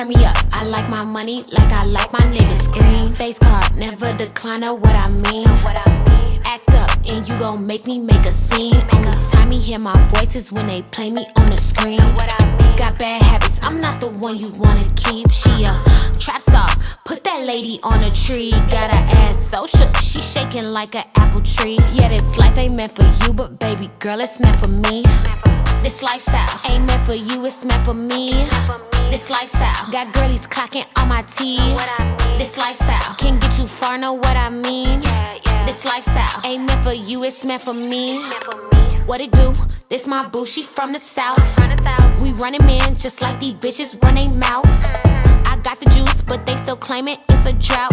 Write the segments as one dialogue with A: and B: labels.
A: Turn me up, I like my money like I like my niggas scream. Face card, never decline, know what I mean. Act up and you gon' make me make a scene. Only time you hear my voice is when they play me on the screen. Got bad habits, I'm not the one you wanna keep. She a trap star, put that lady on a tree. Got her ass so shook, she shaking like an apple tree. Yeah, this life ain't meant for you, but baby girl, it's meant for me. This lifestyle ain't meant for you, it's meant for me. This lifestyle got girlies clocking on my teeth. This lifestyle can get you far, know what I mean. This lifestyle ain't meant for you, it's meant for me. What it do? This my boo, she from the south. We running man just like these bitches run they mouth. I got the juice, but they still claiming it's a drought.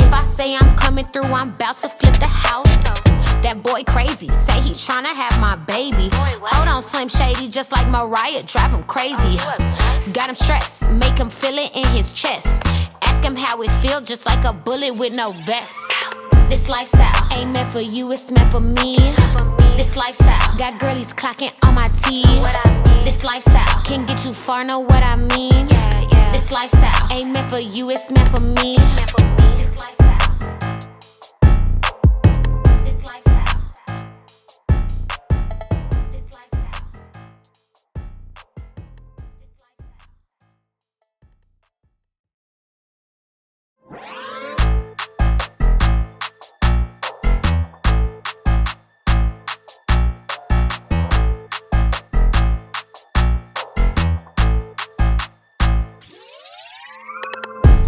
A: If I say I'm coming through, I'm about to flip the house. That boy crazy, say he tryna have my baby. Hold on, Slim Shady, just like Mariah, drive him crazy. Got him stressed, make him feel it in his chest. Ask him how it feel, just like a bullet with no vest. This lifestyle ain't meant for you, it's meant for me. This lifestyle got girlies clocking on my teeth. This lifestyle can get you far, know what I mean. This lifestyle ain't meant for you, it's meant for me.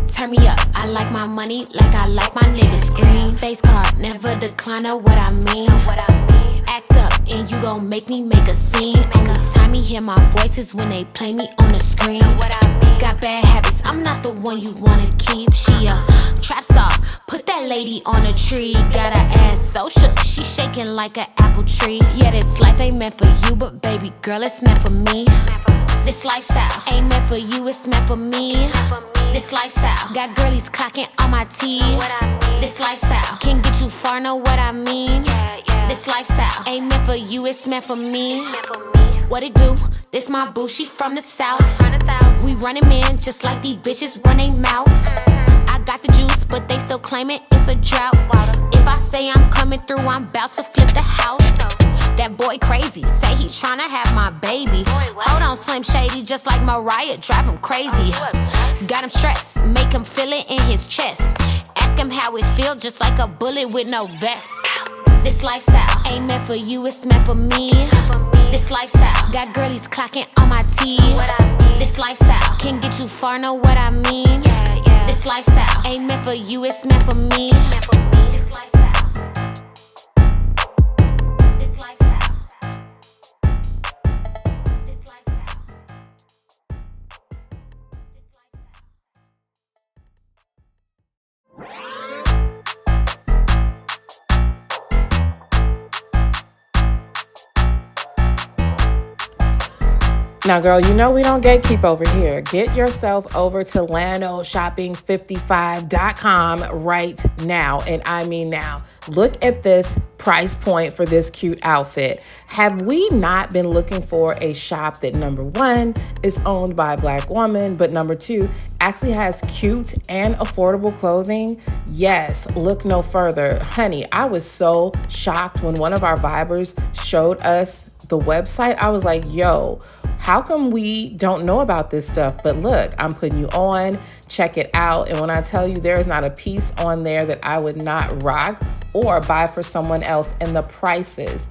A: Turn me up, I like my money like I like my niggas scream. Face card, never decline, know what I mean. Act up and you gon' make me make a scene. Only time you hear my voice is when they play me on the screen. Got bad habits, I'm not the one you wanna keep. She a trap star, put that lady on a tree. Got her ass so shook, she shaking like an apple tree. Yeah, this life ain't meant for you, but baby girl, it's meant for me. This lifestyle ain't meant for you, it's meant for me. This lifestyle got girlies clocking on my teeth. This lifestyle can get you far, know what I mean. This lifestyle ain't meant for you, it's meant for me. What it do? This my boo, she from the south. We running man just like these bitches run they mouth. I got the juice, but they still claiming it's a drought. If I say I'm coming through, I'm about to flip the house. That boy crazy, say he tryna have my baby. Hold on, Slim Shady, just like Mariah, drive him crazy. Got him stressed, make him feel it in his chest. Ask him how it feel, just like a bullet with no vest. This lifestyle ain't meant for you, it's meant for me. This lifestyle got girlies clocking on my teeth. This lifestyle can get you far, know what I mean. This lifestyle ain't meant for you, it's meant for me.
B: Now, girl, you know we don't gatekeep over here. Get yourself over to LanoShopping55.com right now. And I mean now. Look at this price point for this cute outfit. Have we not been looking for a shop that, number one, is owned by a Black woman, but number two, actually has cute and affordable clothing? Yes, look no further. Honey, I was so shocked when one of our Vibers showed us the website. I was like, yo, how come we don't know about this stuff? But look, I'm putting you on, check it out. And when I tell you there is not a piece on there that I would not rock or buy for someone else. And the prices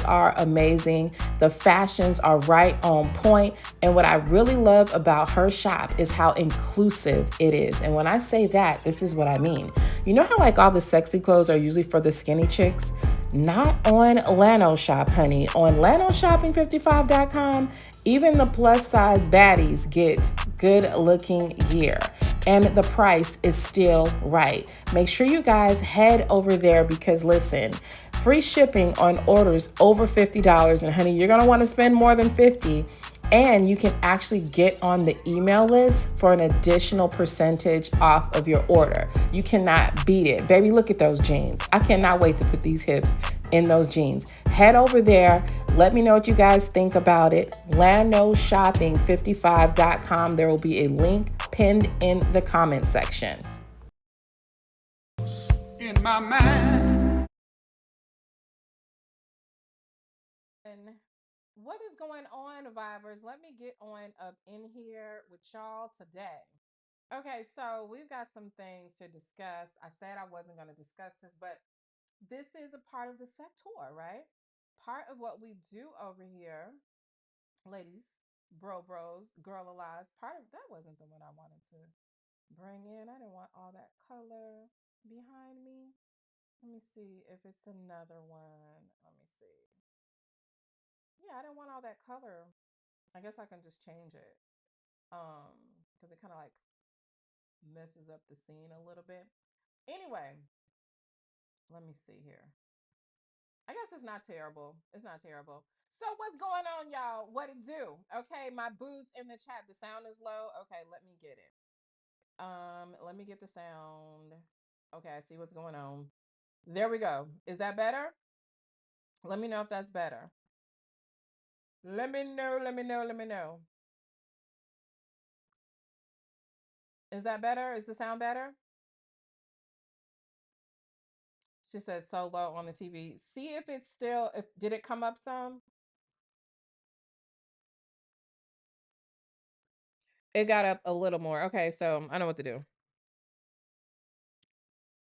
B: are amazing. The fashions are right on point. And what I really love about her shop is how inclusive it is. And when I say that, this is what I mean. You know how like all the sexy clothes are usually for the skinny chicks? Not on Lano Shop, honey. On LanoShopping55.com, even the plus size baddies get good looking gear. And the price is still right. Make sure you guys head over there because listen, free shipping on orders over $50. And honey, you're gonna wanna spend more than $50. And you can actually get on the email list for an additional percentage off of your order. You cannot beat it. Baby, look at those jeans. I cannot wait to put these hips in those jeans. Head over there, Let me know what you guys think about it. LandNoShopping55.com. There will be a link pinned in the comment section. In my mind. What is going on, Vibers? Let me get on up in here with y'all today. Okay, so we've got some things to discuss. I said I wasn't going to discuss this, but this is a part of the set tour, right? Part of what we do over here, ladies, bros, girl alive, part of that wasn't the one I wanted to bring in. I didn't want all that color behind me. Let me see if it's another one. Let me see. Yeah, I didn't want all that color. I guess I can just change it. Because it kind of like messes up the scene a little bit. Anyway, let me see here. I guess it's not terrible. It's not terrible. So what's going on, y'all? What it do? Okay, my boo's in the chat. The sound is low. Okay, let me get it. Let me get the sound. Okay, I see what's going on. There we go. Is that better? Let me know if that's better. Let me know, let me know, let me know. Is that better? Is the sound better? She said so low on the TV. See if it's still, if did it come up some? It got up a little more. Okay, so I know what to do.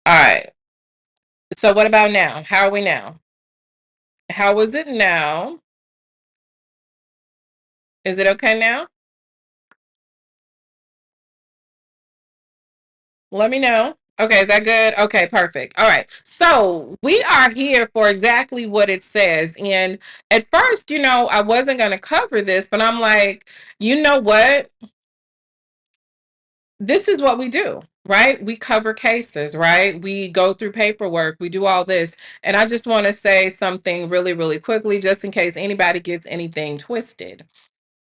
B: All right. So what about now? How are we now? How is it now? Is it okay now? Let me know. Okay, is that good? Okay, perfect. All right. So we are here for exactly what it says. And at first, I wasn't going to cover this, but I'm like, you know what? This is what we do, right? We cover cases, right? We go through paperwork, we do all this. And I just want to say something really, really quickly, just in case anybody gets anything twisted.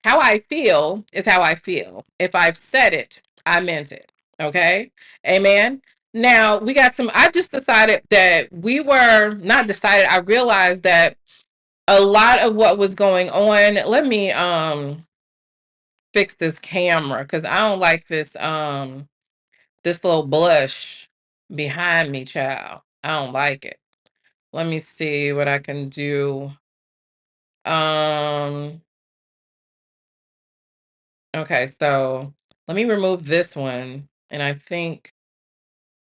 B: How I feel is how I feel. If I've said it, I meant it. Okay. Amen. Now we got I just decided that not decided, I realized that a lot of what was going on, let me fix this camera because I don't like this little blush behind me, child. I don't like it. Let me see what I can do. Okay, so let me remove this one. And I think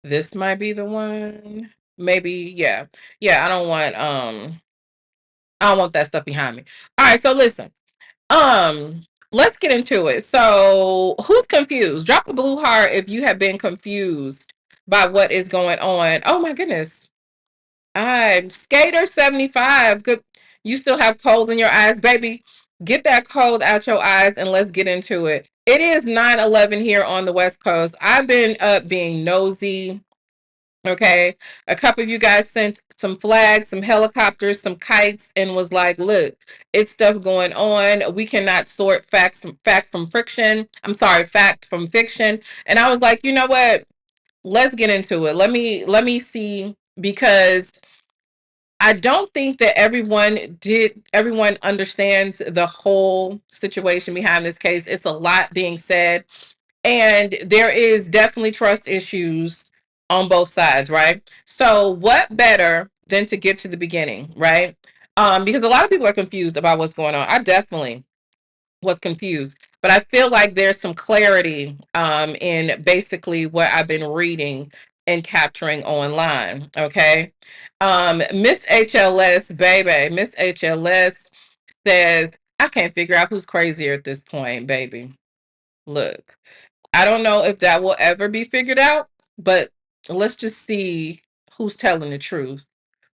B: this might be the one. Maybe, yeah. Yeah, I don't want that stuff behind me. All right, so listen. Let's get into it. So, who's confused? Drop a blue heart if you have been confused by what is going on. Oh my goodness. I'm Skater 75. Good. You still have cold in your eyes, baby. Get that cold out your eyes and let's get into it. It is 9/11 here on the West Coast. I've been up being nosy. Okay. A couple of you guys sent some flags, some helicopters, some kites, and was like, look, it's stuff going on. We cannot sort fact from friction. I'm sorry, fact from fiction. And I was like, you know what? Let's get into it. Let me see, because I don't think that everyone understands the whole situation behind this case. It's a lot being said, and there is definitely trust issues on both sides, right? So what better than to get to the beginning, right? Because a lot of people are confused about what's going on. I definitely was confused, but I feel like there's some clarity in basically what I've been reading and capturing online. Okay. Miss HLS, baby, Miss HLS says, I can't figure out who's crazier at this point, baby. Look, I don't know if that will ever be figured out, but let's just see who's telling the truth.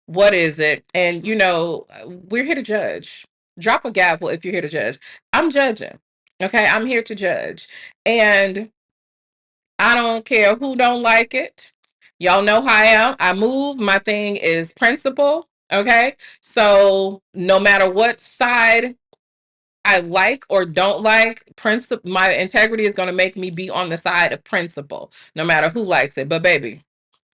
B: What is it? And we're here to judge. Drop a gavel if you're here to judge. I'm judging. Okay, I'm here to judge. And I don't care who don't like it. Y'all know how I am. I move. My thing is principle. Okay. So no matter what side I like or don't like, principle, my integrity is going to make me be on the side of principle, no matter who likes it. But baby,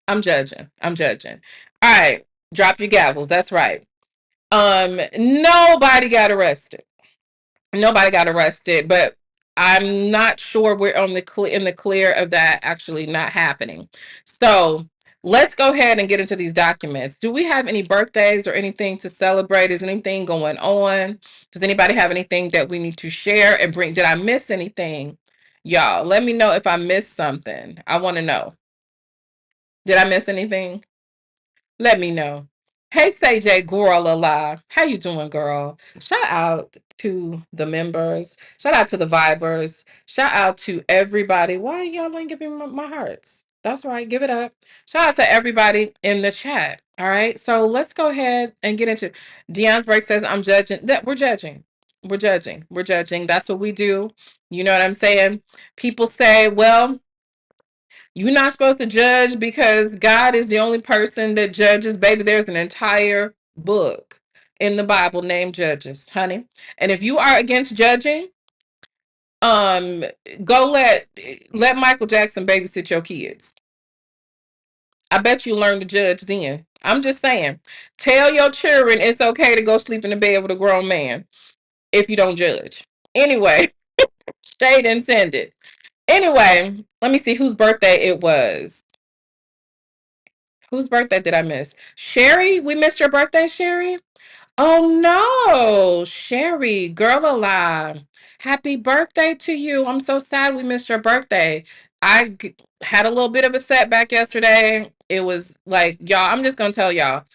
B: I'm judging. I'm judging. All right. Drop your gavels. That's right. Nobody got arrested. Nobody got arrested, but I'm not sure we're on the in the clear of that actually not happening. So let's go ahead and get into these documents. Do we have any birthdays or anything to celebrate? Is anything going on? Does anybody have anything that we need to share and bring? Did I miss anything? Y'all, let me know if I missed something. I want to know. Did I miss anything? Let me know. Hey, Say J, girl alive. How you doing, girl? Shout out to the members. Shout out to the vibers. Shout out to everybody. Why y'all ain't giving my hearts? That's right. Give it up. Shout out to everybody in the chat. All right. So let's go ahead and get into. Dion's break says I'm judging. That we're judging. We're judging. We're judging. That's what we do. You know what I'm saying? People say, well, you're not supposed to judge because God is the only person that judges. Baby, there's an entire book in the Bible named Judges, honey. And if you are against judging, um, go let Michael Jackson babysit your kids. I bet you learn to judge then. I'm just saying. Tell your children it's okay to go sleep in the bed with a grown man if you don't judge. Anyway, shade intended. Anyway, let me see whose birthday it was. Whose birthday did I miss? Sherry, we missed your birthday, Sherry? Oh no, Sherry, girl alive. Happy birthday to you. I'm so sad we missed your birthday. Had a little bit of a setback yesterday. It was like, y'all, I'm just going to tell y'all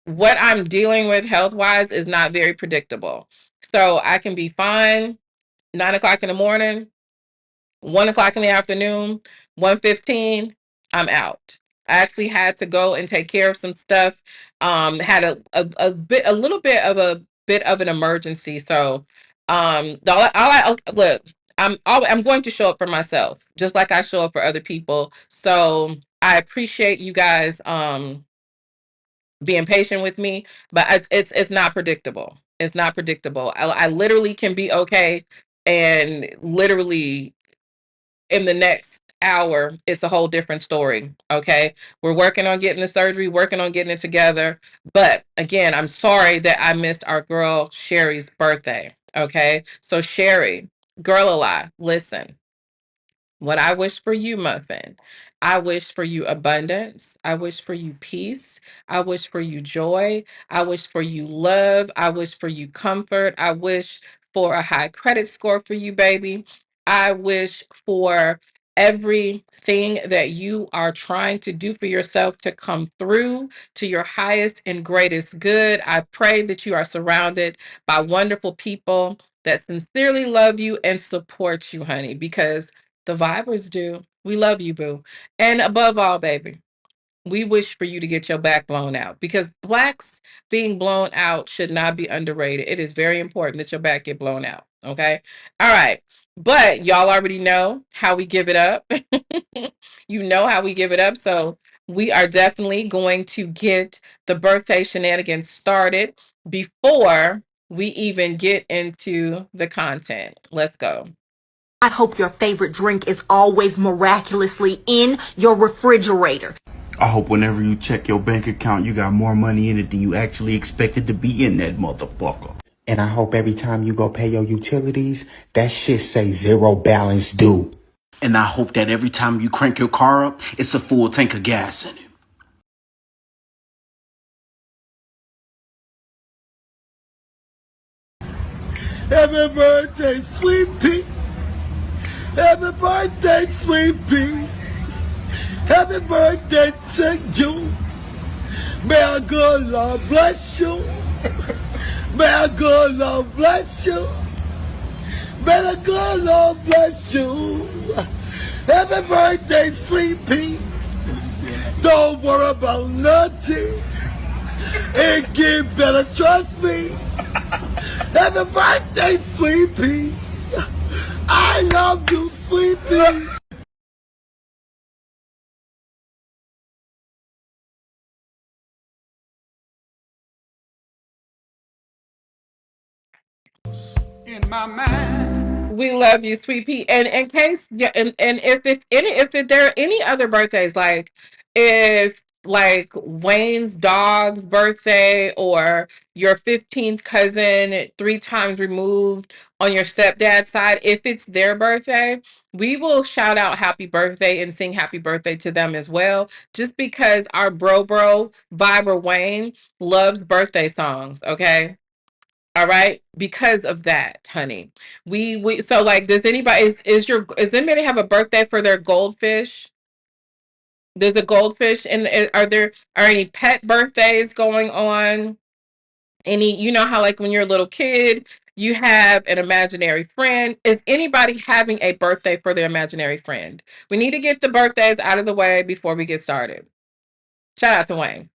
B: what I'm dealing with health wise is not very predictable. So I can be fine 9 o'clock in the morning, 1 o'clock in the afternoon, 1:15, I'm out. I actually had to go and take care of some stuff. Had a little bit of an emergency. So look, I'm going to show up for myself, just like I show up for other people. So I appreciate you guys being patient with me, but it's not predictable. It's not predictable. I literally can be okay and literally in the next hour, it's a whole different story. Okay. We're working on getting the surgery, working on getting it together. But again, I'm sorry that I missed our girl Sherry's birthday. Okay. So, Sherry, girl alive, listen. What I wish for you, Muffin, I wish for you abundance. I wish for you peace. I wish for you joy. I wish for you love. I wish for you comfort. I wish for a high credit score for you, baby. I wish for everything that you are trying to do for yourself to come through to your highest and greatest good. I pray that you are surrounded by wonderful people that sincerely love you and support you, honey, because the vibers do. We love you, boo. And above all, baby, we wish for you to get your back blown out because blacks being blown out should not be underrated. It is very important that your back get blown out. Okay. All right. But y'all already know how we give it up. You know how we give it up. So we are definitely going to get the birthday shenanigans started before we even get into the content. Let's go.
C: I hope your favorite drink is always miraculously in your refrigerator.
D: I hope whenever you check your bank account, you got more money in it than you actually expected to be in that motherfucker. And I hope every time you go pay your utilities, that shit say zero balance due. And I hope that every time you crank your car up, it's a full tank of gas in it.
E: Happy birthday, sweet pea. Happy birthday, sweet pea. Happy birthday to you. May our good Lord bless you. May our good Lord bless you. May the good Lord bless you. Happy birthday, sweet pea. Don't worry about nothing. It get better, trust me. Happy birthday, sweet pea. I love you, sweet pea.
F: In my mind.
B: We love you, sweet pea. And in case, yeah, and if there are any other birthdays, like if like Wayne's dog's birthday or your 15th cousin 3 times removed on your stepdad's side, if it's their birthday, we will shout out happy birthday and sing happy birthday to them as well, just because our bro Viber Wayne loves birthday songs, okay? All right, because of that, honey. We so like, does anybody is anybody have a birthday for their goldfish? There's a goldfish, and are any pet birthdays going on? Any, you know how like when you're a little kid, you have an imaginary friend. Is anybody having a birthday for their imaginary friend? We need to get the birthdays out of the way before we get started. Shout out to Wayne.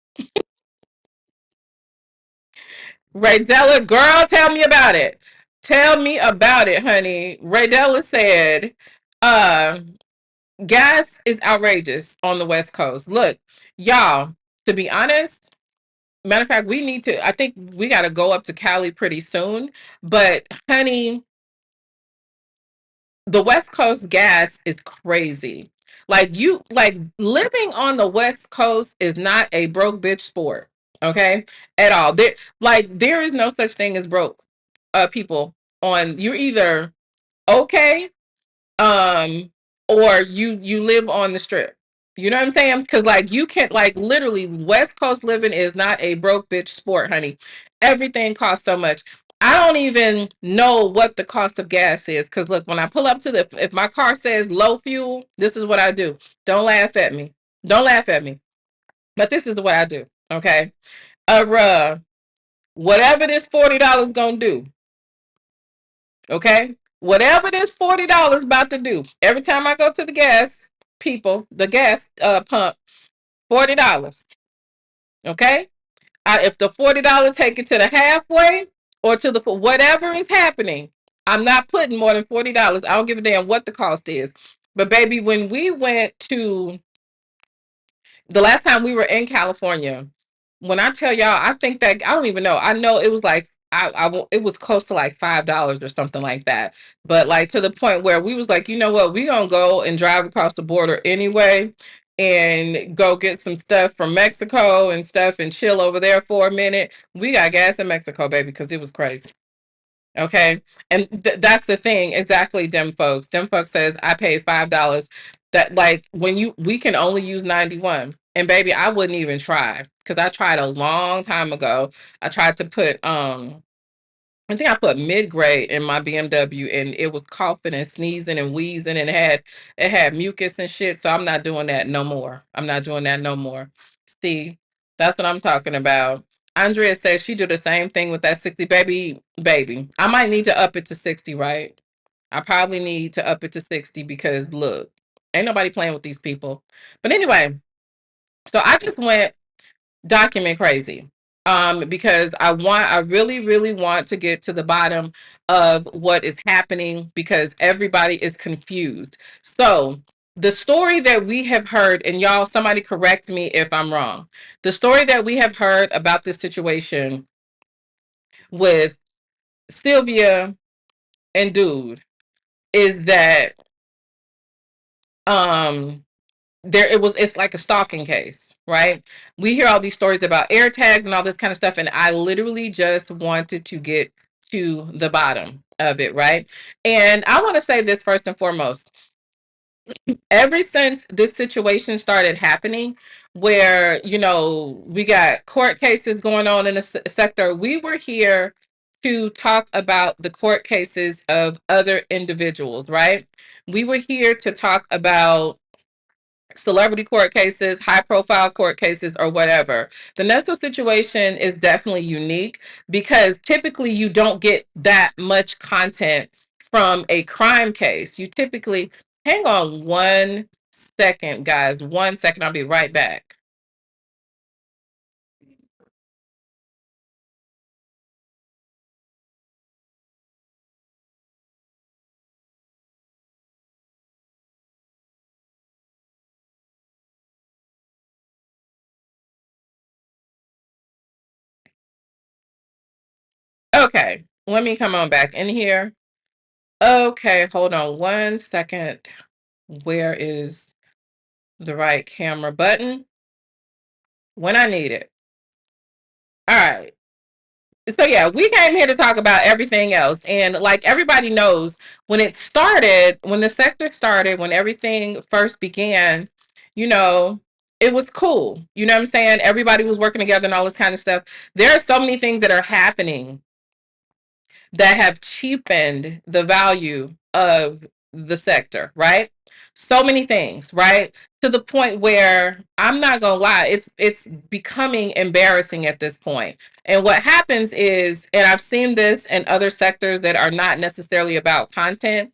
B: Raydella, girl, tell me about it. Tell me about it, honey. Raydella said, uh, gas is outrageous on the West Coast. Look, y'all, to be honest, matter of fact, I think we got to go up to Cali pretty soon. But, honey, the West Coast gas is crazy. Like living on the West Coast is not a broke bitch sport, okay? At all. There is no such thing as broke people on, you're either okay, um or you live on the strip. You know what I'm saying? Because like you can't, like, literally West Coast living is not a broke bitch sport, honey. Everything costs so much. I don't even know what the cost of gas is, because look, when I pull up to the, if my car says low fuel, this is what I do. Don't laugh at me. Don't laugh at me. But this is what I do. Okay. Whatever this $40 gonna do, okay? Whatever this $40 about to do, every time I go to the gas, the gas pump, $40. Okay? If the $40 take it to the halfway or to the whatever is happening, I'm not putting more than $40. I don't give a damn what the cost is. But baby, when we went to the last time we were in California, when I tell y'all, I think that I don't even know. I know it was like it was close to like $5 or something like that. But like to the point where we was like, you know what, we gonna go and drive across the border anyway and go get some stuff from Mexico and stuff and chill over there for a minute. We got gas in Mexico, baby, because it was crazy. Okay. And that's the thing. Exactly. Dem folks. Dem folks says I paid $5. That, like, we can only use 91. And baby, I wouldn't even try, because I tried a long time ago. I tried to put I think I put mid grade in my BMW, and it was coughing and sneezing and wheezing, and it had mucus and shit. So I'm not doing that no more. I'm not doing that no more. See, that's what I'm talking about. Andrea says she do the same thing with that 60. Baby. I might need to up it to 60, right? I probably need to up it to 60, because look, ain't nobody playing with these people. But anyway, so I just went document crazy, because I really really want to get to the bottom of what is happening, because everybody is confused. So the story that we have heard, and y'all, somebody correct me if I'm wrong, the story that we have heard about this situation with Sylvia and dude is that um it's like a stalking case, right? We hear all these stories about air tags and all this kind of stuff, and I literally just wanted to get to the bottom of it, right? And I want to say this first and foremost. Ever since this situation started happening, where, we got court cases going on in the sector, we were here to talk about the court cases of other individuals, right? We were here to talk about celebrity court cases, high profile court cases, or whatever. The Nesto situation is definitely unique, because typically you don't get that much content from a crime case. You typically, hang on 1 second, guys, 1 second, I'll be right back. Okay, let me come on back in here. Okay, hold on 1 second. Where is the right camera button? when I need it. All right. So yeah, we came here to talk about everything else. And like everybody knows, when it started, when the sector started, when everything first began, you know, it was cool. You know what I'm saying? Everybody was working together and all this kind of stuff. There are so many things that are happening that have cheapened the value of the sector, right? So many things, right? To the point where I'm not gonna lie, it's becoming embarrassing at this point. And what happens is, and I've seen this in other sectors that are not necessarily about content,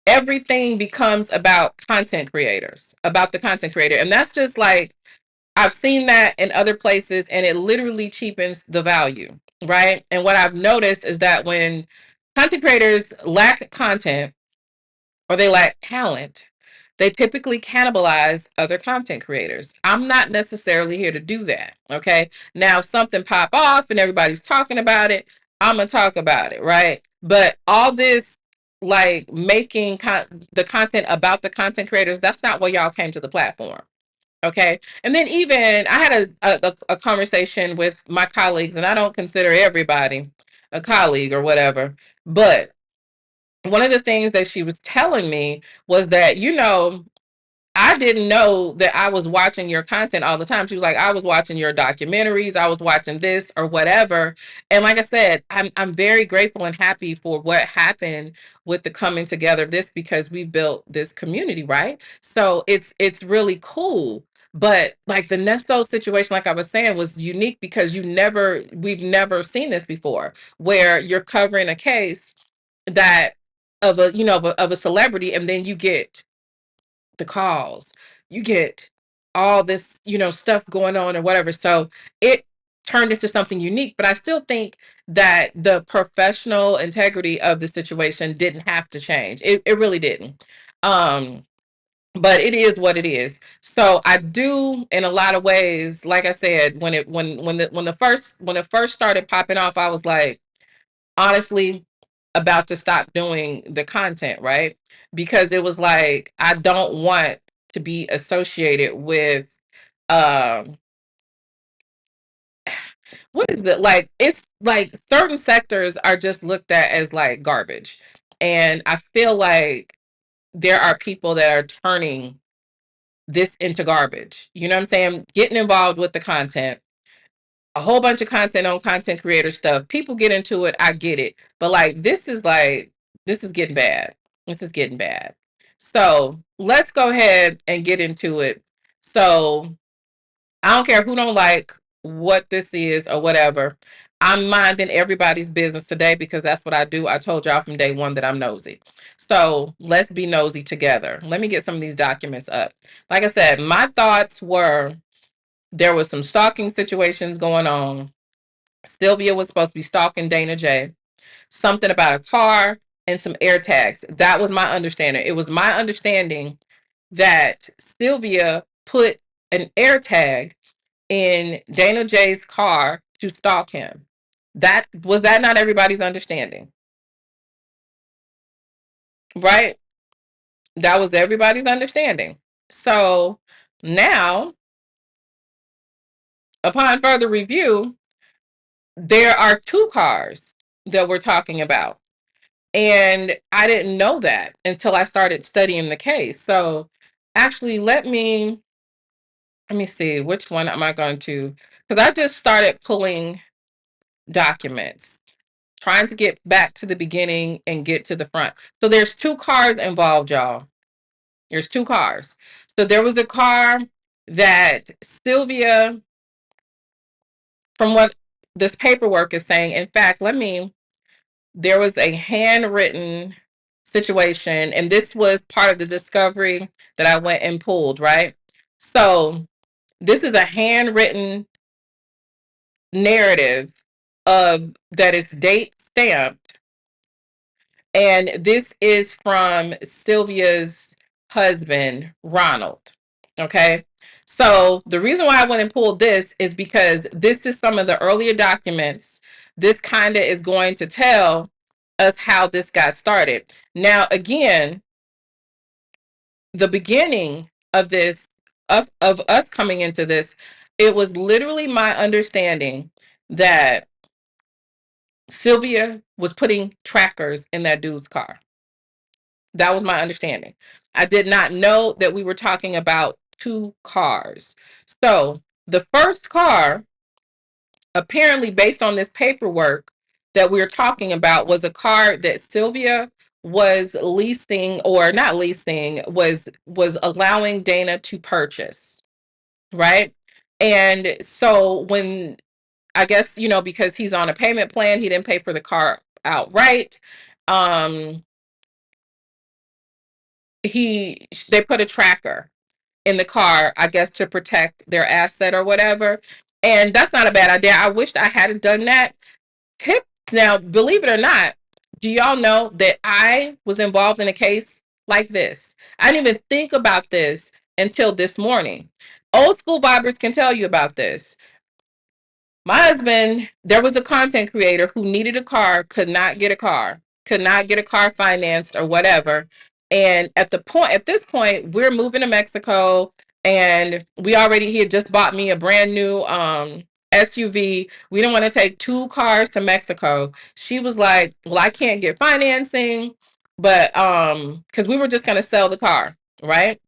B: everything becomes about content creators, about the content creator. And that's just like I've seen that in other places and it literally cheapens the value, right? And what I've noticed is that when content creators lack content or they lack talent, they typically cannibalize other content creators. I'm not necessarily here to do that, okay? Now, if something pop off and everybody's talking about it, I'm going to talk about it, right? But all this like making the content about the content creators, that's not why y'all came to the platform. Okay. And then even I had a conversation with my colleagues, and I don't consider everybody a colleague or whatever. But one of the things that she was telling me was that, I didn't know that I was watching your content all the time. She was like, I was watching your documentaries, I was watching this or whatever. And like I said, I'm very grateful and happy for what happened with the coming together of this because we built this community, right? So it's really cool. But like the Nesto situation, like I was saying, was unique because we've never seen this before, where you're covering a case that of a of a celebrity, and then you get the calls, you get all this, stuff going on or whatever. So it turned into something unique, but I still think that the professional integrity of the situation didn't have to change. It really didn't. Um, but it is what it is. So I do in a lot of ways, like I said, when it first started popping off, I was like, honestly about to stop doing the content, right? Because it was like I don't want to be associated with um what is it? Like it's like certain sectors are just looked at as like garbage. And I feel like there are people that are turning this into garbage. You know what I'm saying? Getting involved with the content, a whole bunch of content on content creator stuff. People get into it. I get it. But this is getting bad. This is getting bad. So let's go ahead and get into it. So I don't care who don't like what this is or whatever. I'm minding everybody's business today because that's what I do. I told y'all from day one that I'm nosy. So let's be nosy together. Let me get some of these documents up. Like I said, my thoughts were there was some stalking situations going on. Sylvia was supposed to be stalking Dana J. Something about a car and some air tags. That was my understanding. It was my understanding that Sylvia put an air tag in Dana J's car to stalk him. That not everybody's understanding, right? That was everybody's understanding. So now, upon further review, there are two cars that we're talking about. And I didn't know that until I started studying the case. So actually let me see which one am I going to, because I just started pulling documents, trying to get back to the beginning and get to the front. So there's two cars involved, y'all. There's two cars. So there was a car that Sylvia, from what this paperwork is saying, in fact, there was a handwritten situation, and this was part of the discovery that I went and pulled, right? So this is a handwritten narrative of that is date stamped, and this is from Sylvia's husband, Ronald. Okay. So the reason why I went and pulled this is because this is some of the earlier documents. This kind of is going to tell us how this got started. Now, again, the beginning of this, of us coming into this, It was literally my understanding that Sylvia was putting trackers in that dude's car. That was my understanding. I did not know that we were talking about two cars. So the first car, apparently based on this paperwork that we're talking about, was a car that Sylvia was leasing, or not leasing, was allowing Dana to purchase, right? And so when, I guess, because he's on a payment plan, he didn't pay for the car outright. Um they put a tracker in the car, I guess, to protect their asset or whatever. And that's not a bad idea. I wished I hadn't done that. Tip Now, believe it or not, do y'all know that I was involved in a case like this? I didn't even think about this until this morning. Old school vibers can tell you about this. My husband, there was a content creator who needed a car, could not get a car financed or whatever. And at this point, we're moving to Mexico, and he had just bought me a brand new SUV. We didn't want to take two cars to Mexico. She was like, "Well, I can't get financing, but because we were just gonna sell the car, right?"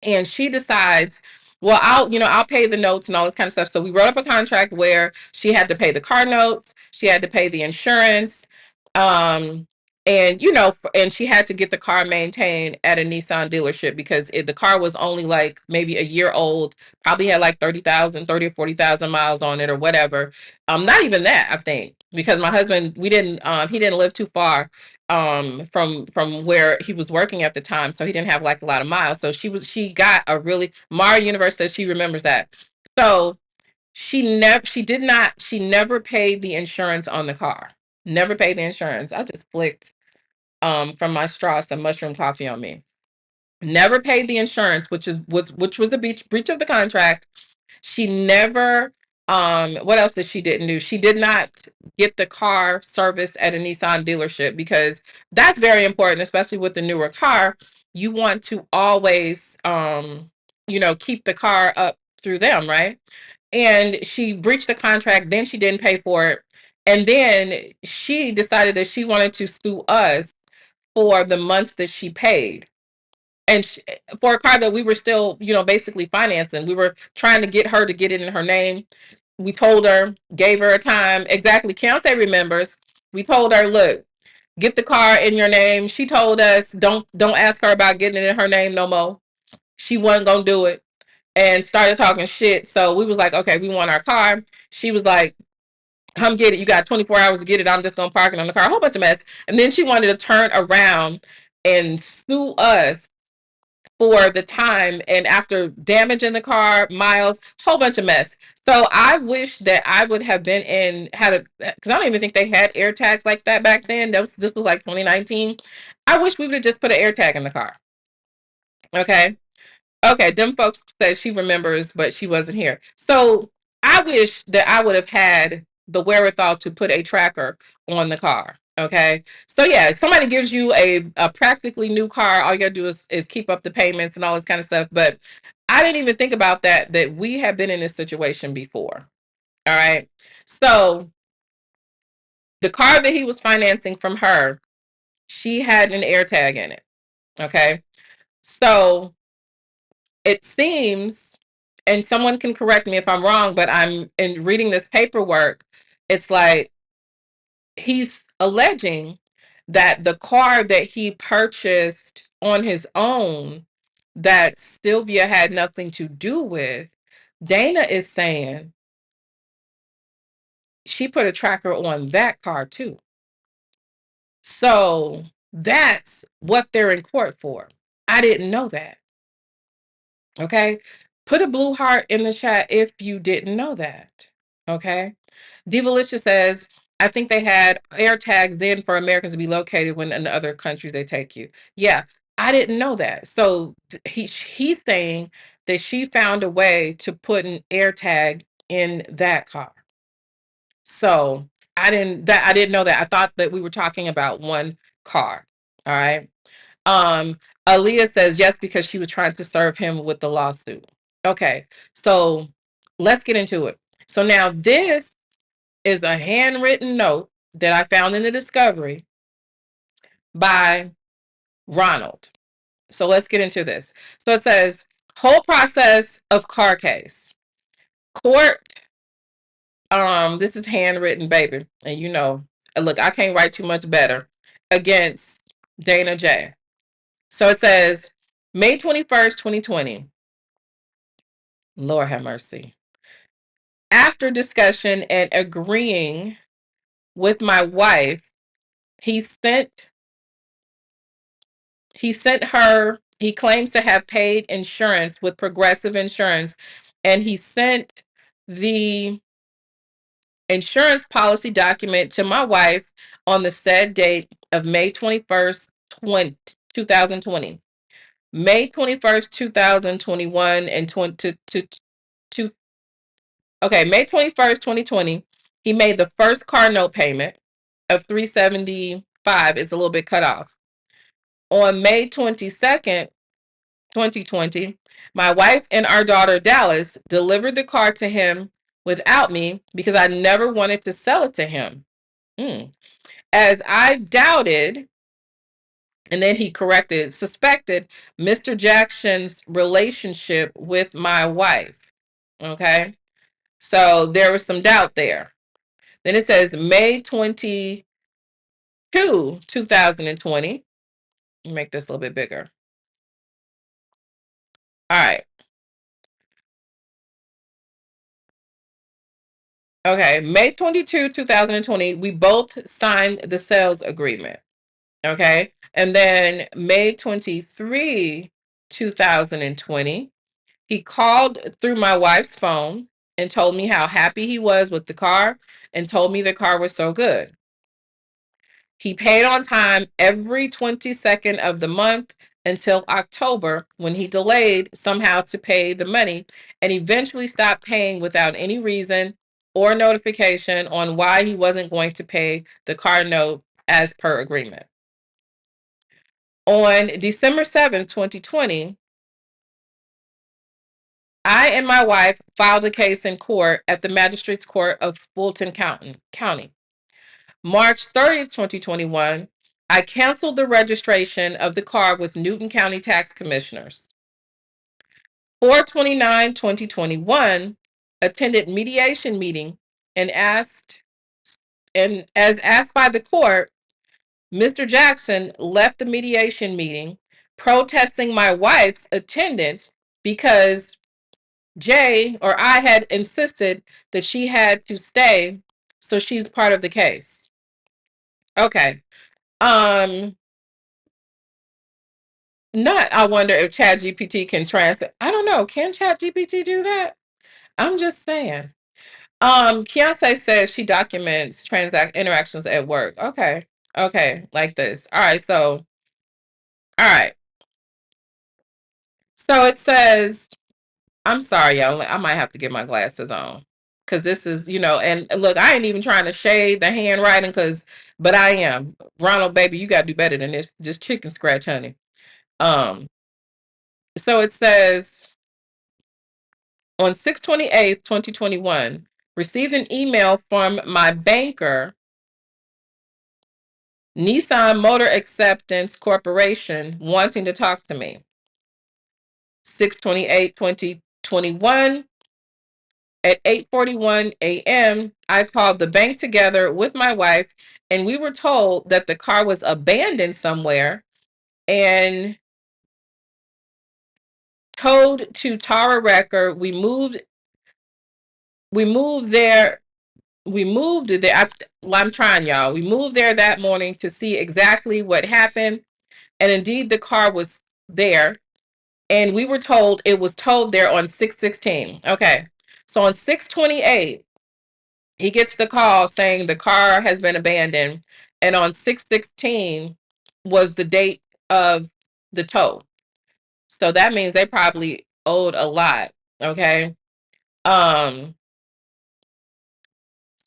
B: And she decides, well, I'll pay the notes and all this kind of stuff. So we wrote up a contract where she had to pay the car notes, she had to pay the insurance, um and and she had to get the car maintained at a Nissan dealership, because the car was only like maybe a year old, probably had like 30 or 40,000 miles on it or whatever. Not even that, I think, because my husband, we didn't he didn't live too far from where he was working at the time, so he didn't have like a lot of miles. So she got a really, Mara Universe says she remembers that. So she never paid the insurance on the car. Never paid the insurance. I just flicked from my straw some mushroom coffee on me. Never paid the insurance, which was a breach of the contract. She never, what else did she didn't do? She did not get the car serviced at a Nissan dealership, because that's very important, especially with the newer car. You want to always keep the car up through them, right? And she breached the contract, then she didn't pay for it. And then she decided that she wanted to sue us for the months that she paid, and for a car that we were still, basically financing. We were trying to get her to get it in her name. We told her, gave her a time. Exactly. Keontae remembers. We told her, look, get the car in your name. She told us, don't ask her about getting it in her name no more. She wasn't gonna do it, and started talking shit. So we was like, okay, we want our car. She was like, come get it. You got 24 hours to get it. I'm just gonna park it on the car. A whole bunch of mess. And then she wanted to turn around and sue us for the time, and after damaging the car, miles, whole bunch of mess. So I wish that I would have been because I don't even think they had air tags like that back then. This was like 2019. I wish we would have just put an air tag in the car. Okay. Okay, them folks said she remembers, but she wasn't here. So I wish that I would have had the wherewithal to put a tracker on the car. Okay. So yeah, somebody gives you a practically new car, all you gotta do is keep up the payments and all this kind of stuff. But I didn't even think about that we have been in this situation before. All right. So the car that he was financing from her, she had an air tag in it. Okay. So it seems, and someone can correct me if I'm wrong, but I'm in reading this paperwork, it's like he's alleging that the car that he purchased on his own, that Sylvia had nothing to do with, Dana is saying she put a tracker on that car too. So that's what they're in court for. I didn't know that. Okay. Put a blue heart in the chat if you didn't know that. Okay. Divalicious says, I think they had air tags then for Americans to be located when in other countries they take you. Yeah, I didn't know that. So he's saying that she found a way to put an air tag in that car. So I didn't know that. I thought that we were talking about one car. All right. Um, Aaliyah says yes, because she was trying to serve him with the lawsuit. Okay, so let's get into it. So now this is a handwritten note that I found in the discovery by Ronald. So let's get into this. So it says, whole process of car case. Court, this is handwritten, baby. And you know, look, I can't write too much better. Against Dana J. So it says, May 21st, 2020. Lord have mercy. After discussion and agreeing with my wife, he sent her, he claims to have paid insurance with Progressive Insurance, and he sent the insurance policy document to my wife on the said date of May 21st, 2020. May 21st, 2021 and 20 to okay, May 21st, 2020, he made the first car note payment of $375. It's a little bit cut off. On May 22nd, 2020, my wife and our daughter Dallas delivered the car to him without me because I never wanted to sell it to him. As I doubted, and then he corrected, suspected Mr. Jackson's relationship with my wife. Okay. So there was some doubt there. Then it says May 22, 2020. Make this a little bit bigger. All right. Okay. May 22, 2020, we both signed the sales agreement. Okay. And then May 23, 2020, he called through my wife's phone and told me how happy he was with the car and told me the car was so good. He paid on time every 22nd of the month until October, when he delayed somehow to pay the money and eventually stopped paying without any reason or notification on why he wasn't going to pay the car note as per agreement. On December 7th, 2020, I and my wife filed a case in court at the Magistrates Court of Fulton County. March 30th, 2021, I canceled the registration of the car with Newton County Tax Commissioners. 4/29/2021, attended mediation meeting and as asked by the court, Mr. Jackson left the mediation meeting protesting my wife's attendance because I had insisted that she had to stay, so she's part of the case. Okay. Not, I wonder if ChatGPT can translate. I don't know. Can ChatGPT do that? I'm just saying. Keontae says she documents transact interactions at work. Okay. Okay. Like this. All right. So, all right. So it says, I'm sorry, y'all. I might have to get my glasses on. Cause this is, and look, I ain't even trying to shade the handwriting but I am. Ronald, baby, you gotta do better than this. Just chicken scratch, honey. So it says, on 6/28, 2021, received an email from my banker, Nissan Motor Acceptance Corporation, wanting to talk to me. 6/28, 2021, at 8:41 a.m., I called the bank together with my wife, and we were told that the car was abandoned somewhere and towed to Tara Record. I'm trying, y'all. We moved there that morning to see exactly what happened. And indeed, the car was there. And we were told it was towed there on 6/16. Okay. So on 6/28, he gets the call saying the car has been abandoned. And on 6/16 was the date of the tow. So that means they probably owed a lot. Okay.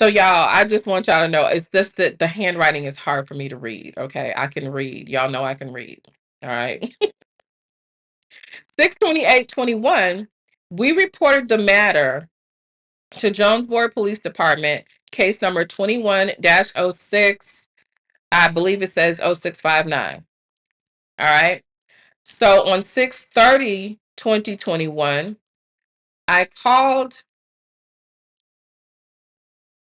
B: So y'all, I just want y'all to know, it's just that the handwriting is hard for me to read. Okay. I can read. Y'all know I can read. All right. 6/28/21, we reported the matter to Jonesboro Police Department, case number 21-06. I believe it says 0659. All right. So on 6/30/2021, I called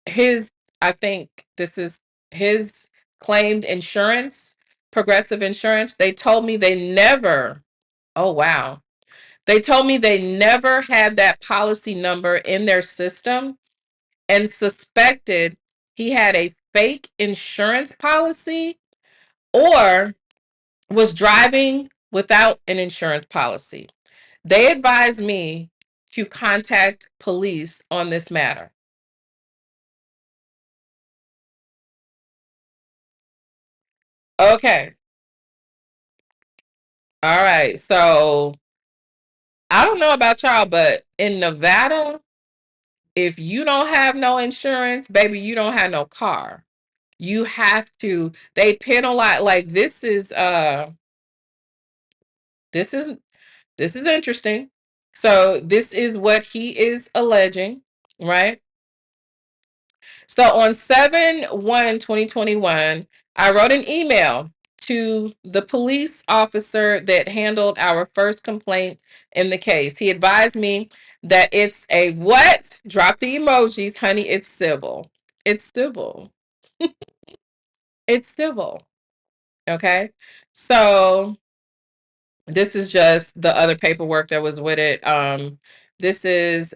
B: his, I think this is his claimed insurance, Progressive Insurance. They told me they never, oh wow. They told me they never had that policy number in their system and suspected he had a fake insurance policy or was driving without an insurance policy. They advised me to contact police on this matter. Okay. All right. So I don't know about y'all, but in Nevada, if you don't have no insurance, baby, you don't have no car. You have to, they penalize, like this is this is interesting. So this is what he is alleging, right? So on 7/1/2021, I wrote an email to the police officer that handled our first complaint in the case. He advised me that it's a what? Drop the emojis, honey. It's civil. It's civil. It's civil. Okay. So this is just the other paperwork that was with it. This is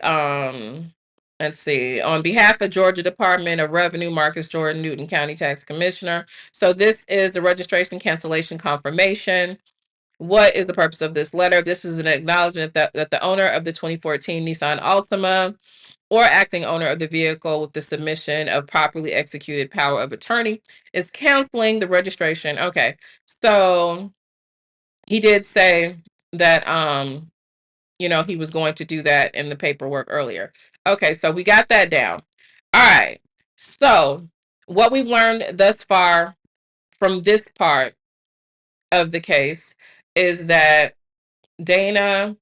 B: let's see, on behalf of Georgia Department of Revenue, Marcus Jordan, Newton County Tax Commissioner. So this is the registration cancellation confirmation. What is the purpose of this letter? This is an acknowledgement that the owner of the 2014 Nissan Altima or acting owner of the vehicle with the submission of properly executed power of attorney is canceling the registration. Okay. So he did say that he was going to do that in the paperwork earlier. Okay, so we got that down. All right. So what we've learned thus far from this part of the case is that Dana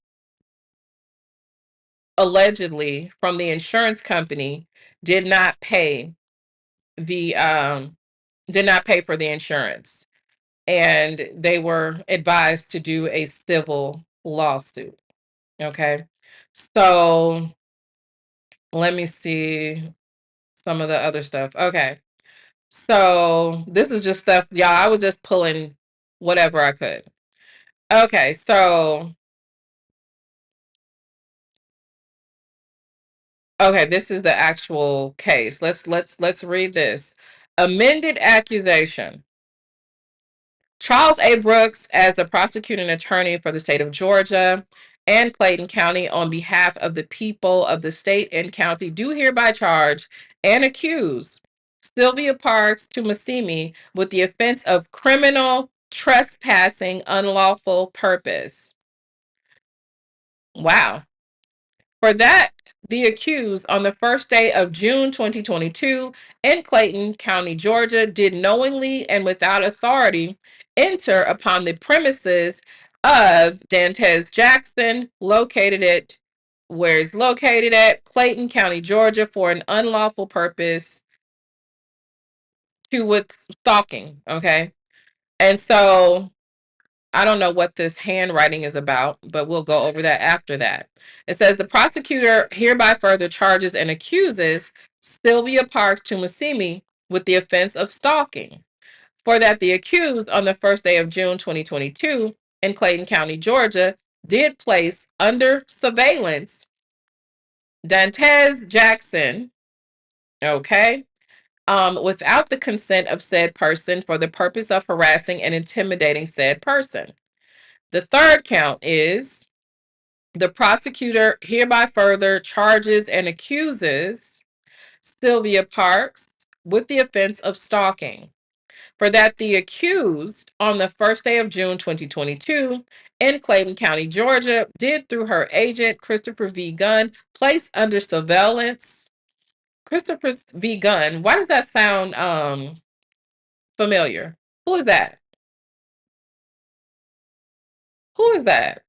B: allegedly from the insurance company did not pay the did not pay for the insurance, and they were advised to do a civil lawsuit. Okay. So let me see some of the other stuff. Okay. So this is just stuff, y'all. I was just pulling whatever I could. Okay. So, okay, this is the actual case. Let's read this. Amended accusation. Charles A. Brooks, as the prosecuting attorney for the state of Georgia and Clayton County, on behalf of the people of the state and county, do hereby charge and accuse Sylvia Parks Tumasimi with the offense of criminal trespassing unlawful purpose. Wow. For that, the accused on the first day of June 2022 in Clayton County, Georgia, did knowingly and without authority enter upon the premises of Dantez Jackson, where it's located at Clayton County, Georgia, for an unlawful purpose with stalking. Okay. And so I don't know what this handwriting is about, but we'll go over that after that. It says the prosecutor hereby further charges and accuses Sylvia Parks Tumasimi with the offense of stalking. For that, the accused on the first day of June 2022 in Clayton County, Georgia, did place under surveillance Dantez Jackson, okay, without the consent of said person for the purpose of harassing and intimidating said person. The third count is the prosecutor hereby further charges and accuses Sylvia Parks with the offense of stalking. For that, the accused on the first day of June 2022 in Clayton County, Georgia, did through her agent, Christopher V. Gunn, place under surveillance. Christopher V. Gunn, why does that sound familiar? Who is that? Who is that?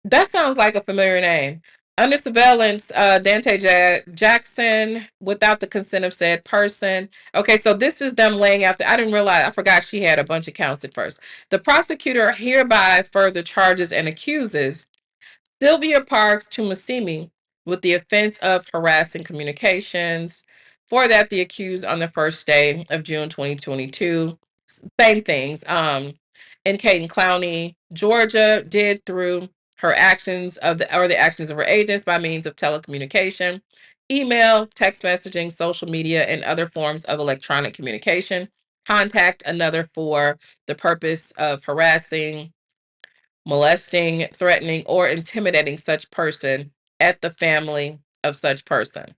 B: That sounds like a familiar name. Under surveillance, Dante Jackson, without the consent of said person. Okay, so this is them laying out I didn't realize, I forgot she had a bunch of counts at first. The prosecutor hereby further charges and accuses Sylvia Parks Tumasimi with the offense of harassing communications. For that, the accused on the first day of June 2022, same things, in Caton County, Georgia, did through her actions of the actions of her agents by means of telecommunication, email, text messaging, social media, and other forms of electronic communication, contact another for the purpose of harassing, molesting, threatening, or intimidating such person at the family of such person.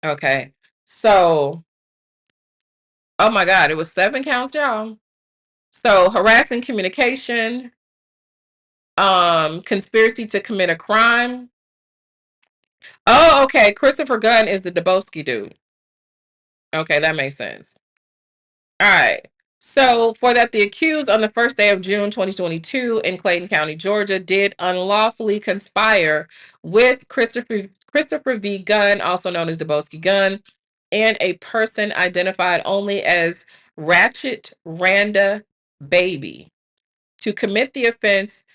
B: Okay. So, oh my God, it was 7 counts, y'all. So, harassing communication, conspiracy to commit a crime. Oh, okay. Christopher Gunn is the Dubosky dude. Okay, that makes sense. All right. So, for that, the accused on the first day of June 2022 in Clayton County, Georgia, did unlawfully conspire with Christopher V. Gunn, also known as Dubosky Gunn, and a person identified only as Ratchet Randa Baby to commit the offense.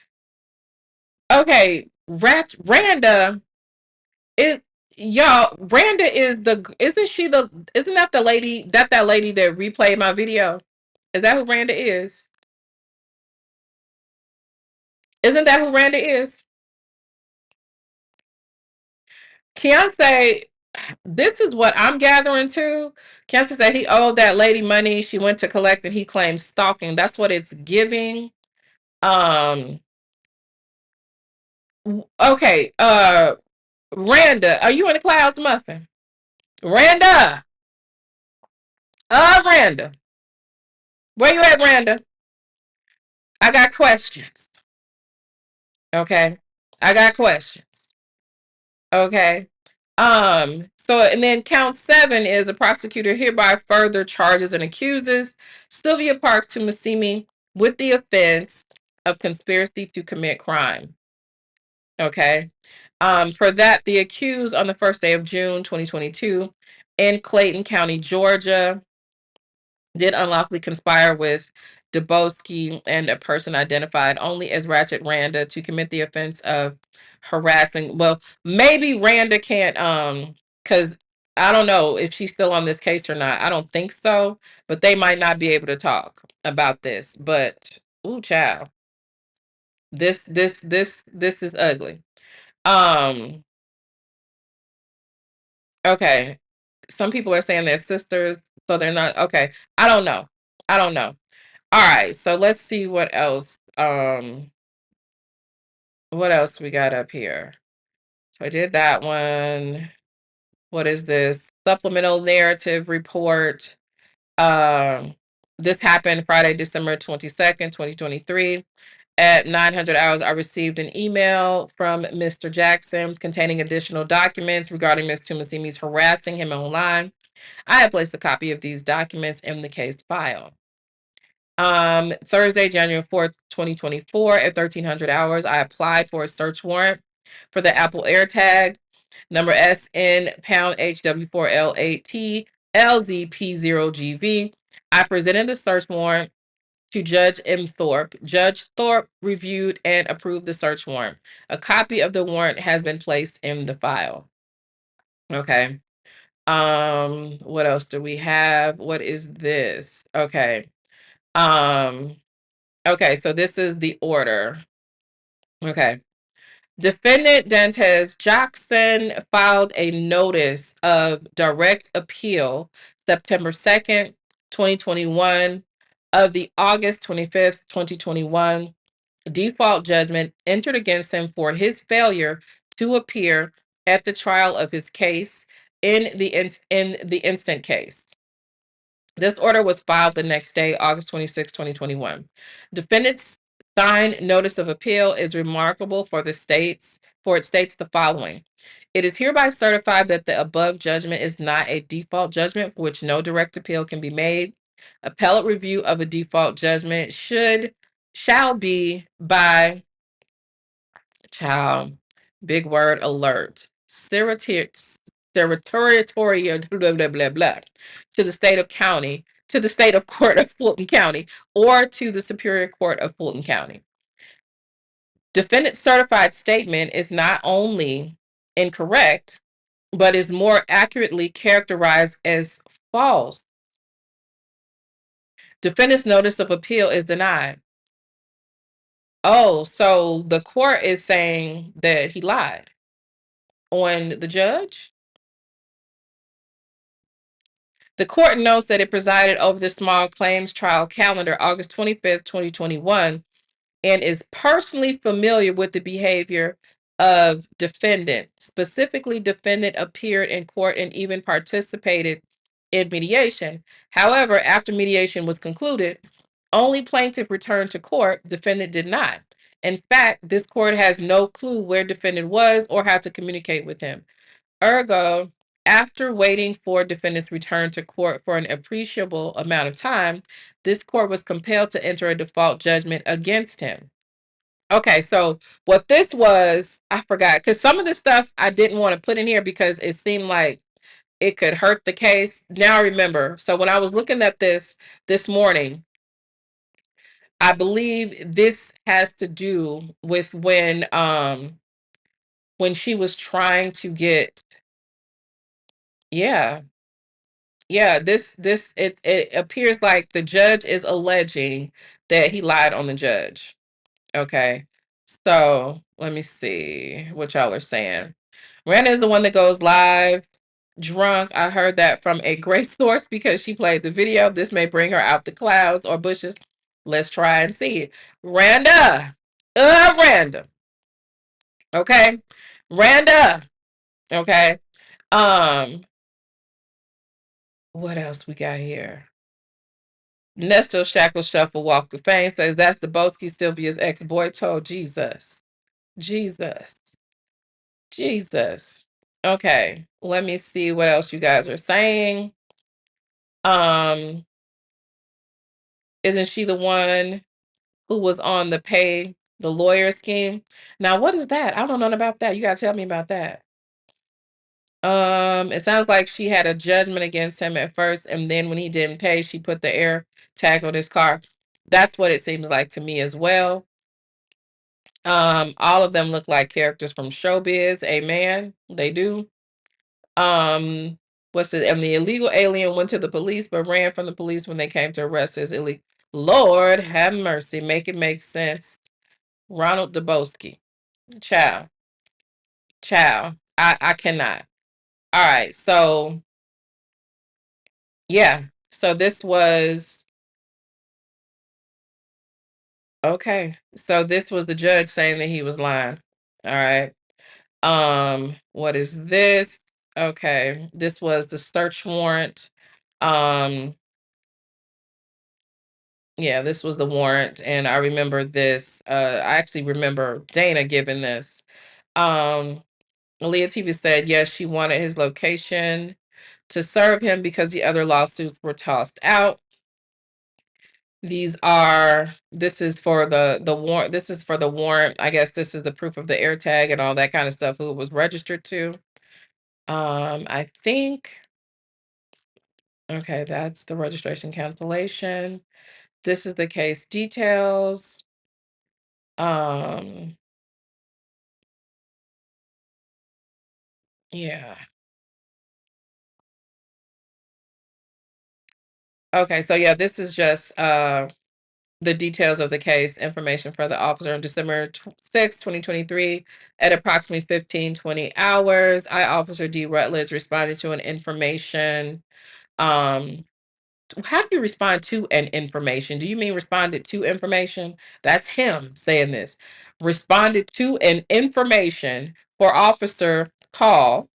B: Okay, Randa is, y'all. Randa is isn't that the lady that lady that replayed my video? Is that who Randa is? Isn't that who Randa is? Keontae, this is what I'm gathering too. Keontae said he owed that lady money. She went to collect and he claims stalking. That's what it's giving. Um, okay. Randa, are you in the clouds, Muffin? Randa. Randa. Where you at, Randa? I got questions. Okay. I got questions. Okay. So and then count 7 is a prosecutor hereby further charges and accuses Sylvia Parks Tumasimi with the offense of conspiracy to commit crime. Okay. For that, the accused on the first day of June 2022 in Clayton County, Georgia, did unlawfully conspire with Dubosky and a person identified only as Ratchet Randa to commit the offense of harassing. Well, maybe Randa can't, because I don't know if she's still on this case or not. I don't think so, but they might not be able to talk about this. But ooh, child, this is ugly. Um, okay. Some people are saying they're sisters, so they're not okay. I don't know. I don't know. All right, so let's see what else. What else we got up here? So I did that one. What is this? Supplemental narrative report. Um, this happened Friday, December 22nd, 2023. At 900 hours, I received an email from Mr. Jackson containing additional documents regarding Ms. Tumasimi's harassing him online. I have placed a copy of these documents in the case file. Thursday, January 4th, 2024 at 1300 hours, I applied for a search warrant for the Apple AirTag number SN pound HW4L8T LZP0GV. I presented the search warrant to Judge M. Thorpe. Judge Thorpe reviewed and approved the search warrant. A copy of the warrant has been placed in the file. Okay. What else do we have? What is this? Okay. Um, Okay, so this is the order. Okay. Defendant Dantes Jackson filed a notice of direct appeal September 2nd, 2021 of the August 25th, 2021 default judgment entered against him for his failure to appear at the trial of his case in the instant case. This order was filed the next day, August 26, 2021. Defendant's signed notice of appeal is remarkable for it states the following. It is hereby certified that the above judgment is not a default judgment for which no direct appeal can be made. Appellate review of a default judgment shall be by Child, big word alert. Territorial blah blah blah blah to the state of county, to the state of court of Fulton County, or to the Superior Court of Fulton County. Defendant's certified statement is not only incorrect, but is more accurately characterized as false. Defendant's notice of appeal is denied. Oh, so the court is saying that he lied on the judge? The court notes that it presided over the small claims trial calendar August 25th, 2021, and is personally familiar with the behavior of defendant. Specifically, defendant appeared in court and even participated in mediation. However, after mediation was concluded, only plaintiff returned to court, defendant did not. In fact, this court has no clue where defendant was or how to communicate with him. Ergo, after waiting for defendant's return to court for an appreciable amount of time, this court was compelled to enter a default judgment against him. Okay, so what this was, I forgot, because some of the stuff I didn't want to put in here because it seemed like it could hurt the case. Now I remember. So when I was looking at this morning, I believe this has to do with when she was trying to get, yeah. Yeah, this it appears like the judge is alleging that he lied on the judge. Okay. So let me see what y'all are saying. Miranda is the one that goes live drunk. I heard that from a great source because she played the video. This may bring her out the clouds or bushes. Let's try and see it. Randa. Randa. Okay. Randa. Okay. Um, what else we got here? Nestor Shackle Shuffle Walk of Fame says that's the Boski Sylvia's ex-boy told Jesus. Jesus. Jesus. Okay, let me see what else you guys are saying. Um, isn't she the one who was on the lawyer scheme? Now, what is that? I don't know about that. You gotta tell me about that. It sounds like she had a judgment against him at first, and then when he didn't pay, she put the air tag on his car. That's what it seems like to me as well. All of them look like characters from showbiz. Amen. They do. Um, what's it? And the illegal alien went to the police, but ran from the police when they came to arrest his illegal. Lord have mercy. Make it make sense. Ronald Dubosky. Child. Child. I cannot. All right. So yeah. So this was okay. So this was the judge saying that he was lying. All right. What is this? Okay, this was the search warrant. Um, yeah, this was the warrant, and I remember this. I actually remember Dana giving this. Um, Leah TV said yes, she wanted his location to serve him because the other lawsuits were tossed out. This is for the warrant. This is for the warrant. I guess this is the proof of the air tag and all that kind of stuff, who it was registered to. I think, okay, that's the registration cancellation. This is the case details. Um, yeah. Okay, so yeah, this is just the details of the case, information for the officer on December 6, 2023 at approximately 15:20 hours. I, Officer D. Rutledge, responded to an information. Um, how do you respond to an information? Do you mean responded to information? That's him saying this. Responded to an information for officer call.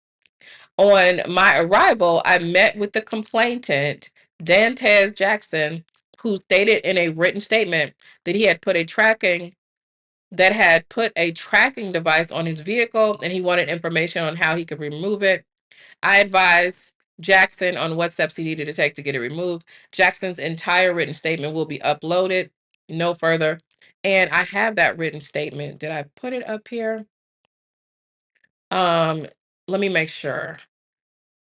B: On my arrival, I met with the complainant, Dantez Jackson, who stated in a written statement that he had put a tracking device on his vehicle and he wanted information on how he could remove it. I advised Jackson on what steps he needed to take to get it removed. Jackson's entire written statement will be uploaded. No further And I have that written statement. Did I put it up here? Um, Let me make sure,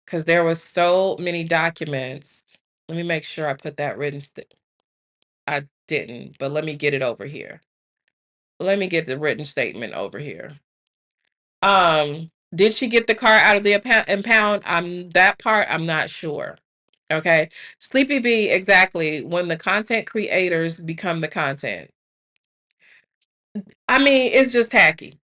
B: because there was so many documents. Let me make sure I put that I didn't, but let me get it over here. Let me get the written statement over here. Did she get the car out of the impound? That part I'm not sure. Okay. Sleepy B, exactly. When the content creators become the content. I mean, it's just tacky.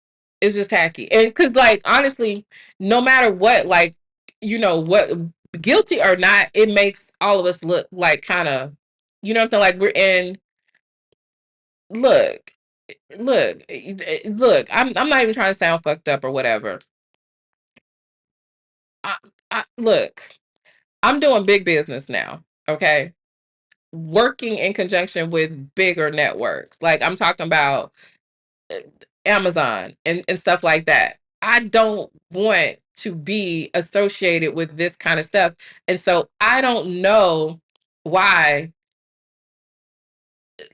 B: It's just tacky. And because, like, honestly, no matter what, like, what, guilty or not, it makes all of us look like kind of, what I'm saying? Like, we're in, look, look, I'm not even trying to sound fucked up or whatever. I, look, I'm doing big business now. Okay. Working in conjunction with bigger networks. Like, I'm talking about Amazon and stuff like that. I don't want to be associated with this kind of stuff. And so I don't know why,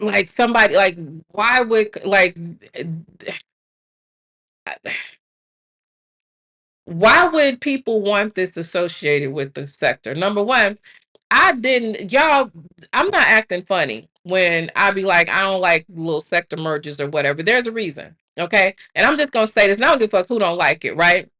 B: like, somebody, like, why would, like, why would people want this associated with the sector? Number one, I'm not acting funny when I be like, I don't like little sector mergers or whatever. There's a reason. Okay. And I'm just going to say this. And I don't give a fuck who don't like it. Right.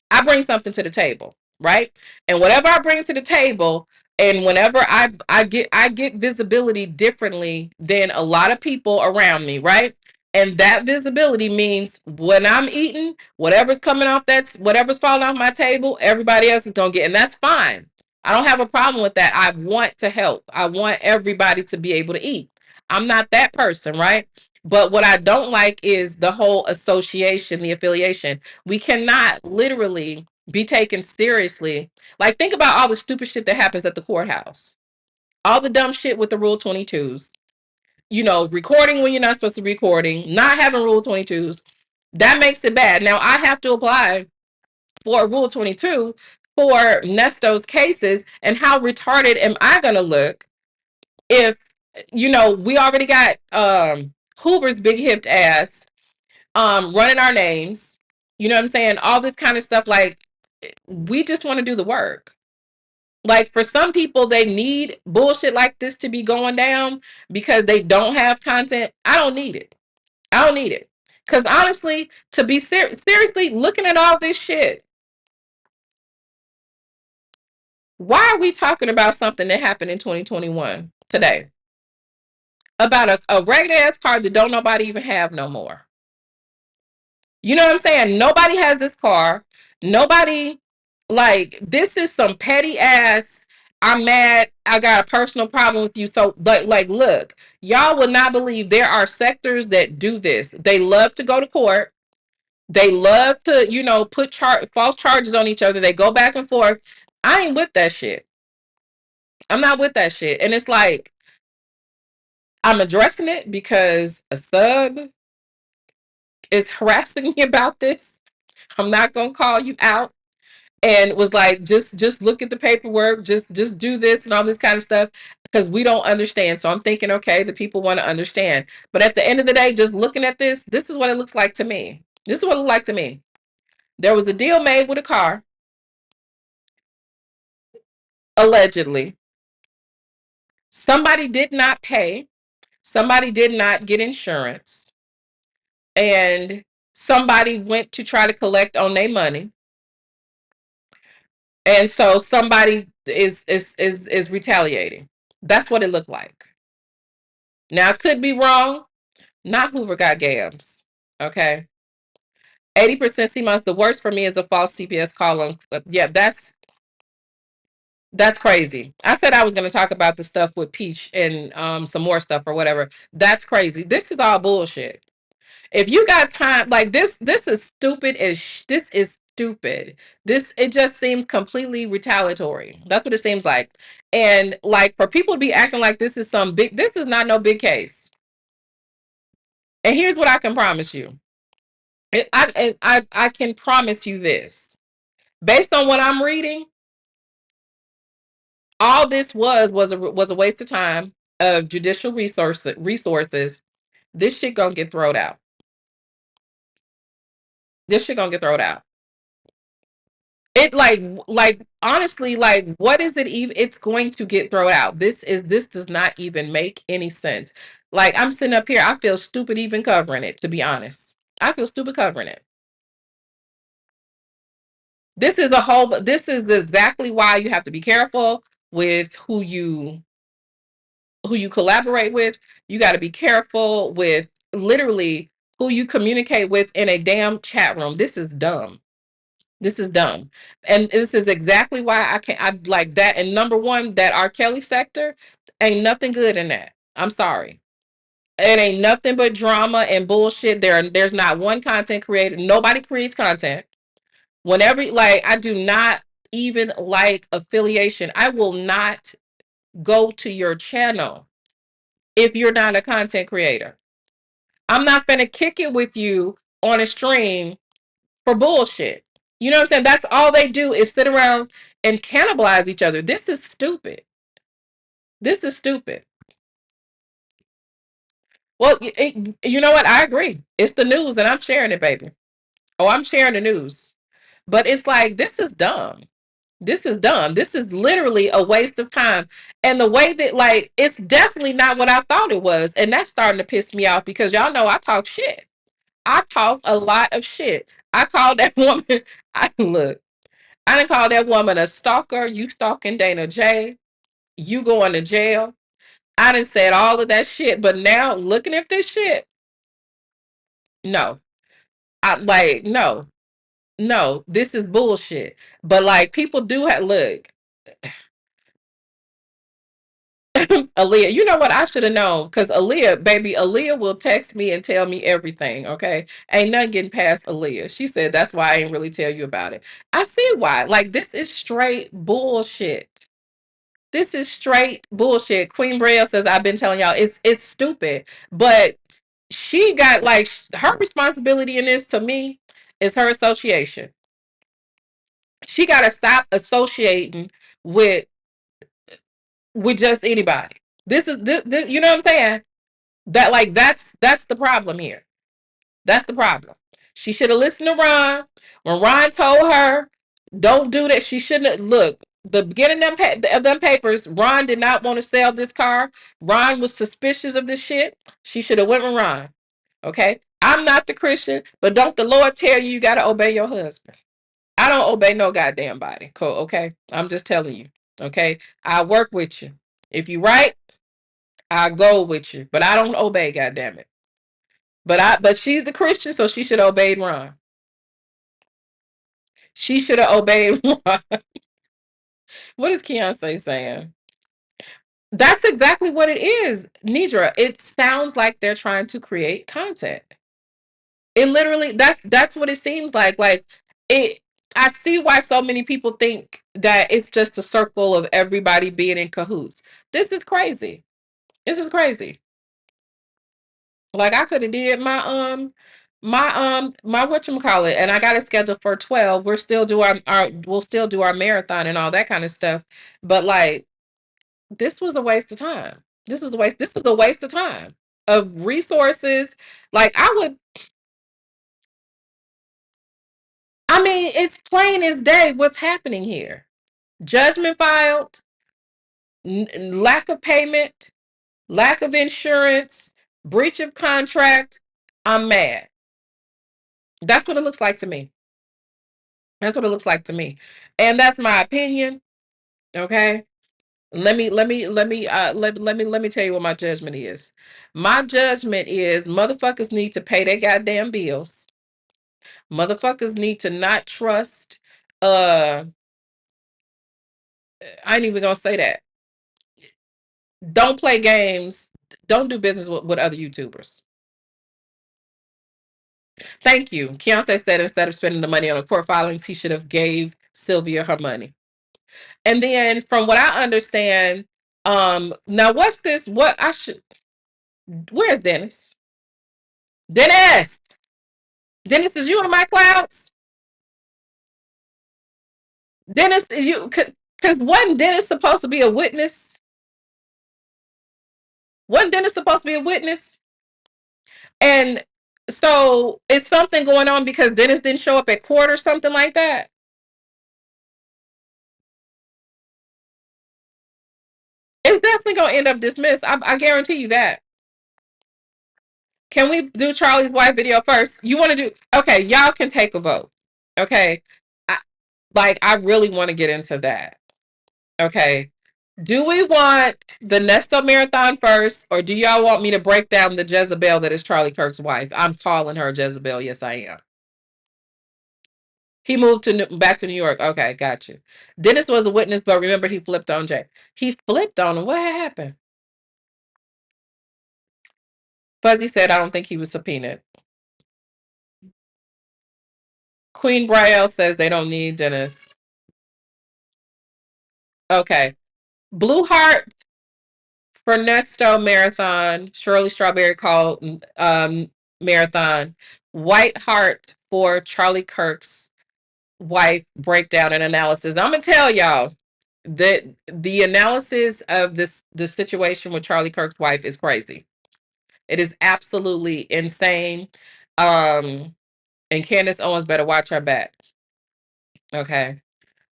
B: I bring something to the table, right? And whatever I bring to the table, and whenever I get visibility differently than a lot of people around me, right? And that visibility means when I'm eating, whatever's falling off my table, everybody else is gonna get, and that's fine. I don't have a problem with that. I want to help. I want everybody to be able to eat. I'm not that person, right? But what I don't like is the whole association, the affiliation. We cannot literally be taken seriously. Like, think about all the stupid shit that happens at the courthouse. All the dumb shit with the Rule 22s. Recording when you're not supposed to be recording, not having Rule 22s. That makes it bad. Now, I have to apply for a Rule 22 for Nesto's cases. And how retarded am I going to look if, we already got Hoover's big hipped ass running our names, you know what I'm saying? All this kind of stuff. Like, we just want to do the work. Like, for some people, they need bullshit like this to be going down because they don't have content. I don't need it. I don't need it. Because honestly, to be seriously looking at all this shit, why are we talking about something that happened in 2021 today? About a regular ass car that don't nobody even have no more. You know what I'm saying? Nobody has this car. Nobody, like, this is some petty ass. I'm mad. I got a personal problem with you. So, like, look, y'all will not believe there are sectors that do this. They love to go to court. They love to, put false charges on each other. They go back and forth. I ain't with that shit. I'm not with that shit. And it's like, I'm addressing it because a sub is harassing me about this. I'm not gonna call you out, and was like, just look at the paperwork, just do this and all this kind of stuff, because we don't understand. So I'm thinking, okay, the people want to understand, but at the end of the day, just looking at this is what it looks like to me. This is what it looked like to me. There was a deal made with a car, allegedly. Somebody did not pay. Somebody did not get insurance, and somebody went to try to collect on their money. And so somebody is retaliating. That's what it looked like. Now, I could be wrong. Not Hoover got gams. Okay. 80% CMOS. The worst for me is a false CPS call on. Yeah, that's crazy. I said I was going to talk about the stuff with Peach and some more stuff or whatever. That's crazy. This is all bullshit. If you got time, like, this is stupid this is stupid. It just seems completely retaliatory. That's what it seems like. And, like, for people to be acting like this is not no big case. And here's what I can promise you. I can promise you this. Based on what I'm reading, all this was a waste of time, of judicial resources, This shit gonna get thrown out. This shit gonna get thrown out. It like honestly, like what is it even? It's going to get thrown out. This does not even make any sense. Like I'm sitting up here, I feel stupid even covering it, to be honest. I feel stupid covering it. This is exactly why you have to be careful with who you collaborate with. You got to be careful with literally who you communicate with in a damn chat room. This is dumb. This is dumb. And this is exactly why I like that. And number one, that R. Kelly sector ain't nothing good in that. I'm sorry. It ain't nothing but drama and bullshit. There's not one content creator. Nobody creates content. Whenever, like, I do not even like affiliation. I will not go to your channel if you're not a content creator. I'm not gonna kick it with you on a stream for bullshit. You know what I'm saying? That's all they do is sit around and cannibalize each other. This is stupid. This is stupid. Well, you know what? I agree. It's the news and I'm sharing it, baby. Oh, I'm sharing the news. But it's like, this is dumb. This is dumb. This is literally a waste of time. And the way that, like, it's definitely not what I thought it was. And that's starting to piss me off because y'all know I talk shit. I talk a lot of shit. I called that woman, I didn't call that woman a stalker. You stalking Dana J. You going to jail. I done said all of that shit. But now looking at this shit, no. No. No, this is bullshit. But like people do have look. Aaliyah, you know what I should have known? Because Aaliyah, baby, Aaliyah will text me and tell me everything. Okay. Ain't nothing getting past Aaliyah. She said that's why I ain't really tell you about it. I see why. Like, this is straight bullshit. This is straight bullshit. Queen Braille says I've been telling y'all it's stupid. But she got like her responsibility in this to me is her association. She gotta stop associating with just anybody. This you know what I'm saying? That like that's the problem here. That's the problem. She should have listened to Ron when Ron told her, "Don't do that." She shouldn't have. Look, the beginning of them papers, Ron did not want to sell this car. Ron was suspicious of this shit. She should have went with Ron. Okay, I'm not the Christian, but don't the Lord tell you got to obey your husband? I don't obey no goddamn body. Cool. Okay, I'm just telling you. Okay, I work with you. If you right, I go with you, but I don't obey. Goddamn it. But she's the Christian, so she should have obeyed Ron. She should have obeyed Ron. What is Keontae saying? That's exactly what it is, Nidra. It sounds like they're trying to create content. It literally that's what it seems like. Like it I see why so many people think that it's just a circle of everybody being in cahoots. This is crazy. This is crazy. Like I could have did my whatchamacallit and I got it scheduled for 12. We'll still do our marathon and all that kind of stuff. But like this was a waste of time. This is a waste of time. Of resources. Like I mean, it's plain as day what's happening here. Judgment filed, lack of payment, lack of insurance, breach of contract. I'm mad. That's what it looks like to me. That's what it looks like to me. And that's my opinion. Okay. Let me tell you what my judgment is. My judgment is motherfuckers need to pay their goddamn bills. Motherfuckers need to not trust uh I ain't even gonna say that. Don't play games. Don't do business with other YouTubers. Thank you. Keontae said instead of spending the money on the court filings, he should have gave Sylvia her money. And then from what I understand, now what's this? Where's Dennis? Dennis! Dennis, is you in my clouds? Dennis, is you because wasn't Dennis supposed to be a witness? Wasn't Dennis supposed to be a witness? And so is something going on because Dennis didn't show up at court or something like that? It's definitely gonna end up dismissed. I guarantee you that. Can we do Charlie's wife video first? You want to do? Okay, y'all can take a vote. Okay, I, I really want to get into that. Okay, do we want the Nesto marathon first, or do y'all want me to break down the Jezebel that is Charlie Kirk's wife? I'm calling her Jezebel. Yes, I am. He moved to back to New York. Okay, got you. Dennis was a witness, but remember he flipped on Jay. He flipped on him. What happened? Fuzzy said, I don't think he was subpoenaed. Queen Brielle says they don't need Dennis. Okay. Blue Heart for Nesto Marathon. Shirley Strawberry called Marathon. White Heart for Charlie Kirk's wife breakdown and analysis. I'm gonna tell y'all that the analysis of the situation with Charlie Kirk's wife is crazy. It is absolutely insane. And Candace Owens better watch her back. Okay.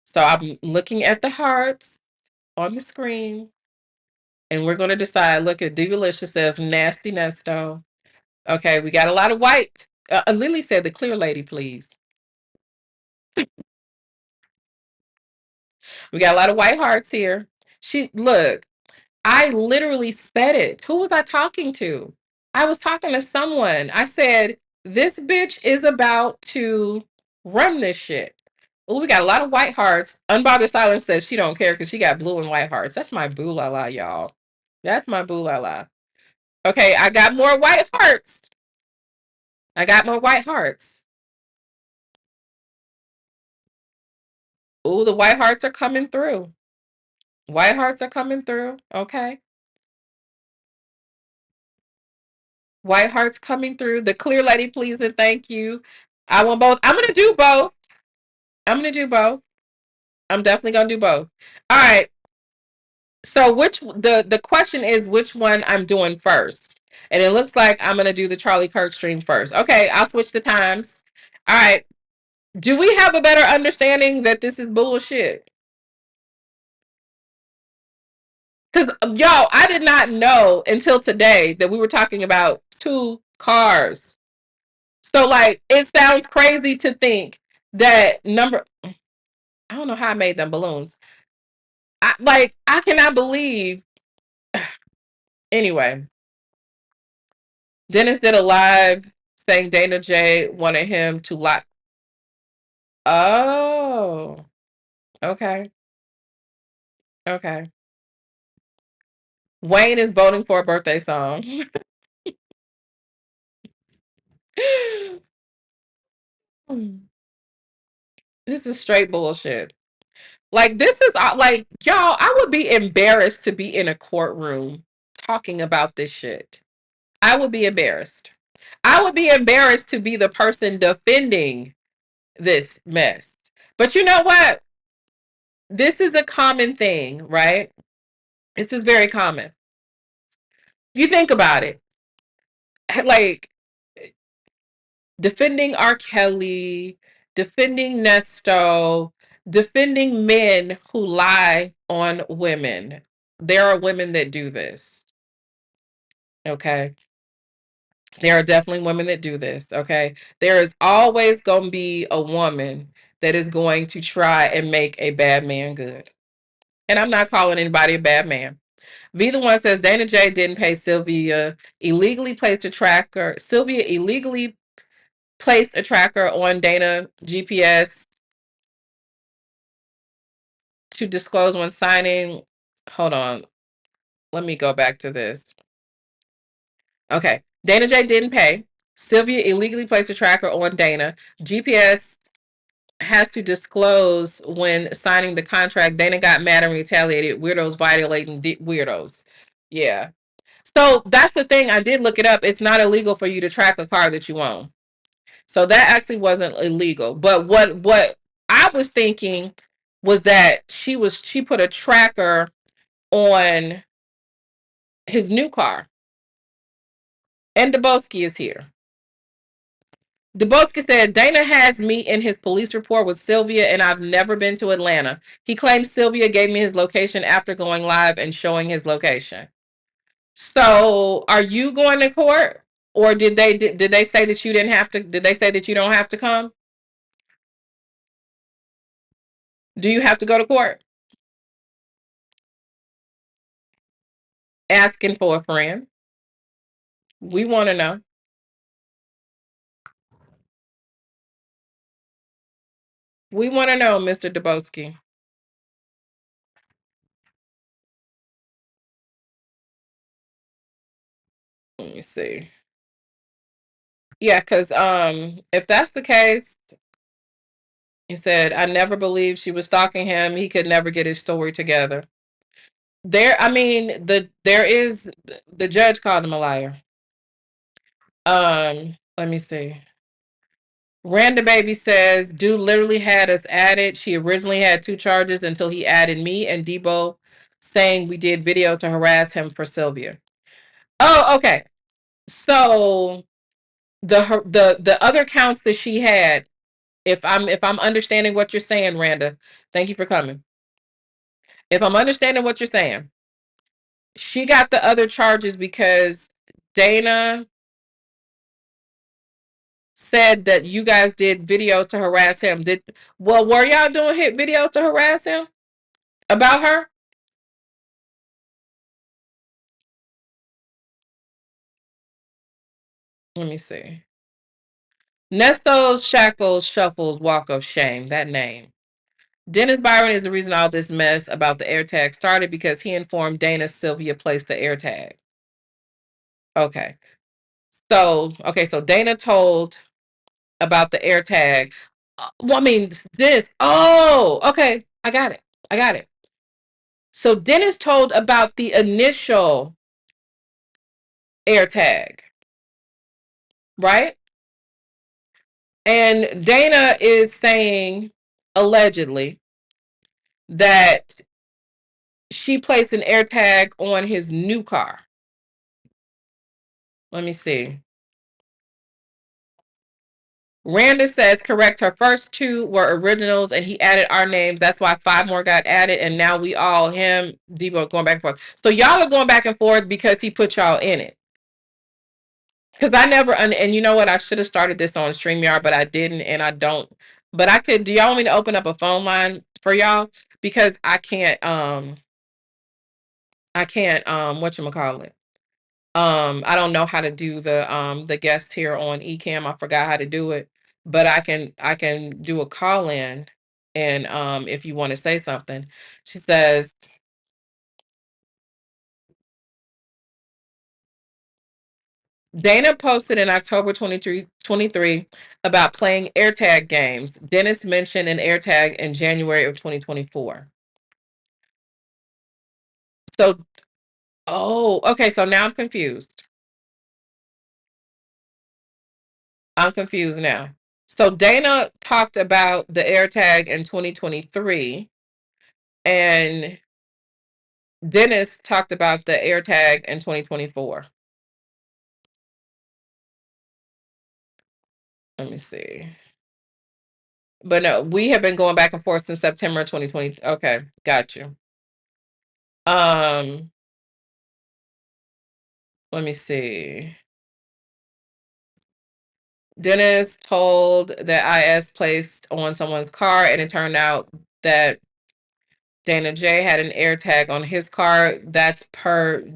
B: So I'm looking at the hearts on the screen, and we're going to decide. Look at Divalicious says nasty Nesto. Okay, we got a lot of white. Lily said the clear lady, please. We got a lot of white hearts here. Look, I literally said it. Who was I talking to? I was talking to someone. I said, this bitch is about to run this shit. Oh, we got a lot of white hearts. Unbothered Silence says she don't care because she got blue and white hearts. That's my boo la la, y'all. That's my boo la la. Okay, I got more white hearts. I got more white hearts. Oh, the white hearts are coming through. White hearts are coming through. Okay. White hearts coming through. The clear lady, please and thank you. I want both. I'm gonna do both. I'm gonna do both. I'm definitely gonna do both. All right. So the question is which one I'm doing first. And it looks like I'm gonna do the Charlie Kirk stream first. Okay, I'll switch the times. All right. Do we have a better understanding that this is bullshit? Because y'all, I did not know until today that we were talking about two cars. So it sounds crazy to think that I don't know how I made them balloons. I cannot believe. Anyway, Dennis did a live saying Dana J wanted him to lock. Oh, okay. Okay. Wayne is voting for a birthday song. This is straight bullshit. This is y'all, I would be embarrassed to be in a courtroom talking about this shit. I would be embarrassed. I would be embarrassed to be the person defending this mess. But you know what? This is a common thing, right? This is very common. You think about it. Like defending R. Kelly, defending Nesto, defending men who lie on women. There are women that do this. Okay. There are definitely women that do this. Okay. There is always going to be a woman that is going to try and make a bad man good. And I'm not calling anybody a bad man. V the one says Dana J didn't pay Sylvia, illegally placed a tracker. Sylvia illegally placed a tracker on Dana GPS to disclose when signing. Hold on. Let me go back to this. Okay. Dana J didn't pay. Sylvia illegally placed a tracker on Dana. GPS has to disclose when signing the contract. Dana got mad and retaliated. Weirdos violating weirdos. Yeah. So that's the thing. I did look it up. It's not illegal for you to track a car that you own. So that actually wasn't illegal. But what I was thinking was that she put a tracker on his new car. And Dubosky is here. Dubosky said Dana has me in his police report with Sylvia, and I've never been to Atlanta. He claims Sylvia gave me his location after going live and showing his location. So, are you going to court, or did they say that you didn't have to? Did they say that you don't have to come? Do you have to go to court? Asking for a friend. We want to know. We want to know, Mr. Dubosky. Let me see. Yeah, because if that's the case, he said, I never believed she was stalking him. He could never get his story together. I mean, there is the judge called him a liar. Let me see. Randa Baby says, dude literally had us added. She originally had 2 charges until he added me and Debo, saying we did videos to harass him for Sylvia. Oh, okay. So the other counts that she had, if I'm understanding what you're saying, Randa, thank you for coming. If I'm understanding what you're saying, she got the other charges because Dana said that you guys did videos to harass him. Were y'all doing hit videos to harass him about her? Let me see. Nestos Shackles Shuffles Walk of Shame. That name. Dennis Byron is the reason all this mess about the AirTag started because he informed Dana Sylvia placed the AirTag. Okay. So Dana told about the AirTag. Well, I mean, this. Oh, okay. I got it. I got it. So Dennis told about the initial AirTag, right? And Dana is saying, allegedly, that she placed an AirTag on his new car. Let me see. Randa says, correct, her first 2 were originals and he added our names. That's why 5 more got added. And now we all, him, Debo, going back and forth. So y'all are going back and forth because he put y'all in it. Because I never, and you know what? I should have started this on StreamYard, but I didn't and I don't. But I could, do y'all want me to open up a phone line for y'all? Because whatchamacallit? I don't know how to do the guest here on Ecamm. I forgot how to do it, but I can do a call in, and if you want to say something. She says Dana posted in October 23 about playing AirTag games. Dennis mentioned an AirTag in January of 2024. So, oh, okay, so now I'm confused. I'm confused now. So Dana talked about the AirTag in 2023, and Dennis talked about the AirTag in 2024. Let me see. But no, we have been going back and forth since September 2020. Okay, got you. Um, let me see. Dennis told that IS placed on someone's car, and it turned out that Dana J had an AirTag on his car. That's per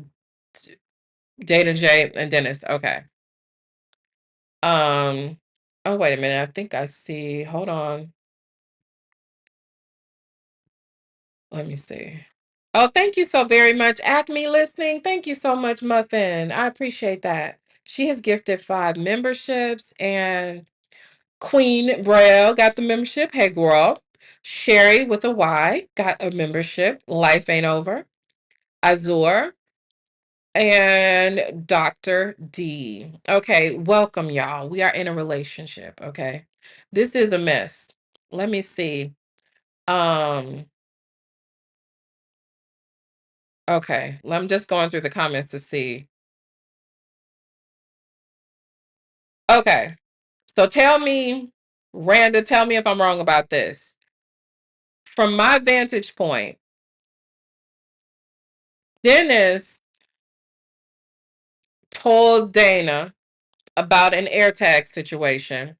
B: Dana J and Dennis. Okay. Oh, wait a minute. I think I see. Hold on. Let me see. Oh, thank you so very much, Acme Listening. Thank you so much, Muffin. I appreciate that. She has gifted 5 memberships, and Queen Braille got the membership. Hey, girl. Sherry with a Y got a membership. Life ain't over. Azure and Dr. D. Okay, welcome, y'all. We are in a relationship. Okay, this is a mess. Let me see. Um, okay, I'm just going through the comments to see. Okay. So tell me, Randa, tell me if I'm wrong about this. From my vantage point, Dennis told Dana about an AirTag situation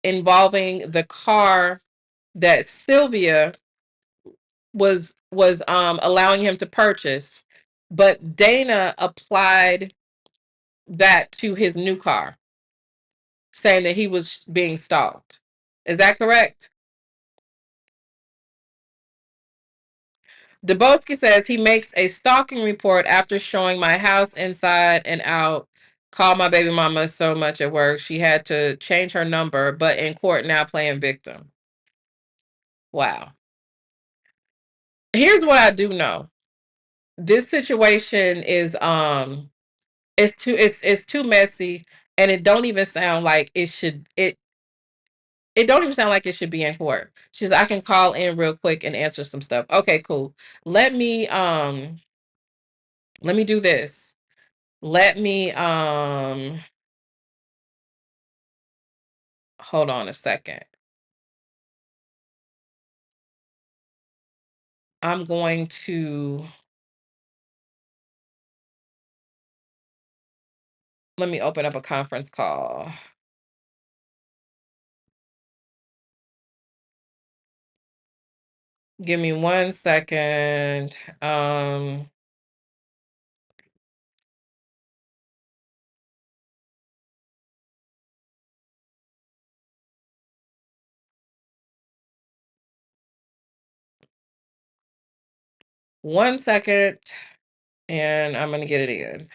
B: involving the car that Sylvia was allowing him to purchase, but Dana applied that to his new car, saying that he was being stalked. Is that correct? Dubowski says he makes a stalking report after showing my house inside and out. Called my baby mama so much at work she had to change her number, but in court now playing victim. Wow. Here's what I do know. This situation is it's too messy, and it don't even sound like it don't even sound like it should be in court. She's I can call in real quick and answer some stuff. Okay, cool. Let me do this. Let me hold on a second. I'm going to let me open up a conference call. Give me 1 second. One second, and I'm gonna get it in.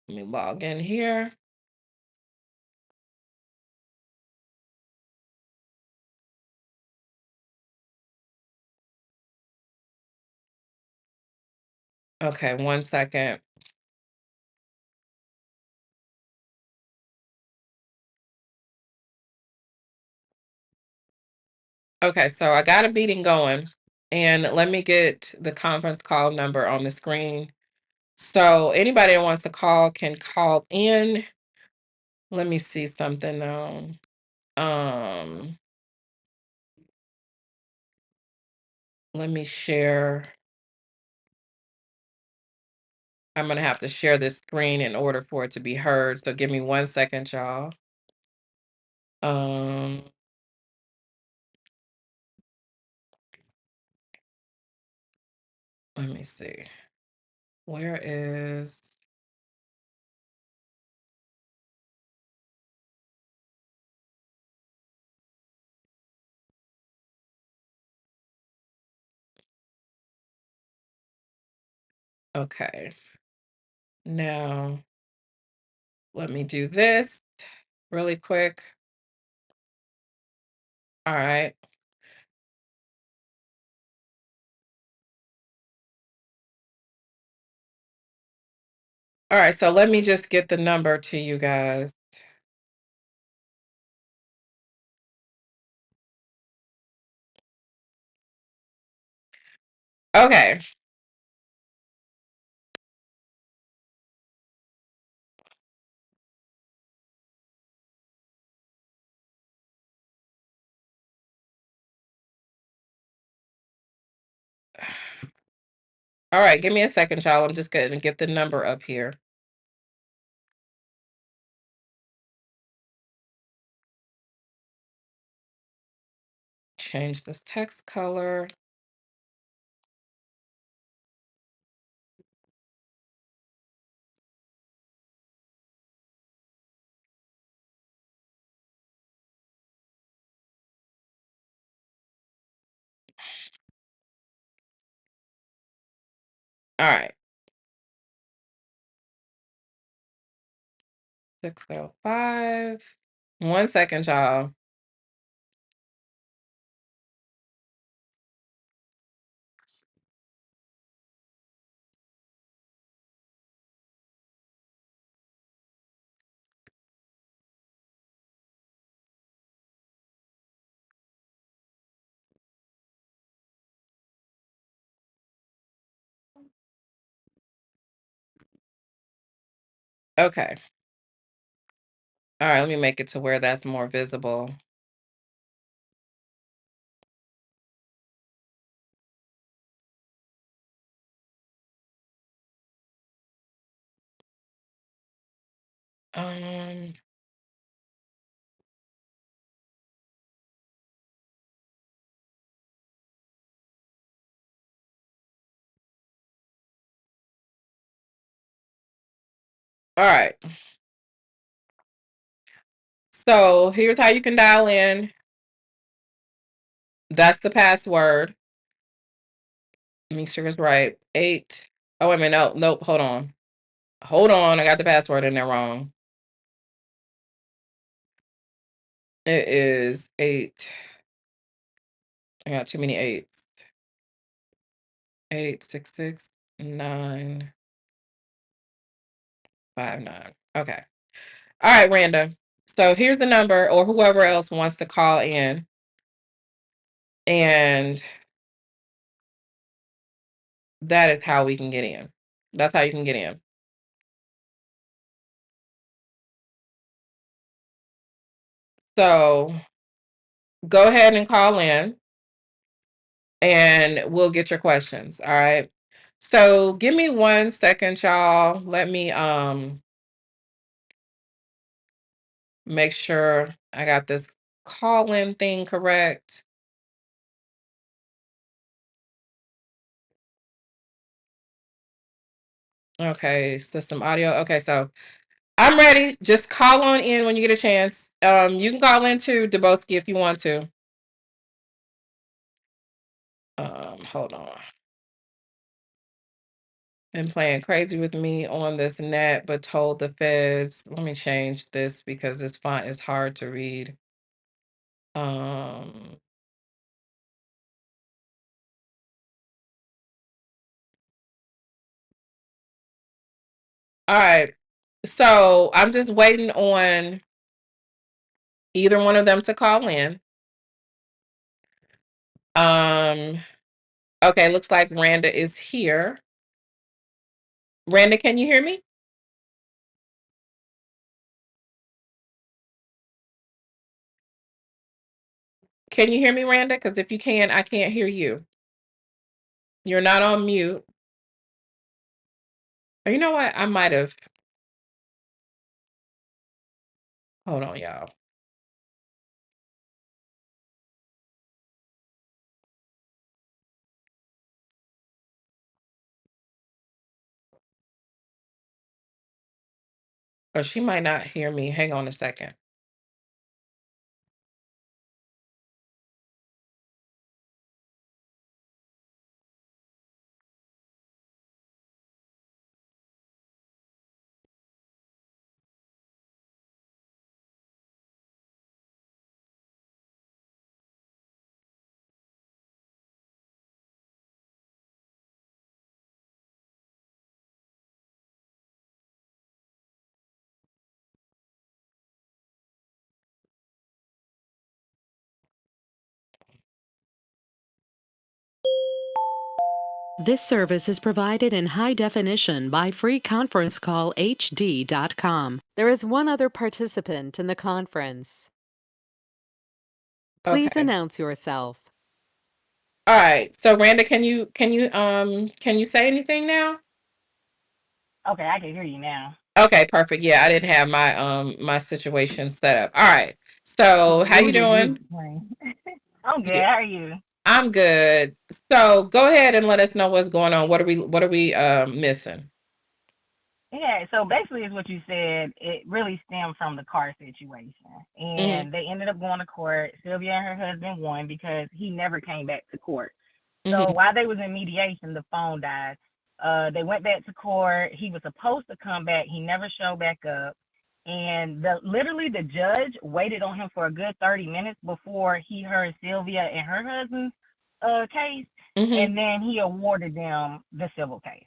B: Let me log in here. Okay, 1 second. Okay, so I got a meeting going, and let me get the conference call number on the screen. So anybody that wants to call can call in. Let me see something now. Um, Let me share. I'm gonna have to share this screen in order for it to be heard. So give me 1 second, y'all. Um, Let me see. Where is okay. Now let me do this really quick. All right. All right, so let me just get the number to you guys. Okay. All right, give me a second, y'all. I'm just gonna get the number up here. Change this text color. All right. 605. 1 second, y'all. Okay. All right, let me make it to where that's more visible. Um, all right. So here's how you can dial in. That's the password. Make sure it's right. 8. Oh, wait a minute. No, nope. Hold on. Hold on. I got the password in there wrong. It is 8. I got too many 8s. 866-959. Okay. All right, Randa. So here's the number, or whoever else wants to call in. And that is how we can get in. That's how you can get in. So go ahead and call in and we'll get your questions. All right. So give me 1 second, y'all. Let me make sure I got this call-in thing correct. Okay, system audio. Okay, so I'm ready. Just call on in when you get a chance. You can call in to Deboski if you want to. Hold on. Been playing crazy with me on this net, but told the feds. Let me change this because this font is hard to read. Um, all right. So I'm just waiting on either one of them to call in. Okay, looks like Randa is here. Randa, can you hear me? Can you hear me, Randa? Because if you can, I can't hear you. You're not on mute. Or you know what? I might have. Hold on, y'all. Or she might not hear me. Hang on a second.
G: This service is provided in high definition by freeconferencecallhd.com. There is one other participant in the conference. Please
B: Okay.
G: announce yourself.
B: All right. So Randa, can you say anything now?
H: Okay, I can hear you now.
B: Okay, perfect. Yeah, I didn't have my situation set up. All right. So how
H: It
B: you
H: was just
B: doing?
H: music playing. I'm good.
B: Yeah,
H: How are you?
B: I'm good. So go ahead and let us know what's going on. What are we missing?
H: Yeah, so basically, it's what you said. It really stemmed from the car situation.
B: Mm-hmm.
H: And they ended up going to court. Sylvia and her husband won because he never came back to court. So
B: Mm-hmm.
H: while they was in mediation, the phone died. They went back to court. He was supposed to come back. He never showed back up. And literally the judge waited on him for a good 30 minutes before he heard Sylvia and her husband's case.
B: Mm-hmm.
H: And then he awarded them the civil case.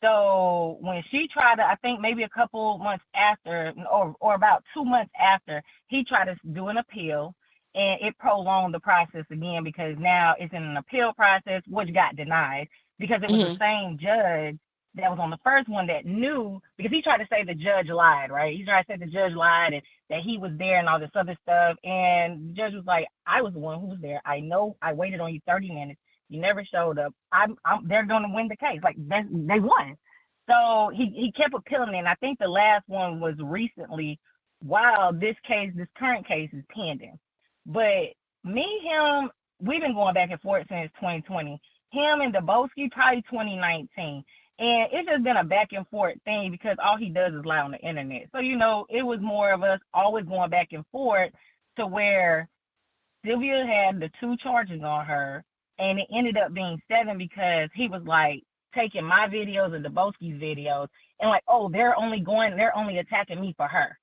H: So when she tried to, I think maybe a couple months after, or about 2 months after, he tried to do an appeal, and it prolonged the process again because now it's in an appeal process, which got denied because it was the
B: Mm-hmm.
H: same judge that was on the first one that knew, because he tried to say the judge lied, right? He tried to say the judge lied and that he was there and all this other stuff. And the judge was like, I was the one who was there. I know I waited on you 30 minutes. You never showed up. They're going to win the case. Like, they won. So he kept appealing it. And I think the last one was recently, while this current case is pending. But him, we've been going back and forth since 2020. Him and Dubowski, probably 2019. And it's just been a back and forth thing because all he does is lie on the internet. So, it was more of us always going back and forth to where Sylvia had the 2 charges on her, and it ended up being 7 because he was like taking my videos and Dubowski's videos and like, oh, they're only attacking me for her.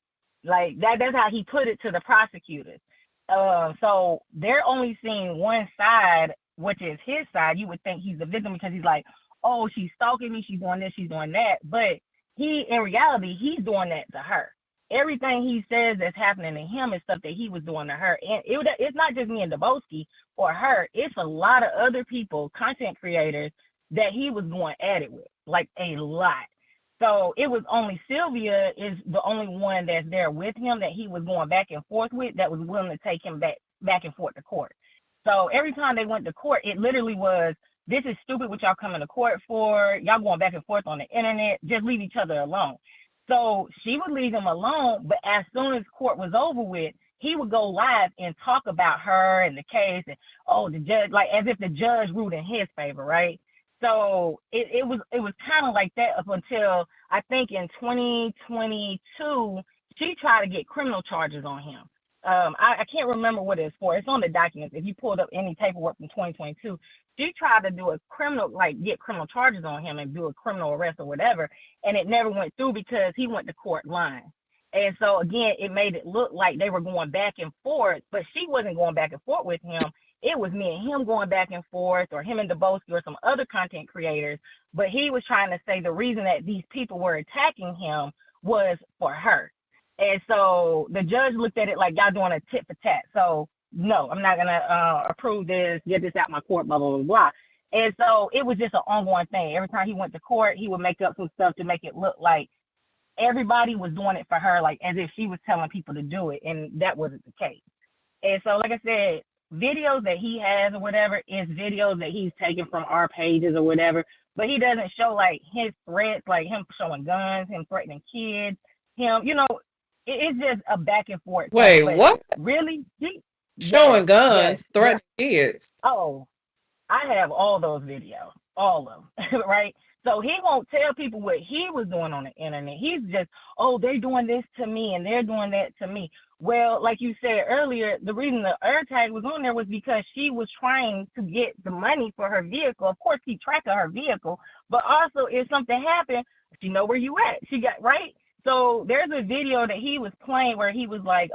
H: Like that's how he put it to the prosecutors. So they're only seeing one side, which is his side. You would think he's the victim because he's like, oh, she's stalking me, she's doing this, she's doing that. But in reality, he's doing that to her. Everything he says that's happening to him is stuff that he was doing to her. And it's not just me and Dubowski or her. It's a lot of other people, content creators, that he was going at it with, like a lot. So it was only Sylvia is the only one that's there with him that he was going back and forth with, that was willing to take him back and forth to court. So every time they went to court, it literally was, this is stupid what y'all coming to court for. Y'all going back and forth on the internet. Just leave each other alone. So she would leave him alone, but as soon as court was over with, he would go live and talk about her and the case and, oh, the judge, like as if the judge ruled in his favor, right? So it was kind of like that up until I think in 2022, she tried to get criminal charges on him. I can't remember what it's for. It's on the documents. If you pulled up any paperwork from 2022, she tried to do a criminal, like get criminal charges on him and do a criminal arrest or whatever. And it never went through because he went to court lying. And so again, it made it look like they were going back and forth, but she wasn't going back and forth with him. It was me and him going back and forth, or him and Dubowski or some other content creators. But he was trying to say the reason that these people were attacking him was for her. And so the judge looked at it like y'all doing a tit for tat. So no, I'm not gonna approve this, get this out my court, blah, blah, blah, blah. And so it was just an ongoing thing. Every time he went to court, he would make up some stuff to make it look like everybody was doing it for her, like as if she was telling people to do it. And that wasn't the case. And so, like I said, videos that he has or whatever is videos that he's taken from our pages or whatever, but he doesn't show like his threats, like him showing guns, him threatening kids, him, it's just a back and forth.
B: Wait,
H: thing.
B: what?
H: Really?
B: Showing guns, threatening kids.
H: Oh, I have all those videos, all of them, right? So he won't tell people what he was doing on the internet. He's just, oh, they're doing this to me and they're doing that to me. Well, like you said earlier, the reason the AirTag was on there was because she was trying to get the money for her vehicle. Of course, keep track of her vehicle, but also if something happened, she know where you at. She got, right? So there's a video that he was playing where he was like,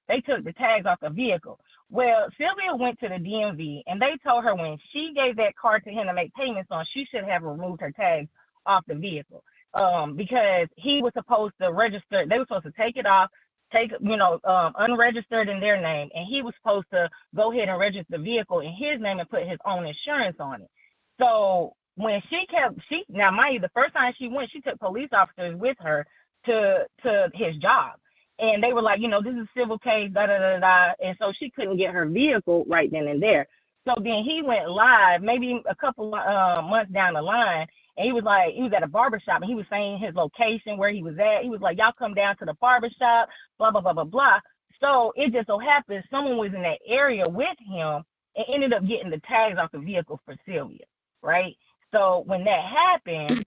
H: they took the tags off the vehicle. Well, Sylvia went to the DMV and they told her when she gave that car to him to make payments on, she should have removed her tags off the vehicle. Because he was supposed to register, they were supposed to take it off, unregistered in their name, and he was supposed to go ahead and register the vehicle in his name and put his own insurance on it. So when now mind you, the first time she went, she took police officers with her to his job. And they were like, this is a civil case, da, da, da, da. And so she couldn't get her vehicle right then and there. So then he went live, maybe a couple months down the line, and he was at a barbershop, and he was saying his location, where he was at. He was like, y'all come down to the barbershop, blah, blah, blah, blah, blah. So it just so happened someone was in that area with him and ended up getting the tags off the vehicle for Sylvia, right? So when that happened,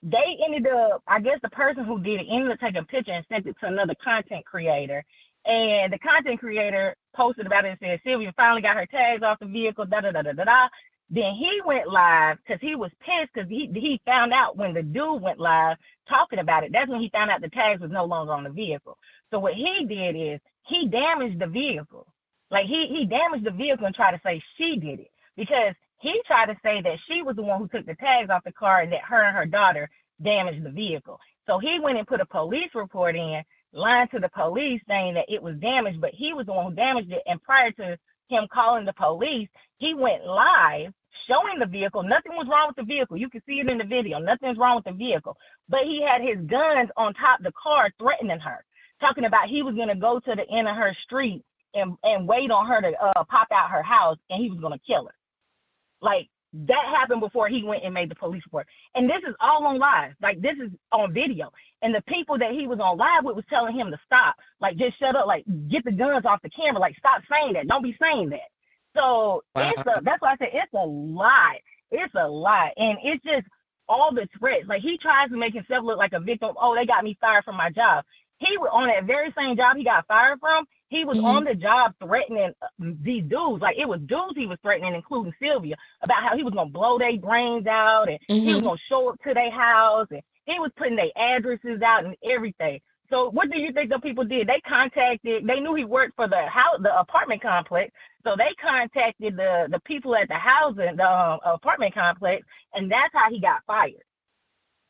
H: they ended up, I guess the person who did it ended up taking a picture and sent it to another content creator. And the content creator posted about it and said, Sylvia finally got her tags off the vehicle, da, da, da, da, da, da. Then he went live because he was pissed because he found out when the dude went live talking about it. That's when he found out the tags was no longer on the vehicle. So what he did is he damaged the vehicle. Like he damaged the vehicle and tried to say she did it because he tried to say that she was the one who took the tags off the car and that her and her daughter damaged the vehicle. So he went and put a police report in, lying to the police saying that it was damaged, but he was the one who damaged it. And prior to him calling the police, he went live showing the vehicle. Nothing was wrong with the vehicle. You can see it in the video. Nothing's wrong with the vehicle. But he had his guns on top of the car threatening her, talking about he was going to go to the end of her street and wait on her to pop out her house, and he was going to kill her. Like, that happened before he went and made the police report. And this is all on live. Like, this is on video. And the people that he was on live with was telling him to stop. Like, just shut up. Like, get the guns off the camera. Like, stop saying that. Don't be saying that. So
B: Wow.
H: that's why I said it's a lot. It's a lot. And it's just all the threats. Like, he tries to make himself look like a victim. Oh, they got me fired from my job. He was on that very same job he got fired from. He was on the job threatening these dudes. Like, it was dudes he was threatening, including Sylvia, about how he was going to blow their brains out, and he was going to show up to their house, and he was putting their addresses out and everything. So what do you think the people did? They knew he worked for the apartment complex. So they contacted the people at the apartment complex, and that's how he got fired.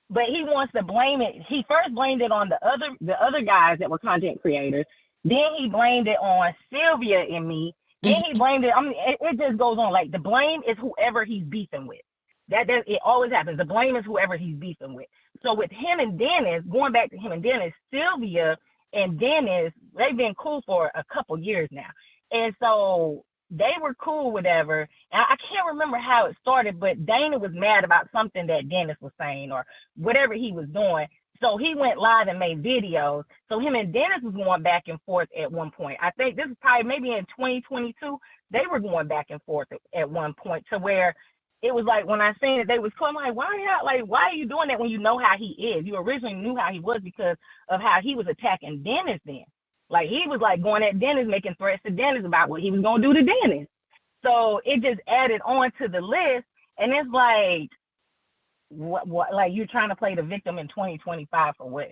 H: But he wants to blame it. He first blamed it on the other guys that were content creators. Then he blamed it on Sylvia and me. Then he blamed it. I mean, it just goes on. Like, the blame is whoever he's beefing with. That it always happens. The blame is whoever he's beefing with. So with him and Dennis, going back to him and Dennis, Sylvia and Dennis, they've been cool for a couple years now. And so they were cool, whatever. And I can't remember how it started, but Dana was mad about something that Dennis was saying or whatever he was doing. So he went live and made videos. So him and Dennis was going back and forth at one point. I think this is probably maybe in 2022, they were going back and forth at one point, to where it was like, when I seen it, they was cool. I'm like, why are you doing that when you know how he is? You originally knew how he was because of how he was attacking Dennis then. Like, he was like going at Dennis, making threats to Dennis about what he was going to do to Dennis. So it just added on to the list. And it's like, what like, you're trying to play the victim in 2025 for what?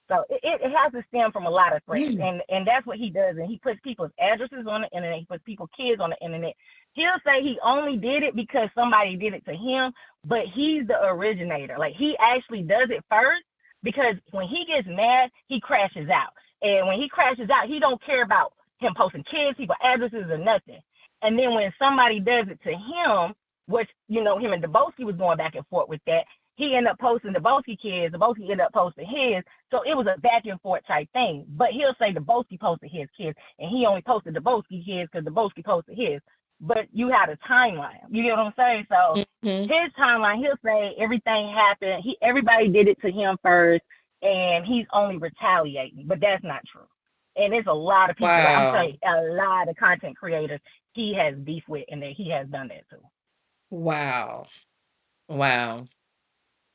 H: So it has to stem from a lot of threats. And that's what he does. And he puts people's addresses on the internet. He puts people's kids on the internet. He'll say he only did it because somebody did it to him, but he's the originator. Like, he actually does it first, because when he gets mad, he crashes out. And when he crashes out, he don't care about him posting kids, people addresses, or nothing. And then when somebody does it to him, which, him and Debosky was going back and forth with that, he ended up posting Debosky kids, Debosky ended up posting his. So it was a back and forth type thing. But he'll say Debosky posted his kids, and he only posted Debosky kids because Debosky posted his. But you had a timeline. You get what I'm saying? So his timeline, he'll say everything happened. Everybody did it to him first, and he's only retaliating. But that's not true. And there's a lot of people, like I'm telling you, a lot of content creators he has beef with, and that he has done that too.
B: Wow.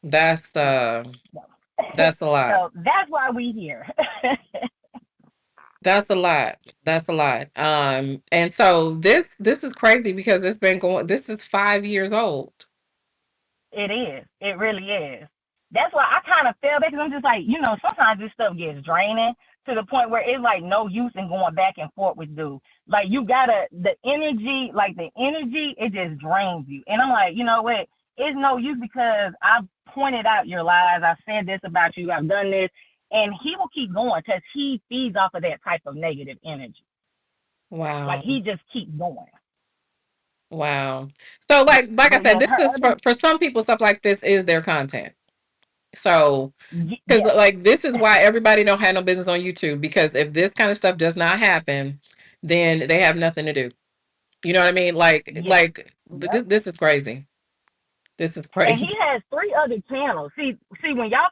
B: That's a lot.
H: So that's why we here.
B: That's a lot. And so this is crazy, because it's been this is 5 years old.
H: It is. It really is. That's why I kind of fell back, because I'm just like, sometimes this stuff gets draining to the point where it's like no use in going back and forth with dude. Like, you gotta, the energy, it just drains you. And I'm like, you know what? It's no use, because I've pointed out your lies. I've said this about you. I've done this. And he will keep going because he feeds off of that type of negative energy.
B: Wow.
H: Like, he just keeps going.
B: Wow. So like I said, this is for some people, stuff like this is their content. So, because like, this is why everybody don't have no business on YouTube, because if this kind of stuff does not happen, then they have nothing to do. You know what I mean? This is crazy. This is crazy.
H: And he has 3 other channels. See, when y'all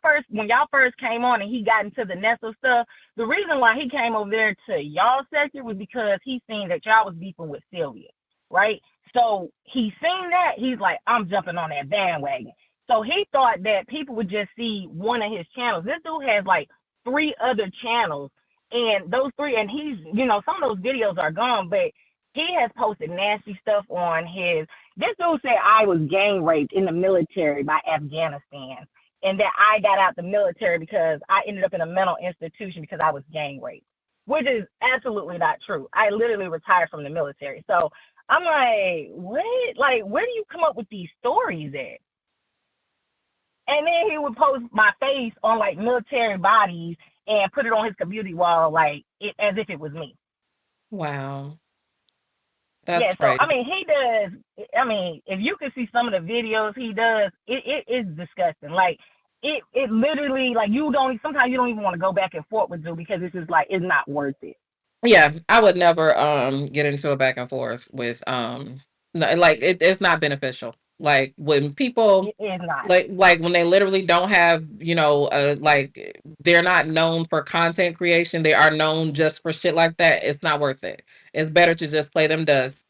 H: first came on and he got into the Nestle stuff, the reason why he came over there to y'all sector was because he seen that y'all was beefing with Sylvia, right? So he seen that, he's like, I'm jumping on that bandwagon. So he thought that people would just see one of his channels. This dude has like 3 other channels, and those 3, and he's, some of those videos are gone, but he has posted nasty stuff on his. This dude said I was gang raped in the military by Afghanistan, and that I got out the military because I ended up in a mental institution because I was gang raped, which is absolutely not true. I literally retired from the military. So I'm like, what? Like, where do you come up with these stories at? And then he would post my face on like military bodies and put it on his community wall, like as if it was me.
B: Wow. That's
H: Yeah, so I
B: crazy.
H: mean, he does. I mean, if you can see some of the videos he does, it is disgusting. Like it literally like you don't. Sometimes you don't even want to go back and forth with Zoo because it's just like it's not worth it.
B: Yeah, I would never get into a back and forth with like it's not beneficial. Like when people
H: It is not.
B: like when they literally don't have, like they're not known for content creation, they are known just for shit like that. It's not worth it. It's better to just play them dust.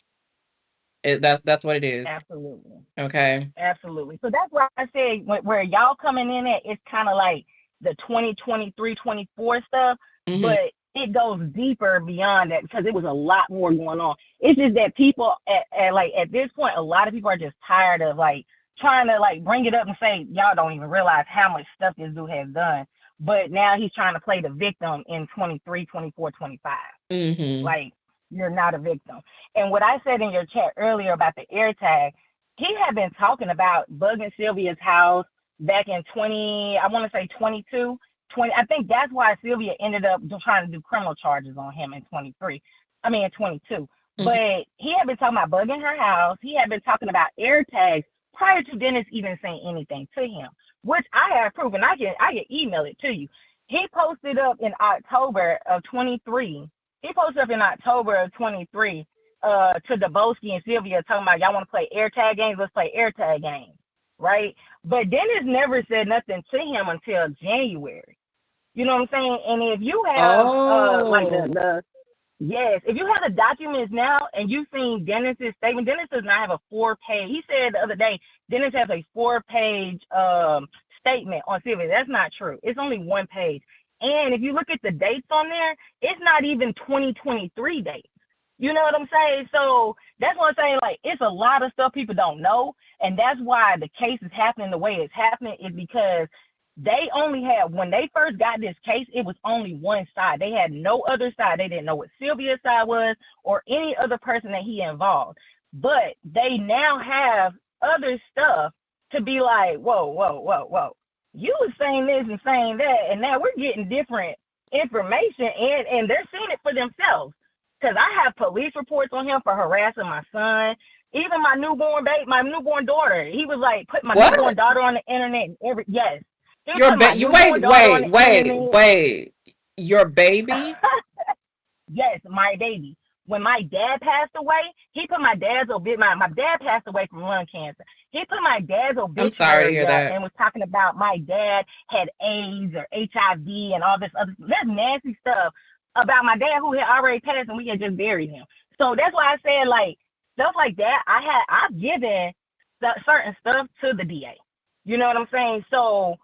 B: That's what it is.
H: Absolutely.
B: Okay.
H: Absolutely. So that's why I say where y'all coming in at, it's kind of like the 2023, 24 stuff,
B: Hmm.
H: but it goes deeper beyond that because it was a lot more going on. It's just that people at this point, a lot of people are just tired of like trying to like bring it up and say y'all don't even realize how much stuff this dude has done. But now he's trying to play the victim in 23, 24, 25.
B: Hmm.
H: Like you're not a victim. And what I said in your chat earlier about the air tag, he had been talking about bugging Sylvia's house back in 20, I want to say 22, 20. I think that's why Sylvia ended up trying to do criminal charges on him in 23. I mean, in 22.
B: Hmm.
H: But he had been talking about bugging her house. He had been talking about air tags prior to Dennis even saying anything to him, which I have proven. I can email it to you. He posted up in October of 23. He posted up in October of 23 to Deboski and Sylvia talking about y'all want to play air tag games, let's play air tag games, right? But Dennis never said nothing to him until January. You know what I'm saying? And if you have like
B: Oh.
H: the yes, if you have the documents now and you've seen Dennis's statement, Dennis does not have a 4-page. He said the other day Dennis has a 4-page statement on Sylvia. That's not true. It's only 1 page. And if you look at the dates on there, it's not even 2023 dates. You know what I'm saying? So that's what I'm saying. Like, it's a lot of stuff people don't know. And that's why the case is happening the way it's happening, is because they only had, when they first got this case, it was only one side. They had no other side. They didn't know what Sylvia's side was or any other person that he involved. But they now have other stuff to be like, whoa, whoa, whoa, whoa. You was saying this and saying that, and now we're getting different information, and they're seeing it for themselves. Because I have police reports on him for harassing my son. Even my newborn baby, my newborn daughter. He was like putting my newborn
B: What?
H: daughter on the internet. Yes, he was
B: Your
H: putting my
B: you
H: newborn daughter on the internet.
B: wait. Your baby?
H: Yes, my baby. When my dad passed away, he put my dad's my dad passed away from lung cancer. He put my dad's
B: I'm sorry to
H: obituary
B: hear
H: up
B: that.
H: and was talking about my dad had AIDS or HIV and all this other that's nasty stuff about my dad who had already passed and we had just buried him. So that's why I said like stuff like that. I've given certain stuff to the DA. You know what I'm saying? So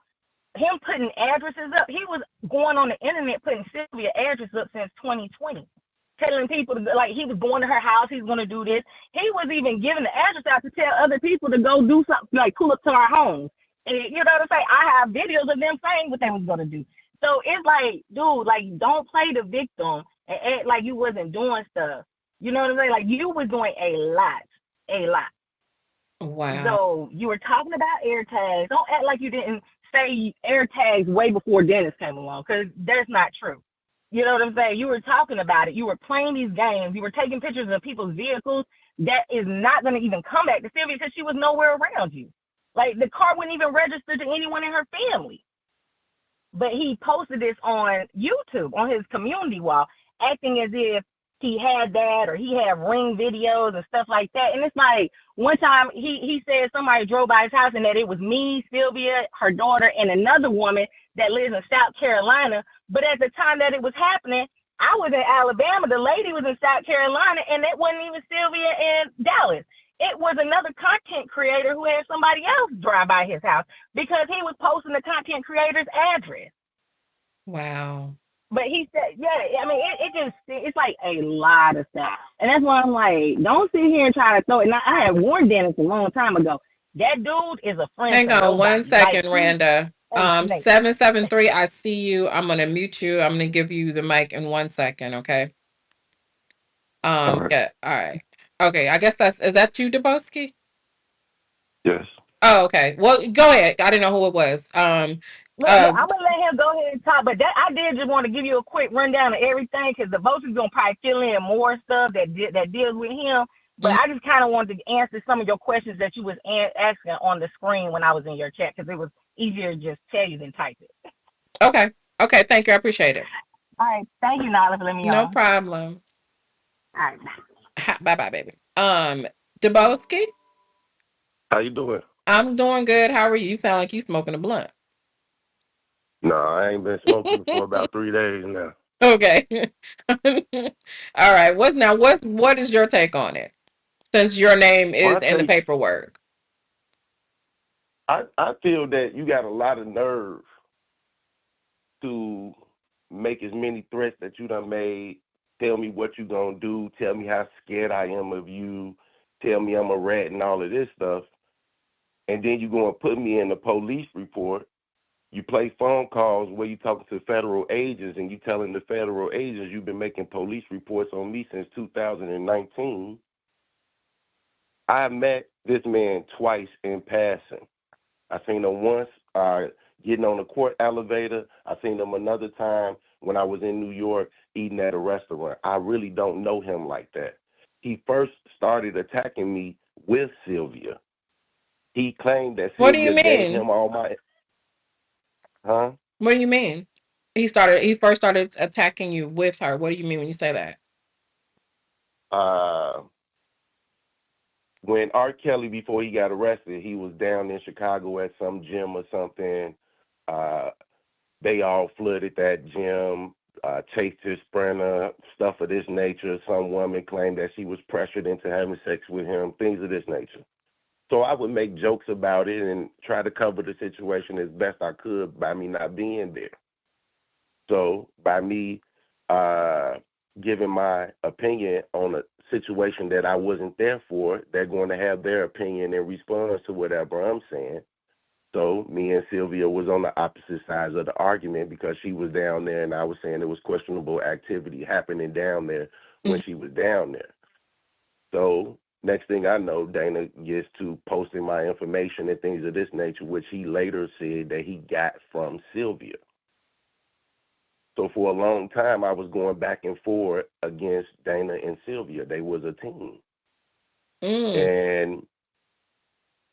H: him putting addresses up, he was going on the internet putting Sylvia address up since 2020, telling people to, like he was going to her house, he's going to do this. He was even giving the address out to tell other people to go do something, like pull up to our homes. And you know what I'm saying? I have videos of them saying what they was going to do. So it's like, dude, like don't play the victim and act like you wasn't doing stuff. You know what I'm saying? Like you was doing a lot, a lot.
B: Wow.
H: So you were talking about air tags. Don't act like you didn't say air tags way before Dennis came along, because that's not true. You know what I'm saying? You were talking about it. You were playing these games. You were taking pictures of people's vehicles that is not going to even come back to Sylvia because she was nowhere around you. Like the car wouldn't even register to anyone in her family. But he posted this on YouTube on his community wall, acting as if he had that or he had ring videos and stuff like that. And it's like one time he said somebody drove by his house and that it was me, Sylvia, her daughter, and another woman that lives in South Carolina. But at the time that it was happening, I was in Alabama. The lady was in South Carolina, and it wasn't even Sylvia in Dallas. It was another content creator who had somebody else drive by his house because he was posting the content creator's address.
B: Wow.
H: But he said, yeah, I mean, it's like a lot of stuff. And that's why I'm like, don't sit here and try to throw it. Now, I had warned Dennis a long time ago. That dude is a friend
B: Hang
H: to
B: on one
H: nobody. Like,
B: second,
H: he's
B: Randa.
H: a snake.
B: 773, I see you. I'm gonna mute you. I'm gonna give you the mic in 1 second, okay?
I: All right.
B: Yeah, all right. Okay, I guess is that you, Deboski?
I: Yes.
B: Oh, okay. Well, go ahead. I didn't know who it was.
H: Look, I'm gonna let him go ahead and talk, but that I did just want to give you a quick rundown of everything because the votes is gonna probably fill in more stuff that deals with him. But I just kind of wanted to answer some of your questions that you was asking on the screen when I was in your chat, because it was easier to just tell you than type it.
B: Okay. Okay. Thank you. I appreciate it.
H: All right. Thank you, Nala, for letting me
B: No
H: on.
B: problem.
H: All right.
B: Bye bye, baby. Dubowski,
I: How you doing?
B: I'm doing good. How are you? You sound like you smoking a blunt.
I: No, I ain't been smoking for about 3 days now.
B: Okay. All right. What is your take on it? Since your name
I: My
B: is in the
I: take,
B: paperwork.
I: I feel that you got a lot of nerve to make as many threats that you done made. Tell me what you gonna do. Tell me how scared I am of you. Tell me I'm a rat and all of this stuff. And then you gonna put me in the police report. You play phone calls where you talking to federal agents and you telling the federal agents you've been making police reports on me since 2019. I met this man twice in passing. I seen him once getting on the court elevator. I seen him another time when I was in New York eating at a restaurant. I really don't know him like that. He first started attacking me with Sylvia. He claimed that
B: What do you
I: Sylvia gave
B: mean?
I: him all my, huh?
B: What do you mean? He first started attacking you with her. What do you mean when you say that?
I: Uh, when R. Kelly, before he got arrested, he was down in Chicago at some gym or something. Uh, they all flooded that gym, chased his sprinter, stuff of this nature. Some woman claimed that she was pressured into having sex with him, things of this nature. So I would make jokes about it and try to cover the situation as best I could by me not being there. So by me uh, giving my opinion on a situation that I wasn't there for, they're going to have their opinion in response to whatever I'm saying. So me and Sylvia was on the opposite sides of the argument because she was down there and I was saying there was questionable activity happening down there when she was down there. So next thing I know, Dana gets to posting my information and things of this nature, which he later said that he got from Sylvia. So for a long time, I was going back and forth against Dana and Sylvia. They was a team. And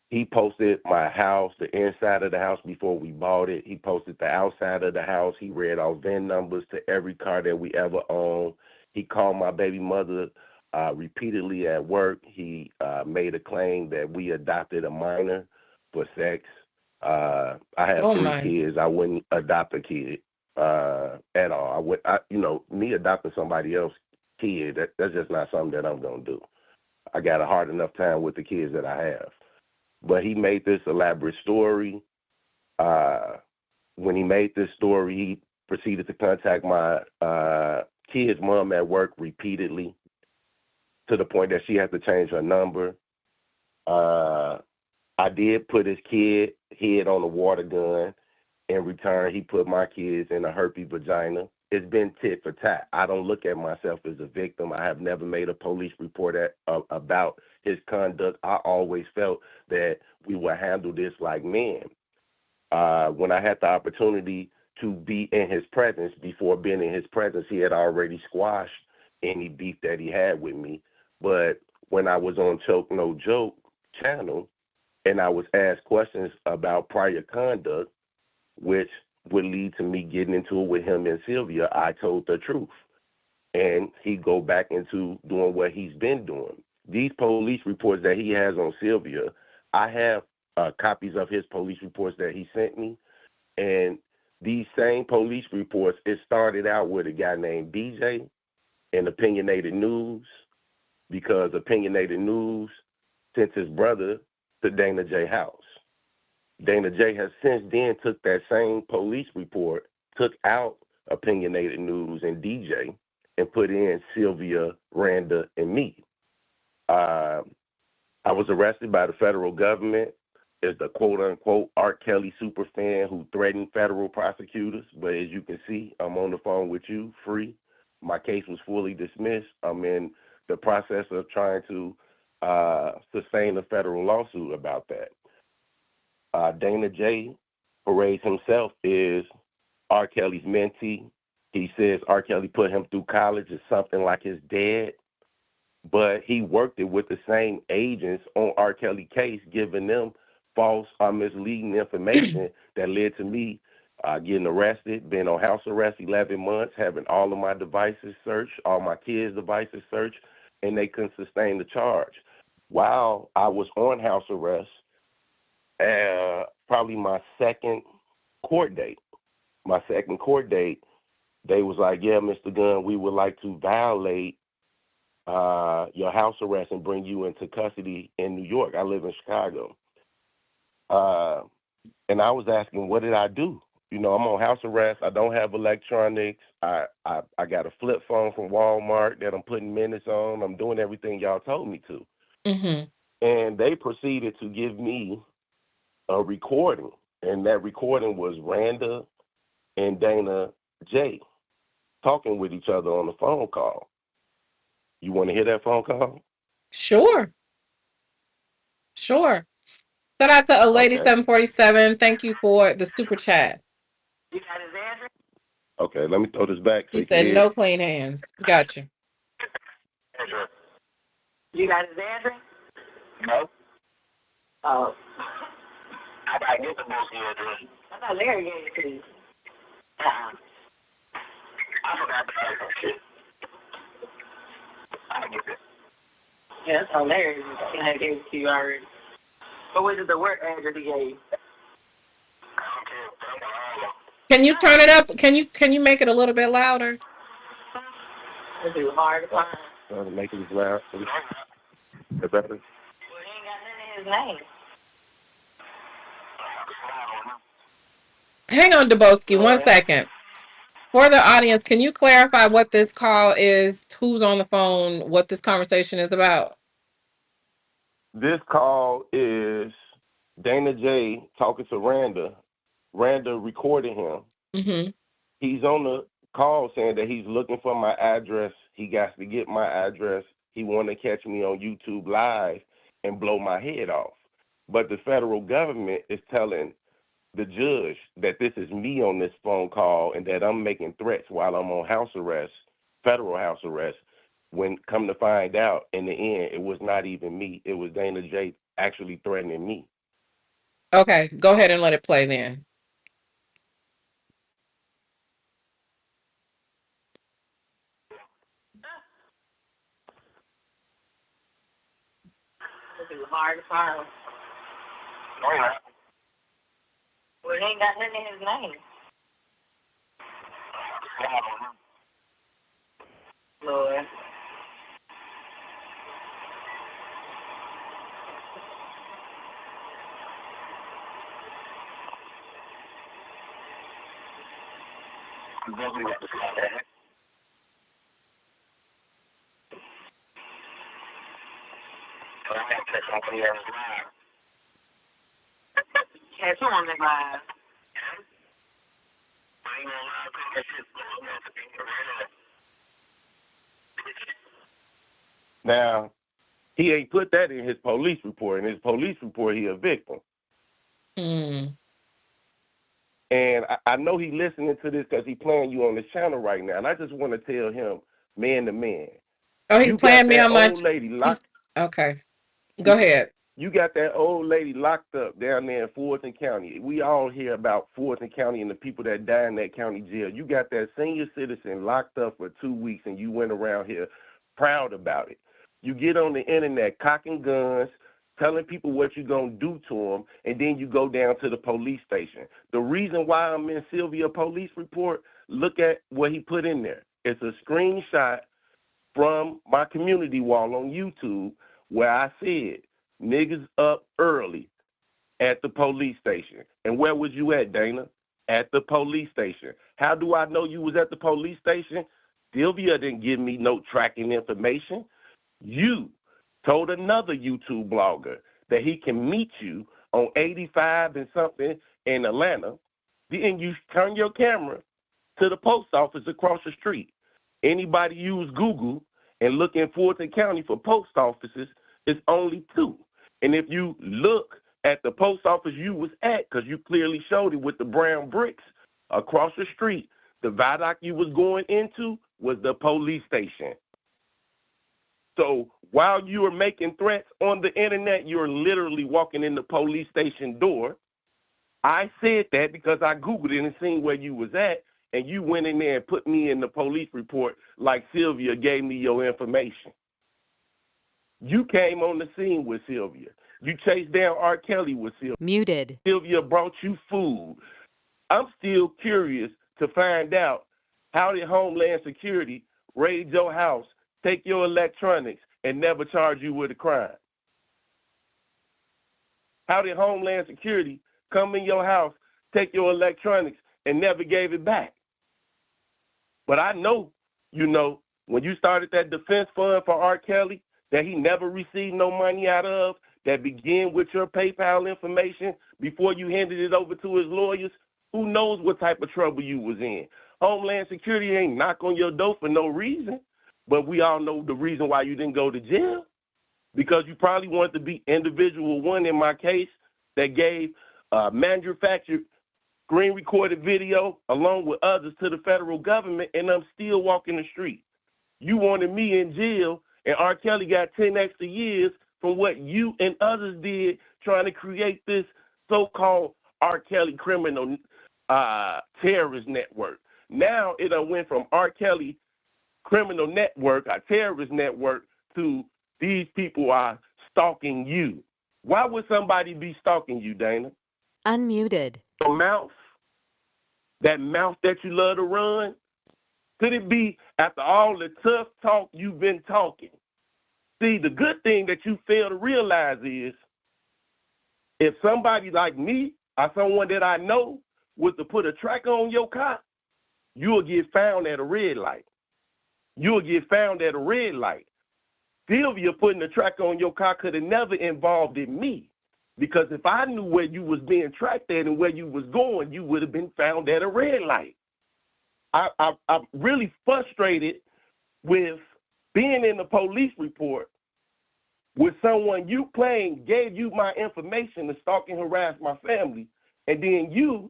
I: he posted my house, the inside of the house before we bought it. He posted the outside of the house. He read our VIN numbers to every car that we ever owned. He called my baby mother repeatedly at work. He made a claim that we adopted a minor for sex. I have 3 kids. I wouldn't adopt a kid at all. Me adopting somebody else's kid, that's just not something that I'm going to do. I got a hard enough time with the kids that I have. But he made this elaborate story. When he made this story, he proceeded to contact my kid's mom at work repeatedly to the point that she had to change her number. I did put his kid head on a water gun. In return, he put my kids in a herpes vagina. It's been tit for tat. I don't look at myself as a victim. I have never made a police report about his conduct. I always felt that we would handle this like men. When I had the opportunity to be in his presence, before being in his presence, he had already squashed any beef that he had with me. But when I was on Choke No Joke channel and I was asked questions about prior conduct, which would lead to me getting into it with him and Sylvia, I told the truth. And he go back into doing what he's been doing. These police reports that he has on Sylvia, I have copies of his police reports that he sent me. And these same police reports, it started out with a guy named DJ in Opinionated News, because Opinionated News sent his brother to Dana J. House. Dana J. has since then took that same police report, took out Opinionated News and DJ, and put in Sylvia, Randa, and me. I was arrested by the federal government as the quote-unquote R. Kelly superfan who threatened federal prosecutors. But as you can see, I'm on the phone with you, free. My case was fully dismissed. I'm in the process of trying to sustain a federal lawsuit about that. Dana J. Perez himself is R. Kelly's mentee. He says R. Kelly put him through college as something like his dad. but he worked it with the same agents on R. Kelly case, giving them false or misleading information that led to me getting arrested, being on house arrest 11 months, having all of my devices searched, all my kids' devices searched, and they couldn't sustain the charge. While I was on house arrest, probably my second court date, they was like, yeah, Mr. Gunn, we would like to violate your house arrest and bring you into custody in New York. I live in Chicago. And I was asking, what did I do? You know, I'm on house arrest. I don't have electronics. I got a flip phone from Walmart that I'm putting minutes on. I'm doing everything y'all told me to.
B: Mm-hmm.
I: And they proceeded to give me a recording. And that recording was Randa and Dana J talking with each other on the phone call. You want to hear that phone call?
B: Sure. Shout out to a lady
I: Okay.
B: 747. Thank you for the super chat.
H: You got his address?
I: Okay, let me throw this back so
B: She
I: you can
B: said
I: hear
B: no
I: it.
B: clean hands. Gotcha.
H: You got his address? No. Oh. I gotta get the most address. I thought Larry gave it to you. I forgot to say some shit. I get it. Yeah, that's hilarious. I had gave it to you already. But what is the work address he gave?
B: Can you turn it up? Can you make it a little bit louder?
H: This is hard to find.
I: Make it loud. Is that better?
H: Well, he ain't got none in his name.
B: Hang on, Dubowski, 1 second. For the audience, can you clarify what this call is, who's on the phone, what this conversation is about?
I: This call is Dana J talking to Randa. Randa recording him.
B: Mm-hmm.
I: He's on the call saying that he's looking for my address. He got to get my address. He want to catch me on YouTube Live and blow my head off. But the federal government is telling the judge that this is me on this phone call and that I'm making threats while I'm on house arrest, federal house arrest, when come to find out in the end, it was not even me. It was Dana J actually threatening me.
B: Okay, go ahead and let it play then.
H: This is hard to find. Oh, yeah. Well, he ain't got nothing in his name. Lord. Catch him on the live.
I: Now, he ain't put that in his police report. In his police report, he a victim.
B: Mm.
I: And I know he listening to this because he playing you on this channel right now. And I just want to tell him, man to man.
B: Oh, he's playing me on my... Okay, go ahead.
I: You got that old lady locked up down there in Fulton County. We all hear about Fulton County and the people that die in that county jail. You got that senior citizen locked up for 2 weeks, and you went around here proud about it. You get on the internet cocking guns, telling people what you're going to do to them, and then you go down to the police station. The reason why I'm in Sylvia police report, look at what he put in there. It's a screenshot from my community wall on YouTube where I said, niggas up early at the police station. And where was you at, Dana? At the police station. How do I know you was at the police station? Sylvia didn't give me no tracking information. You told another YouTube blogger that he can meet you on 85 and something in Atlanta. Then you turn your camera to the post office across the street. Anybody use Google and look in Fulton County for post offices, it's only 2. And if you look at the post office you was at, because you clearly showed it with the brown bricks across the street, the viaduct you was going into was the police station. So while you are making threats on the internet, you're literally walking in the police station door. I said that because I Googled it and seen where you was at, and you went in there and put me in the police report like Sylvia gave me your information. You came on the scene with Sylvia. You chased down R. Kelly with Sylvia.
G: Muted.
I: Sylvia brought you food. I'm still curious to find out, how did Homeland Security raid your house, take your electronics, and never charge you with a crime? How did Homeland Security come in your house, take your electronics, and never gave it back? But I know, when you started that defense fund for R. Kelly that he never received no money out of, that began with your PayPal information before you handed it over to his lawyers, who knows what type of trouble you was in. Homeland Security ain't knock on your door for no reason, but we all know the reason why you didn't go to jail, because you probably wanted to be individual one in my case that gave manufactured screen recorded video along with others to the federal government, and I'm still walking the street. You wanted me in jail, and R. Kelly got 10 extra years from what you and others did trying to create this so-called R. Kelly criminal terrorist network. Now it went from R. Kelly criminal network, a terrorist network, to these people are stalking you. Why would somebody be stalking you, Dana?
G: Unmuted.
I: Your mouth, that mouth that you love to run? Could it be after all the tough talk you've been talking? See, the good thing that you fail to realize is if somebody like me or someone that I know was to put a tracker on your car, you'll get found at a red light. You'll get found at a red light. Sylvia putting a tracker on your car could have never involved in me, because if I knew where you was being tracked at and where you was going, you would have been found at a red light. I'm really frustrated with being in the police report with someone you claim gave you my information to stalk and harass my family, and then you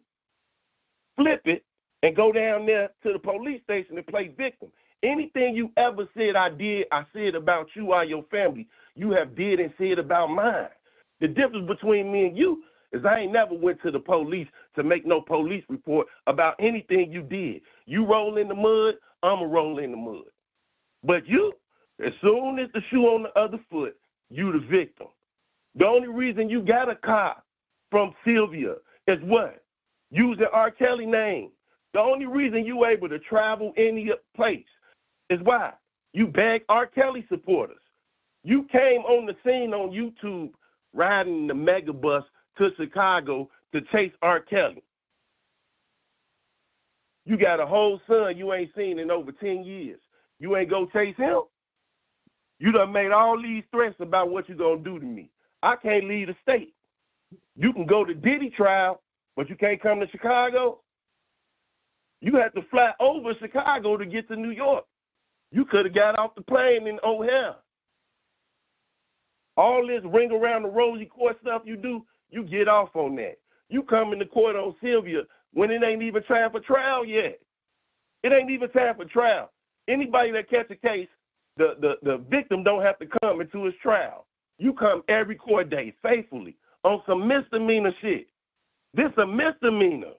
I: flip it and go down there to the police station and play victim. Anything you ever said I did, I said about you or your family, you have did and said about mine. The difference between me and you is I ain't never went to the police to make no police report about anything you did. You roll in the mud, I'ma roll in the mud. But you, as soon as the shoe on the other foot, you the victim. The only reason you got a car from Sylvia is what? Using R. Kelly name. The only reason you able to travel any place is why? You beg R. Kelly supporters. You came on the scene on YouTube riding the megabus to Chicago to chase R. Kelly. You got a whole son you ain't seen in over 10 years. You ain't go chase him? You done made all these threats about what you gonna do to me. I can't leave the state. You can go to Diddy trial, but you can't come to Chicago? You had to fly over Chicago to get to New York. You could have got off the plane in O'Hare. All this ring around the rosy court stuff you do, you get off on that. You come into court on Sylvia when it ain't even time for trial yet. It ain't even time for trial. Anybody that catch a case, the victim don't have to come into his trial. You come every court day faithfully on some misdemeanor shit. This a misdemeanor.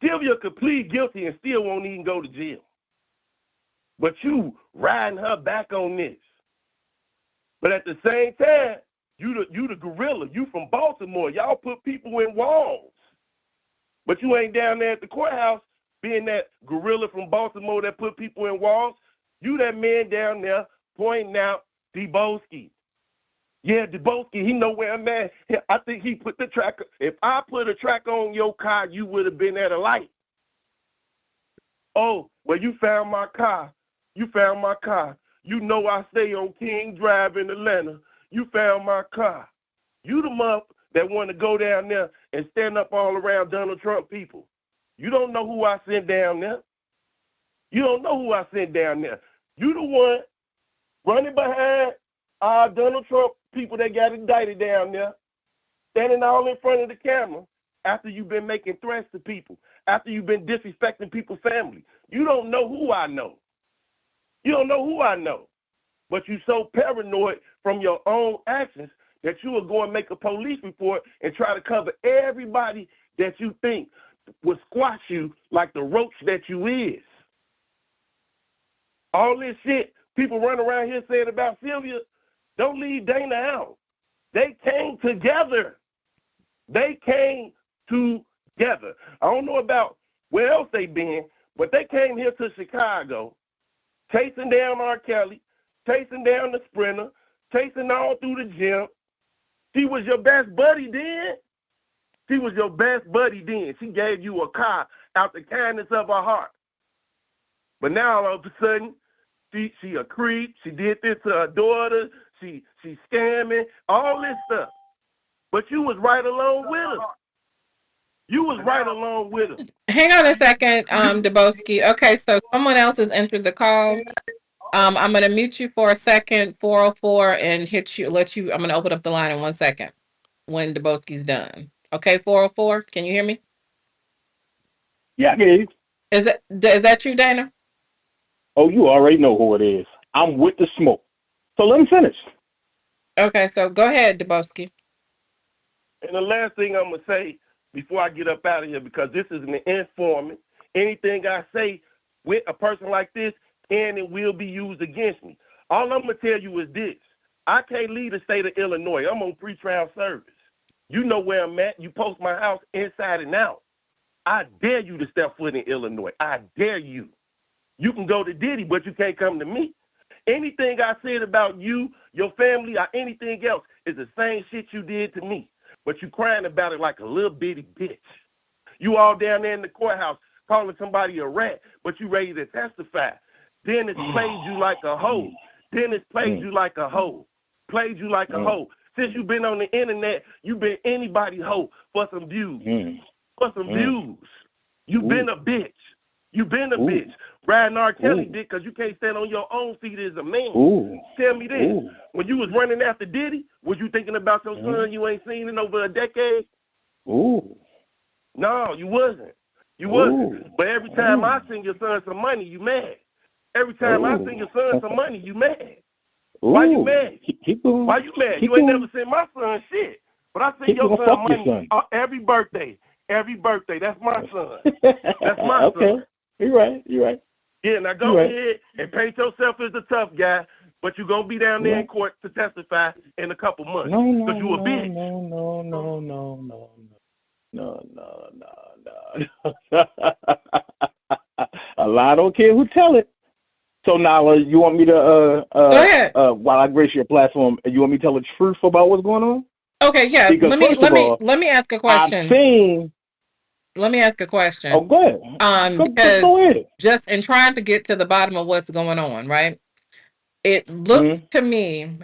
I: Sylvia could plead guilty and still won't even go to jail. But you riding her back on this. But at the same time, you the gorilla. You from Baltimore. Y'all put people in walls. But you ain't down there at the courthouse being that gorilla from Baltimore that put people in walls. You that man down there pointing out Deboski. Yeah, Deboski, he know where I'm at. I think he put the tracker. If I put a tracker on your car, you would have been at a light. Oh, well, you found my car. You found my car. You know I stay on King Drive in Atlanta. You found my car. You the month that want to go down there and stand up all around Donald Trump people. You don't know who I sent down there. You don't know who I sent down there. You the one running behind Donald Trump people that got indicted down there, standing all in front of the camera after you've been making threats to people, after you've been disrespecting people's family. You don't know who I know. You don't know who I know. but you so paranoid from your own actions that you will go and make a police report and try to cover everybody that you think will squash you like the roach that you is. All this shit people run around here saying about Sylvia, don't leave Dana out. They came together. They came together. I don't know about where else they been, but they came here to Chicago, chasing down R. Kelly, chasing down the Sprinter, chasing all through the gym. She was your best buddy then. She was your best buddy then. She gave you a car out the kindness of her heart. But now all of a sudden, she a creep. She did this to her daughter. She scamming, all this stuff. But you was right along with her. You was right along with her.
B: Hang on a second, Dubowski. Okay, so someone else has entered the call. I'm gonna mute you for a second, 404, and I'm gonna open up the line in 1 second when Dubowski's done. Okay, 404, can you hear me?
J: Yeah, I can hear you.
B: Is that you, Dana?
J: Oh, you already know who it is. I'm with the smoke. So let me finish.
B: Okay, so go ahead, Dubowski.
I: And the last thing I'm going to say before I get up out of here, because this is an informant, anything I say with a person like this, and it will be used against me. All I'm going to tell you is this. I can't leave the state of Illinois. I'm on pretrial service. You know where I'm at. You post my house inside and out. I dare you to step foot in Illinois. I dare you. You can go to Diddy, but you can't come to me. Anything I said about you, your family, or anything else is the same shit you did to me. But you crying about it like a little bitty bitch. You all down there in the courthouse calling somebody a rat, but you ready to testify. Dennis played you like a hoe. Dennis played you like a hoe. Played you like a hoe. Since you've been on the internet, you've been anybody's hoe for some views. For some views. You've been a bitch. You've been a bitch. Brian R. Kelly did, because you can't stand on your own feet as a man. Tell me this. When you was running after Diddy, was you thinking about your son you ain't seen in over a decade? No, you wasn't. You wasn't. But every time I send your son some money, you mad. Every time I send your son some money, you mad. Why you mad? Why you mad? You ain't never sent my son shit. But I send your son money every birthday. Every birthday. That's my son. That's my son.
J: You're right.
I: Yeah, now go ahead and paint yourself as the tough guy, but you're going to be down there in court to testify in a couple months. Because you a bitch.
J: No. A lie don't care who tell it. So now you want me to,
B: go ahead.
J: While I grace your platform, you want me to tell the truth about what's going on?
B: Okay, yeah.
J: Because
B: Let me ask a question. Let me ask a question.
J: Oh, go ahead.
B: Because
J: go ahead.
B: just in trying to get to the bottom of what's going on, right? It looks to me,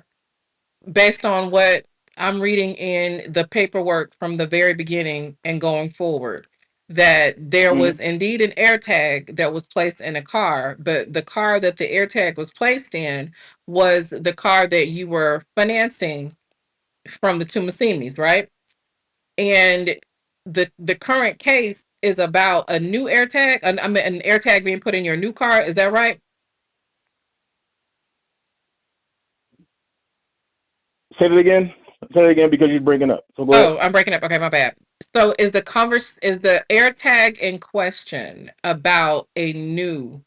B: based on what I'm reading in the paperwork from the very beginning and going forward, that there was indeed an AirTag that was placed in a car, but the car that the AirTag was placed in was the car that you were financing from the Tumasemis, right? And the current case is about a new AirTag, an AirTag being put in your new car. Is that right?
J: Say it again. Because you're breaking up. So go ahead.
B: I'm breaking up. Okay, my bad. So is the AirTag in question about a new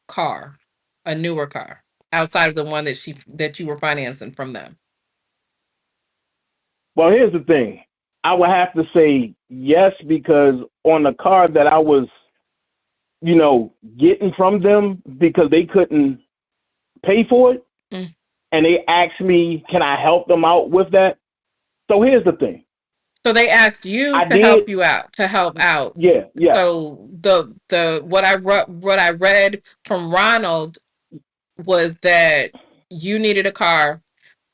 B: car, a newer car, outside of the one that you were financing from them?
J: Well, here's the thing. I would have to say yes, because on the car that I was, getting from them because they couldn't pay for it, and they asked me, can I help them out with that? So here's the thing.
B: So they asked you to help out.
J: Yeah.
B: So what I read from Ronald was that you needed a car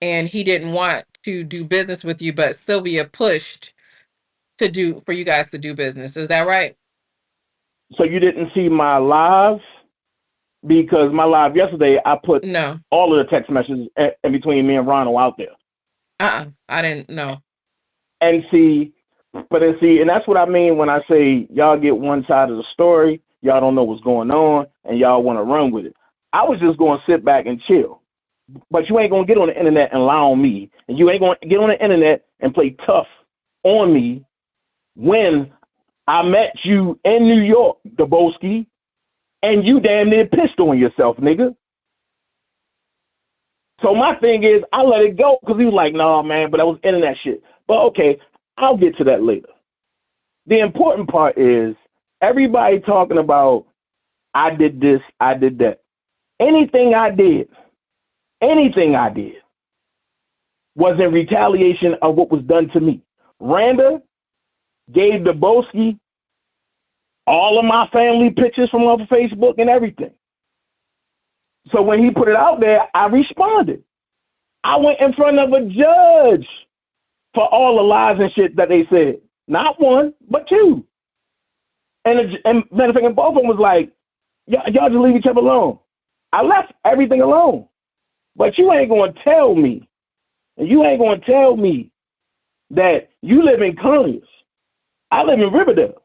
B: and he didn't want to do business with you, but Sylvia pushed for you guys to do business. Is that right?
J: So you didn't see my live? Because my live yesterday, I put all of the text messages in between me and Ronald out there.
B: I didn't know.
J: And that's what I mean when I say y'all get one side of the story, y'all don't know what's going on, and y'all want to run with it. I was just going to sit back and chill But you ain't gonna get on the internet and lie on me, and you ain't gonna get on the internet and play tough on me when I met you in New York, Daboski, and you damn near pissed on yourself, nigga. So my thing is, I let it go because he was like, "Nah, man," but that was internet shit. But okay, I'll get to that later. The important part is everybody talking about I did this, I did that. Anything I did was in retaliation of what was done to me. Randa gave Daboski all of my family pictures from off of Facebook and everything. So when he put it out there, I responded. I went in front of a judge for all the lies and shit that they said. Not one, but two. And matter of fact, both of them was like, y'all just leave each other alone. I left everything alone. But you ain't going to tell me, and you ain't going to tell me that you live in Conyers. I live in Riverdale.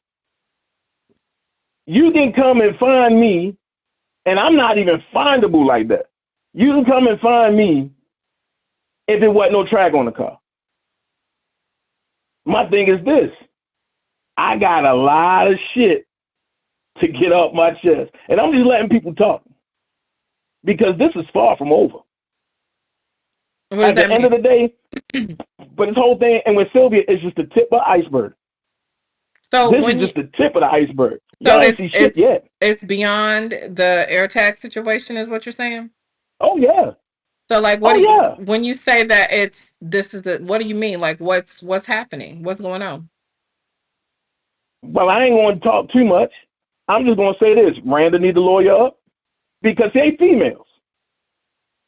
J: You can come and find me, and I'm not even findable like that. You can come and find me if there wasn't no track on the car. My thing is this. I got a lot of shit to get off my chest. And I'm just letting people talk. Because this is far from over. At the end of the day, but this whole thing, and with Sylvia, is just the tip of the iceberg. So this is just the tip of the iceberg. Y'all ain't see shit yet.
B: It's beyond the air tag situation, is what you're saying?
J: Oh yeah.
B: So like, when you say that what do you mean? Like, what's happening? What's going on?
J: Well, I ain't going to talk too much. I'm just going to say this: Randa need to lawyer up because they females.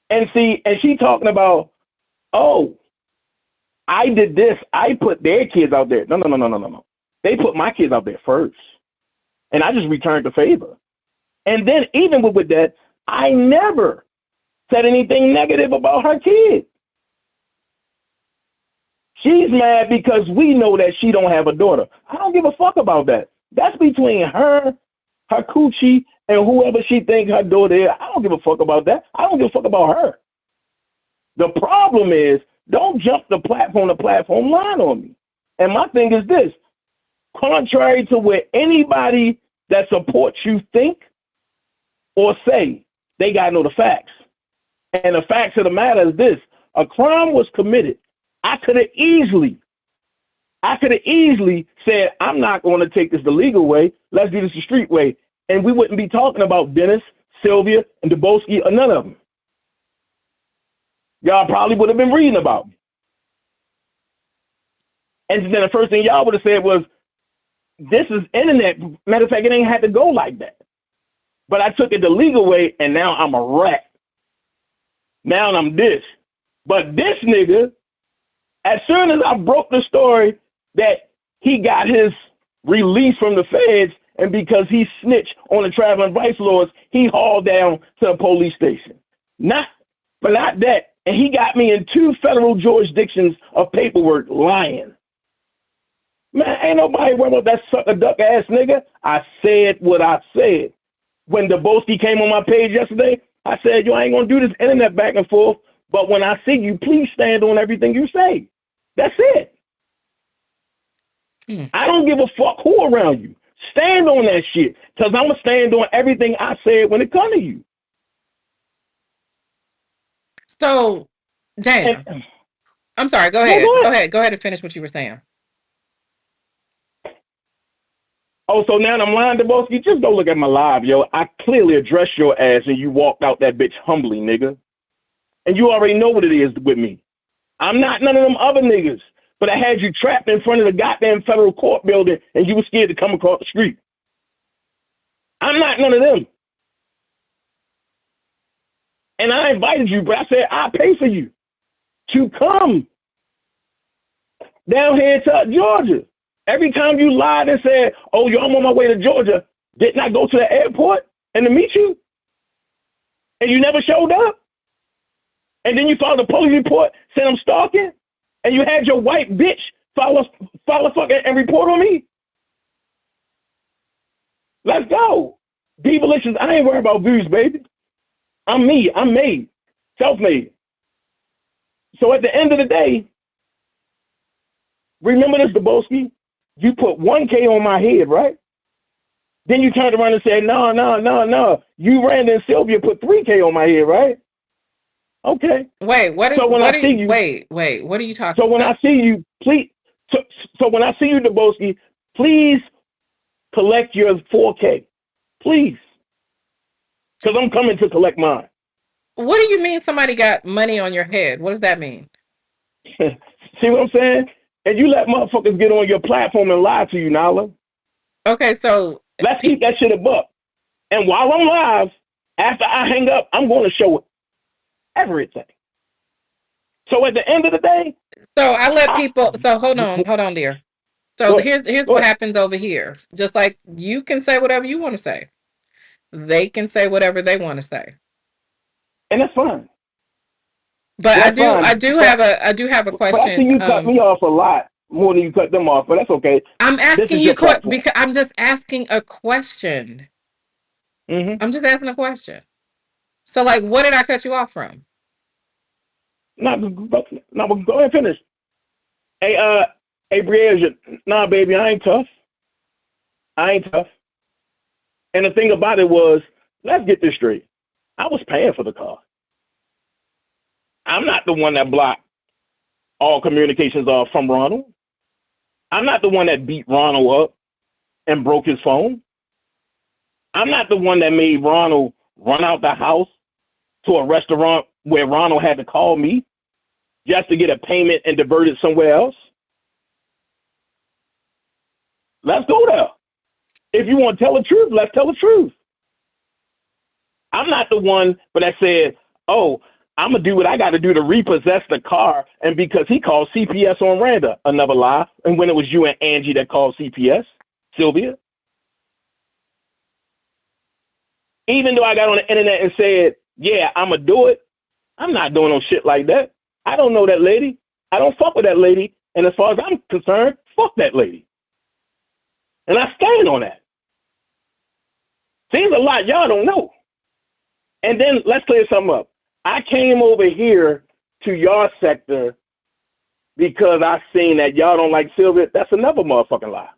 J: And see, and she talking about, oh, I did this. I put their kids out there. No. They put my kids out there first. And I just returned the favor. And then even with that, I never said anything negative about her kid. She's mad because we know that she don't have a daughter. I don't give a fuck about that. That's between her coochie, and whoever she thinks her daughter is. I don't give a fuck about that. I don't give a fuck about her. The problem is, don't jump the platform to platform line on me. And my thing is this: contrary to what anybody that supports you think or say, they got to know the facts. And the facts of the matter is this: a crime was committed. I could have easily said, I'm not going to take this the legal way. Let's do this the street way. And we wouldn't be talking about Dennis, Sylvia, and Daboski, or none of them. Y'all probably would have been reading about me. And then the first thing y'all would have said was, this is internet. Matter of fact, it ain't had to go like that. But I took it the legal way, and now I'm a rat. Now I'm this. But this nigga, as soon as I broke the story that he got his release from the feds, and because he snitched on the traveling vice lords, he hauled down to the police station. Not that. And he got me in 2 federal jurisdictions of paperwork lying. Man, ain't nobody worried about that sucker duck ass nigga. I said what I said. When Daboski came on my page yesterday, I said, yo, I ain't gonna do this internet back and forth, but when I see you, please stand on everything you say. That's it. I don't give a fuck who around you. Stand on that shit, because I'm gonna stand on everything I said when it comes to you.
B: So, Dana, I'm sorry, go ahead. Go ahead and finish what you were saying.
J: Oh, so now I'm lying to both of you? Just go look at my live, yo. I clearly addressed your ass and you walked out that bitch humbly, nigga. And you already know what it is with me. I'm not none of them other niggas, but I had you trapped in front of the goddamn federal court building and you were scared to come across the street. I'm not none of them. And I invited you, but I said, I'll pay for you to come down here to Georgia. Every time you lied and said, oh, yo, I'm on my way to Georgia, didn't I go to the airport and to meet you? And you never showed up? And then you filed a police report saying I'm stalking? And you had your white bitch file a fucking and report on me? Let's go. Devolutions, I ain't worried about views, baby. I'm me. I'm made. Self-made. So at the end of the day, remember this, Dubowski, you put 1K on my head, right? Then you turned around and said, no. You, Randy, and Sylvia put 3K on my head, right? Okay.
B: Wait, what are you talking
J: So when
B: about?
J: I see you, please, so when I see you, Dubowski, please collect your 4K. Please. Because I'm coming to collect mine.
B: What do you mean somebody got money on your head? What does that mean?
J: See what I'm saying? And you let motherfuckers get on your platform and lie to you, Nala.
B: Okay, so
J: let's keep that shit a buck. And while I'm live, after I hang up, I'm going to show everything. So at the end of the day,
B: so I let people. So hold on, dear. So here's what happens over here. Just like you can say whatever you want to say, they can say whatever they want to say,
J: and that's fine.
B: But that's I do have a question.
J: But I see you cut me off a lot more than you cut them off, but that's okay.
B: I'm asking you because I'm just asking a question.
J: Mm-hmm.
B: I'm just asking a question. So, like, what did I cut you off from?
J: No, go ahead and finish. Hey, Briasia, nah, baby, I ain't tough. And the thing about it was, let's get this straight. I was paying for the car. I'm not the one that blocked all communications off from Ronald. I'm not the one that beat Ronald up and broke his phone. I'm not the one that made Ronald run out the house to a restaurant where Ronald had to call me just to get a payment and divert it somewhere else. Let's go there. If you want to tell the truth, let's tell the truth. I'm not the one that said, oh, I'm going to do what I got to do to repossess the car. And because he called CPS on Randa, another lie. And when it was you and Angie that called CPS, Sylvia. Even though I got on the internet and said, yeah, I'm going to do it, I'm not doing no shit like that. I don't know that lady. I don't fuck with that lady. And as far as I'm concerned, fuck that lady. And I stand on that. Seems a lot y'all don't know. And then let's clear something up. I came over here to your sector because I seen that y'all don't like Sylvia. That's another motherfucking lie.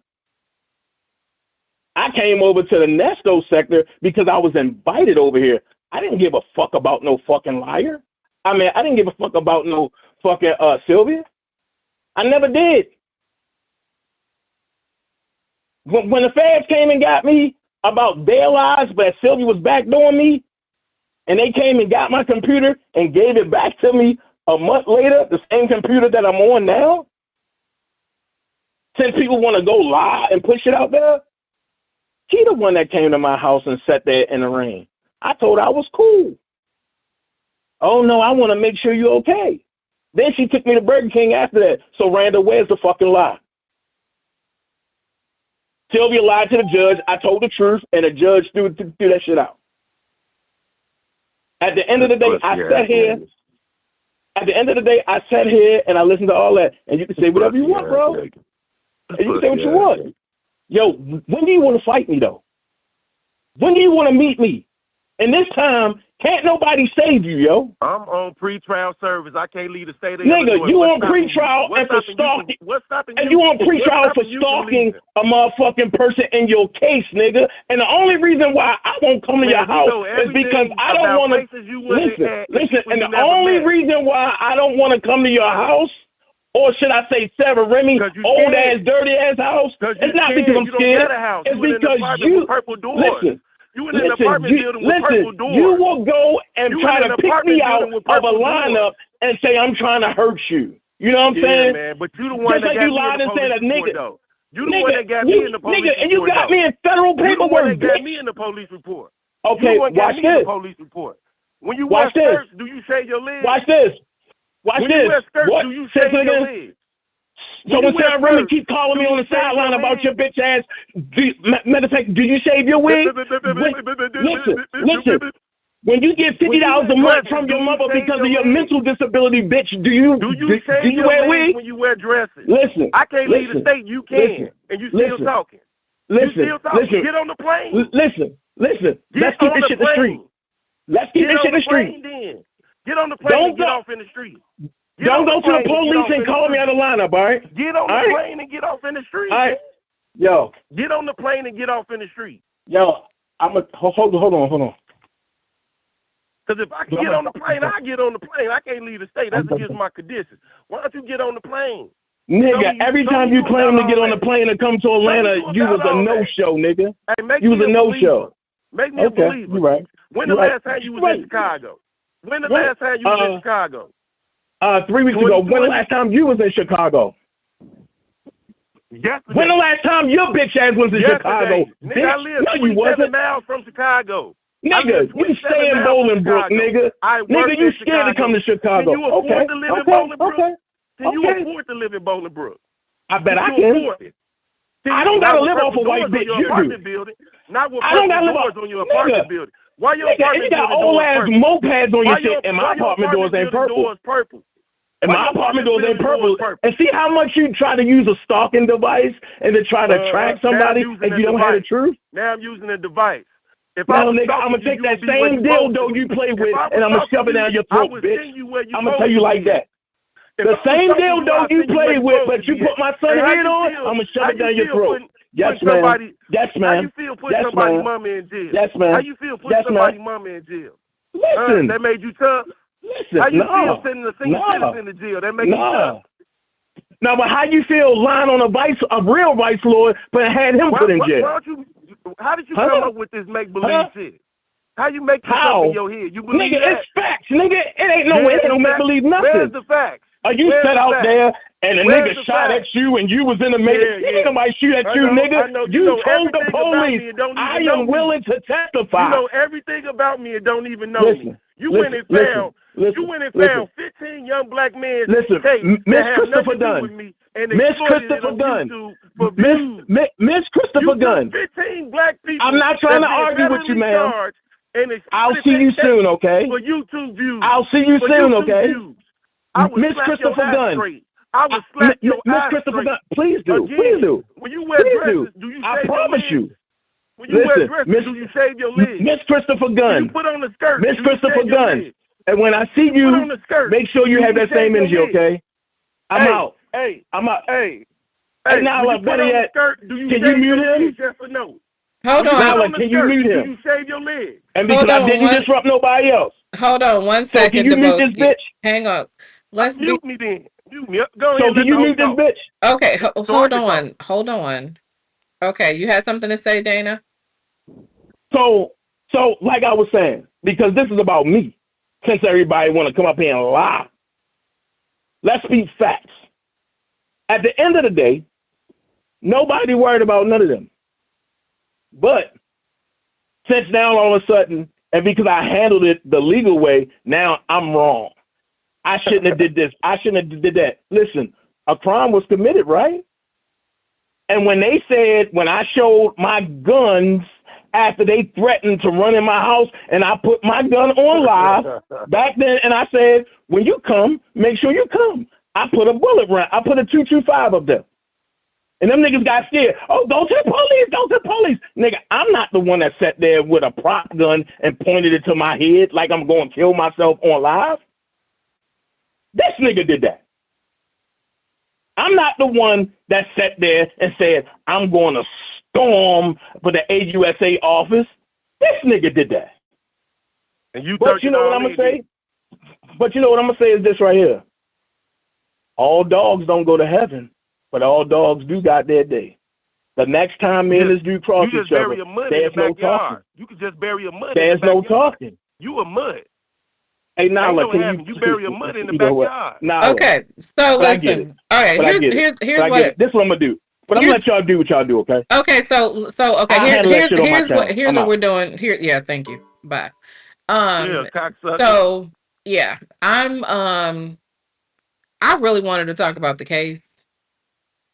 J: I came over to the Nesto sector because I was invited over here. I didn't give a fuck about no fucking liar. I mean, I didn't give a fuck about no fucking Sylvia. I never did. When the feds came and got me about their lies, but Sylvia was backdooring me, and they came and got my computer and gave it back to me a month later, the same computer that I'm on now, since people want to go lie and push it out there, she the one that came to my house and sat there in the rain. I told her I was cool. Oh, no, I want to make sure you're okay. Then she took me to Burger King after that. So, Randa, where's the fucking lie? Sylvia lied to the judge. I told the truth, and the judge threw that shit out. At the end of the day, I sat here. At the end of the day, I sat here and I listened to all that. And you can say whatever you want, bro. And you can say what you want. Yo, when do you want to fight me, though? When do you want to meet me? And this time, can't nobody save you, yo.
I: I'm on pretrial service. I can't leave the state of
J: Nigga,
I: Illinois.
J: you on pretrial and for stalking. And you on pretrial for stalking a motherfucking person in your case, nigga. And the only reason why I won't come to your house is because I don't want to. Listen. And the only reason why I don't want to come to your house, or should I say Sarah Remy, old ass, dirty ass house, it's not because I'm scared. It's because you. Listen.
I: You in an apartment building with purple doors.
J: You will go and try to pick me out of a lineup and say I'm trying to hurt you. You know what I'm saying?
I: Man, but you the one that got
J: you lied
I: me in
J: and
I: the
J: said a
I: police
J: nigga.
I: report, though. You the one that got me in the police report,
J: and you got me in federal paperwork,
I: You the one that got
J: bitch.
I: me in the police report.
J: Okay,
I: you the one
J: watch
I: got me in
J: this.
I: the police report. When you
J: Watch
I: wear
J: this.
I: skirts, do you shave your legs?
J: Watch this. Watch
I: when
J: this.
I: you wear skirts,
J: What?
I: do you shave your legs?
J: So when Sarah Remy keep calling me on the sideline about your bitch ass, matter of fact, do you shave your wig? Listen. When you get $50 a month from your mother because of your mental disability, bitch, do you wear a wig?
I: When you wear dresses.
J: Listen.
I: I can't leave the state. You can, and you still talking.
J: Listen.
I: Get on the plane.
J: Listen. Let's keep this shit in the street. Let's keep this shit in the street.
I: Get on the plane and get off in the street.
J: Don't go to the police and call me out of lineup, all right?
I: Get on the plane and get off in the street.
J: All right. Yo.
I: Get on the plane and get off in the street.
J: Yo, hold on.
I: Because if I can get on the plane, I get on the plane. I can't leave the state. That's against my conditions. Why don't you get on the plane?
J: Nigga, every time you claim to get on the plane and come to Atlanta, you was a no-show, nigga.
I: Hey,
J: you was a no-show.
I: Make me a believer.
J: You right.
I: When the last time you was in Chicago? When the last time you was in Chicago?
J: 3 weeks ago. When the last time you was in Chicago?
I: Yesterday.
J: When the last time your bitch ass was in Chicago?
I: Nigga, I live 27 miles from Chicago.
J: Nigga, you stay in Bolingbrook, nigga. Nigga, you scared to come to Chicago.
I: Can you afford to live in Bolingbrook? Can you afford to live in Bolingbrook?
J: I bet I can. I don't gotta live off a white bitch. You do.
I: Not with
J: I don't gotta live
I: on your apartment building. Why your apartment
J: building? You got old ass mopeds on your shit, and my apartment doors ain't purple. And my apartment doors ain't purple. And see how much you try to use a stalking device and to try to track somebody and you don't have the truth?
I: Now I'm using a device.
J: Now, nigga, I'm going to take that same dildo you play with and I'm going to shove it down your throat, bitch. I'm going to tell you like that. The same dildo you play with, but you put my son head on, I'm going to shove it down your throat. Yes, man. Yes, man.
I: How you feel putting somebody's mama in jail?
J: Yes, man.
I: How you feel putting somebody's mama in jail?
J: Listen.
I: That made you tough?
J: Listen,
I: how you feel sending a single citizen in the jail? That makes you tough.
J: No, but how you feel lying on a real vice lord, but had him put in jail?
I: How did you come up with this make-believe shit? How you make this up in your head? You believe
J: nigga,
I: that?
J: It's facts, nigga. It ain't no way it don't make-believe nothing.
I: Where's the facts?
J: Are you set out there and a nigga shot at you and you was in the making? Ain't nobody shoot at you, nigga. You told the police, I am willing to testify.
I: You know everything about me and don't even know me. You went and found 15 young black men.
J: Listen, Miss Christopher Dunn. Miss Christopher Dunn. Miss Christopher Dunn.
I: 15 black people.
J: I'm not trying to argue with you, man. I'll see you soon, okay?
I: For YouTube views.
J: I'll see you soon, okay? Miss Christopher Dunn.
I: I will slap your
J: Miss
I: ass
J: Christopher
I: straight.
J: Dunn. Please do.
I: Again,
J: Please do.
I: When you wear dresses, do you
J: I
I: shave
J: promise
I: your
J: you.
I: legs? When you wear dresses, do you shave your legs?
J: Miss Christopher Gunn.
I: You put on the skirt.
J: Miss Christopher Gunn. And when I see you, make sure you have that same energy, okay? I'm out.
I: Hey,
J: I'm out.
I: Hey,
J: now, like, better yet, can you mute him?
I: Yes or no?
B: Hold on.
J: Now, like, can you mute him?
I: Do you shave your legs?
J: And because I didn't disrupt nobody else.
B: Hold on 1
J: So
B: second,
J: can you mute this
B: Deboski.
J: bitch?
B: Hang on.
I: Mute me then. Mute me. Go ahead.
J: So can you mute this bitch?
B: Okay, hold on. Okay, you had something to say, Dana?
J: So like I was saying, because this is about me, since everybody want to come up here and lie, let's speak facts. At the end of the day, nobody worried about none of them. But since now all of a sudden, and because I handled it the legal way, now I'm wrong. I shouldn't have did this. I shouldn't have did that. Listen, a crime was committed, right? And when they said, when I showed my guns after they threatened to run in my house and I put my gun on live back then, and I said, when you come, make sure you come. I put a bullet round. I put a 225 up there. And them niggas got scared. Oh, go to the police, go to the police. Nigga, I'm not the one that sat there with a prop gun and pointed it to my head like I'm going to kill myself on live. This nigga did that. I'm not the one that sat there and said, I'm going to storm for the AUSA office. This nigga did that.
I: And you
J: but you know what I'm going to say? But you know what I'm going to say is this right here. All dogs don't go to heaven, but all dogs do got their day. The next time me and this dude cross each other, there's no talking.
I: You can just bury a mud
J: There's
I: in the
J: no
I: backyard.
J: talking.
I: You a mud.
J: Hey, Nala, can
I: you bury a mud in the
J: you know
I: backyard?
J: Nala,
B: Okay, so listen. All right, here's what
J: this is what I'm gonna do. But I'm gonna let y'all do what y'all do, okay?
B: Okay, so okay, here's what we're doing here. Yeah, thank you. Bye. So yeah, I really wanted to talk about the case,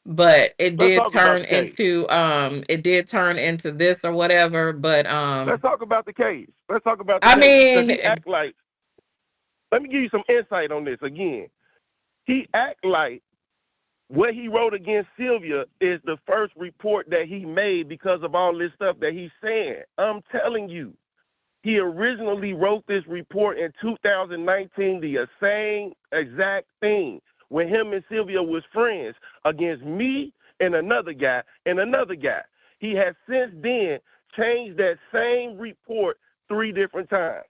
B: but it did turn into this or whatever. But
I: let's talk about the case. Let's talk about the
B: case.
I: Does he act like, let me give you some insight on this again. He act like what he wrote against Sylvia is the first report that he made because of all this stuff that he's saying. I'm telling you, He originally wrote this report in 2019, the same exact thing, when him and Sylvia was friends, against me and another guy and another guy. He has since then changed that same report 3 different times.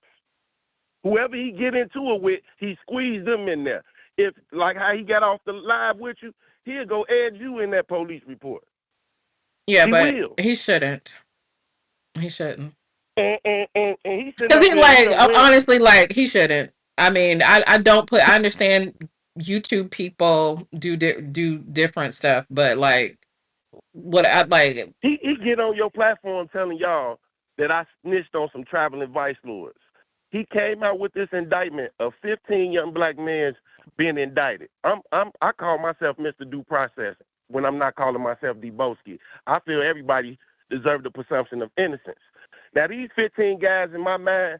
I: Whoever he get into it with, he squeezed them in there. If, like how he got off the live with you, he'll go add you in that police report.
B: Yeah,
I: He
B: but
I: will.
B: he shouldn't. He shouldn't.
I: And he sitting
B: Because
I: up
B: he
I: here,
B: like
I: wearing.
B: honestly, like he shouldn't. I mean, I don't put. I understand YouTube people do different stuff, but like what I like.
I: He get on your platform telling y'all that I snitched on some traveling vice lords. He came out with this indictment of 15 young black men being indicted. I call myself Mr. Due Process when I'm not calling myself Deboski. I feel everybody deserves the presumption of innocence. Now these 15 guys in my mind,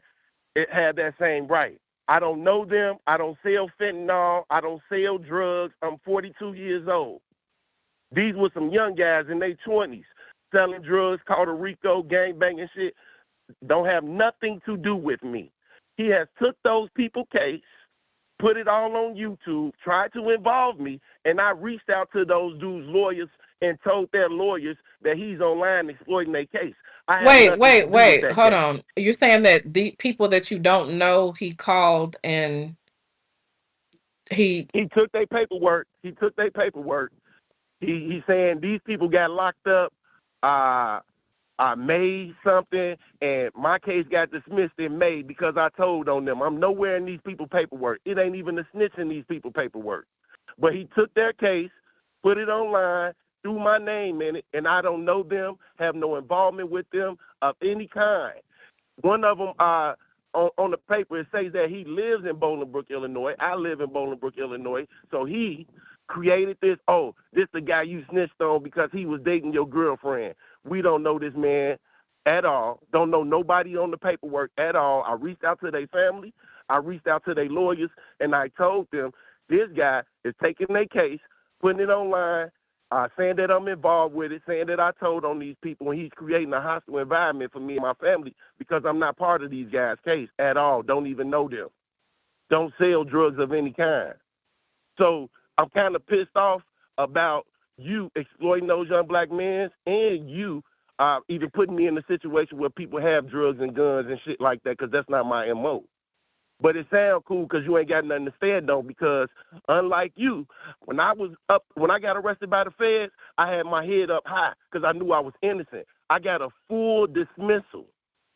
I: it had that same right. I don't know them. I don't sell fentanyl. I don't sell drugs. I'm 42 years old. These were some young guys in their 20s selling drugs, called a Rico, gangbanging shit. Don't have nothing to do with me. He has took those people case, put it all on YouTube, tried to involve me, and I reached out to those dudes' lawyers and told their lawyers that he's online exploiting their case. I have nothing to do with
B: Wait.
I: that
B: Hold
I: case.
B: on. You're saying that the people that you don't know, he called and he.
I: He took their paperwork. He's saying these people got locked up. I made something, and my case got dismissed in May because I told on them. I'm nowhere in these people's paperwork. It ain't even a snitch in these people's paperwork. But he took their case, put it online, threw my name in it, and I don't know them, have no involvement with them of any kind. One of them, on the paper, it says that he lives in Bolingbrook, Illinois. I live in Bolingbrook, Illinois. So he created this. Oh, this the guy you snitched on because he was dating your girlfriend. We don't know this man at all. Don't know nobody on the paperwork at all. I reached out to their family. I reached out to their lawyers, and I told them this guy is taking their case, putting it online, saying that I'm involved with it, saying that I told on these people, and he's creating a hostile environment for me and my family because I'm not part of these guys' case at all. Don't even know them. Don't sell drugs of any kind. So I'm kind of pissed off about you exploiting those young black men and you even putting me in a situation where people have drugs and guns and shit like that because that's not my MO. But it sounds cool because you ain't got nothing to stand on because unlike you, when I got arrested by the feds, I had my head up high because I knew I was innocent. I got a full dismissal.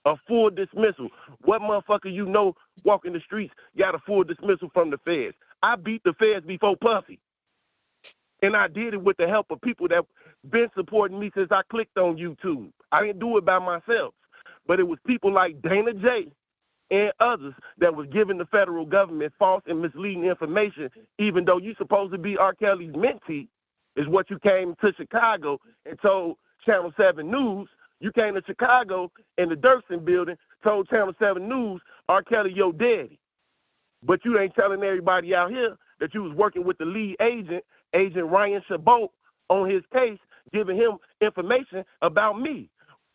I: A full dismissal. What motherfucker you know walking the streets got a full dismissal from the feds? I beat the feds before Puffy. And I did it with the help of people that been supporting me since I clicked on YouTube. I didn't do it by myself. But it was people like Dana J. and others that was giving the federal government false and misleading information, even though you supposed to be R. Kelly's mentee, is what you came to Chicago and told Channel 7 News. You came to Chicago in the Dirksen building, told Channel 7 News, R. Kelly, your daddy. But you ain't telling everybody out here that you was working with the lead agent, Agent Ryan Chabot, on his case, giving him information about me.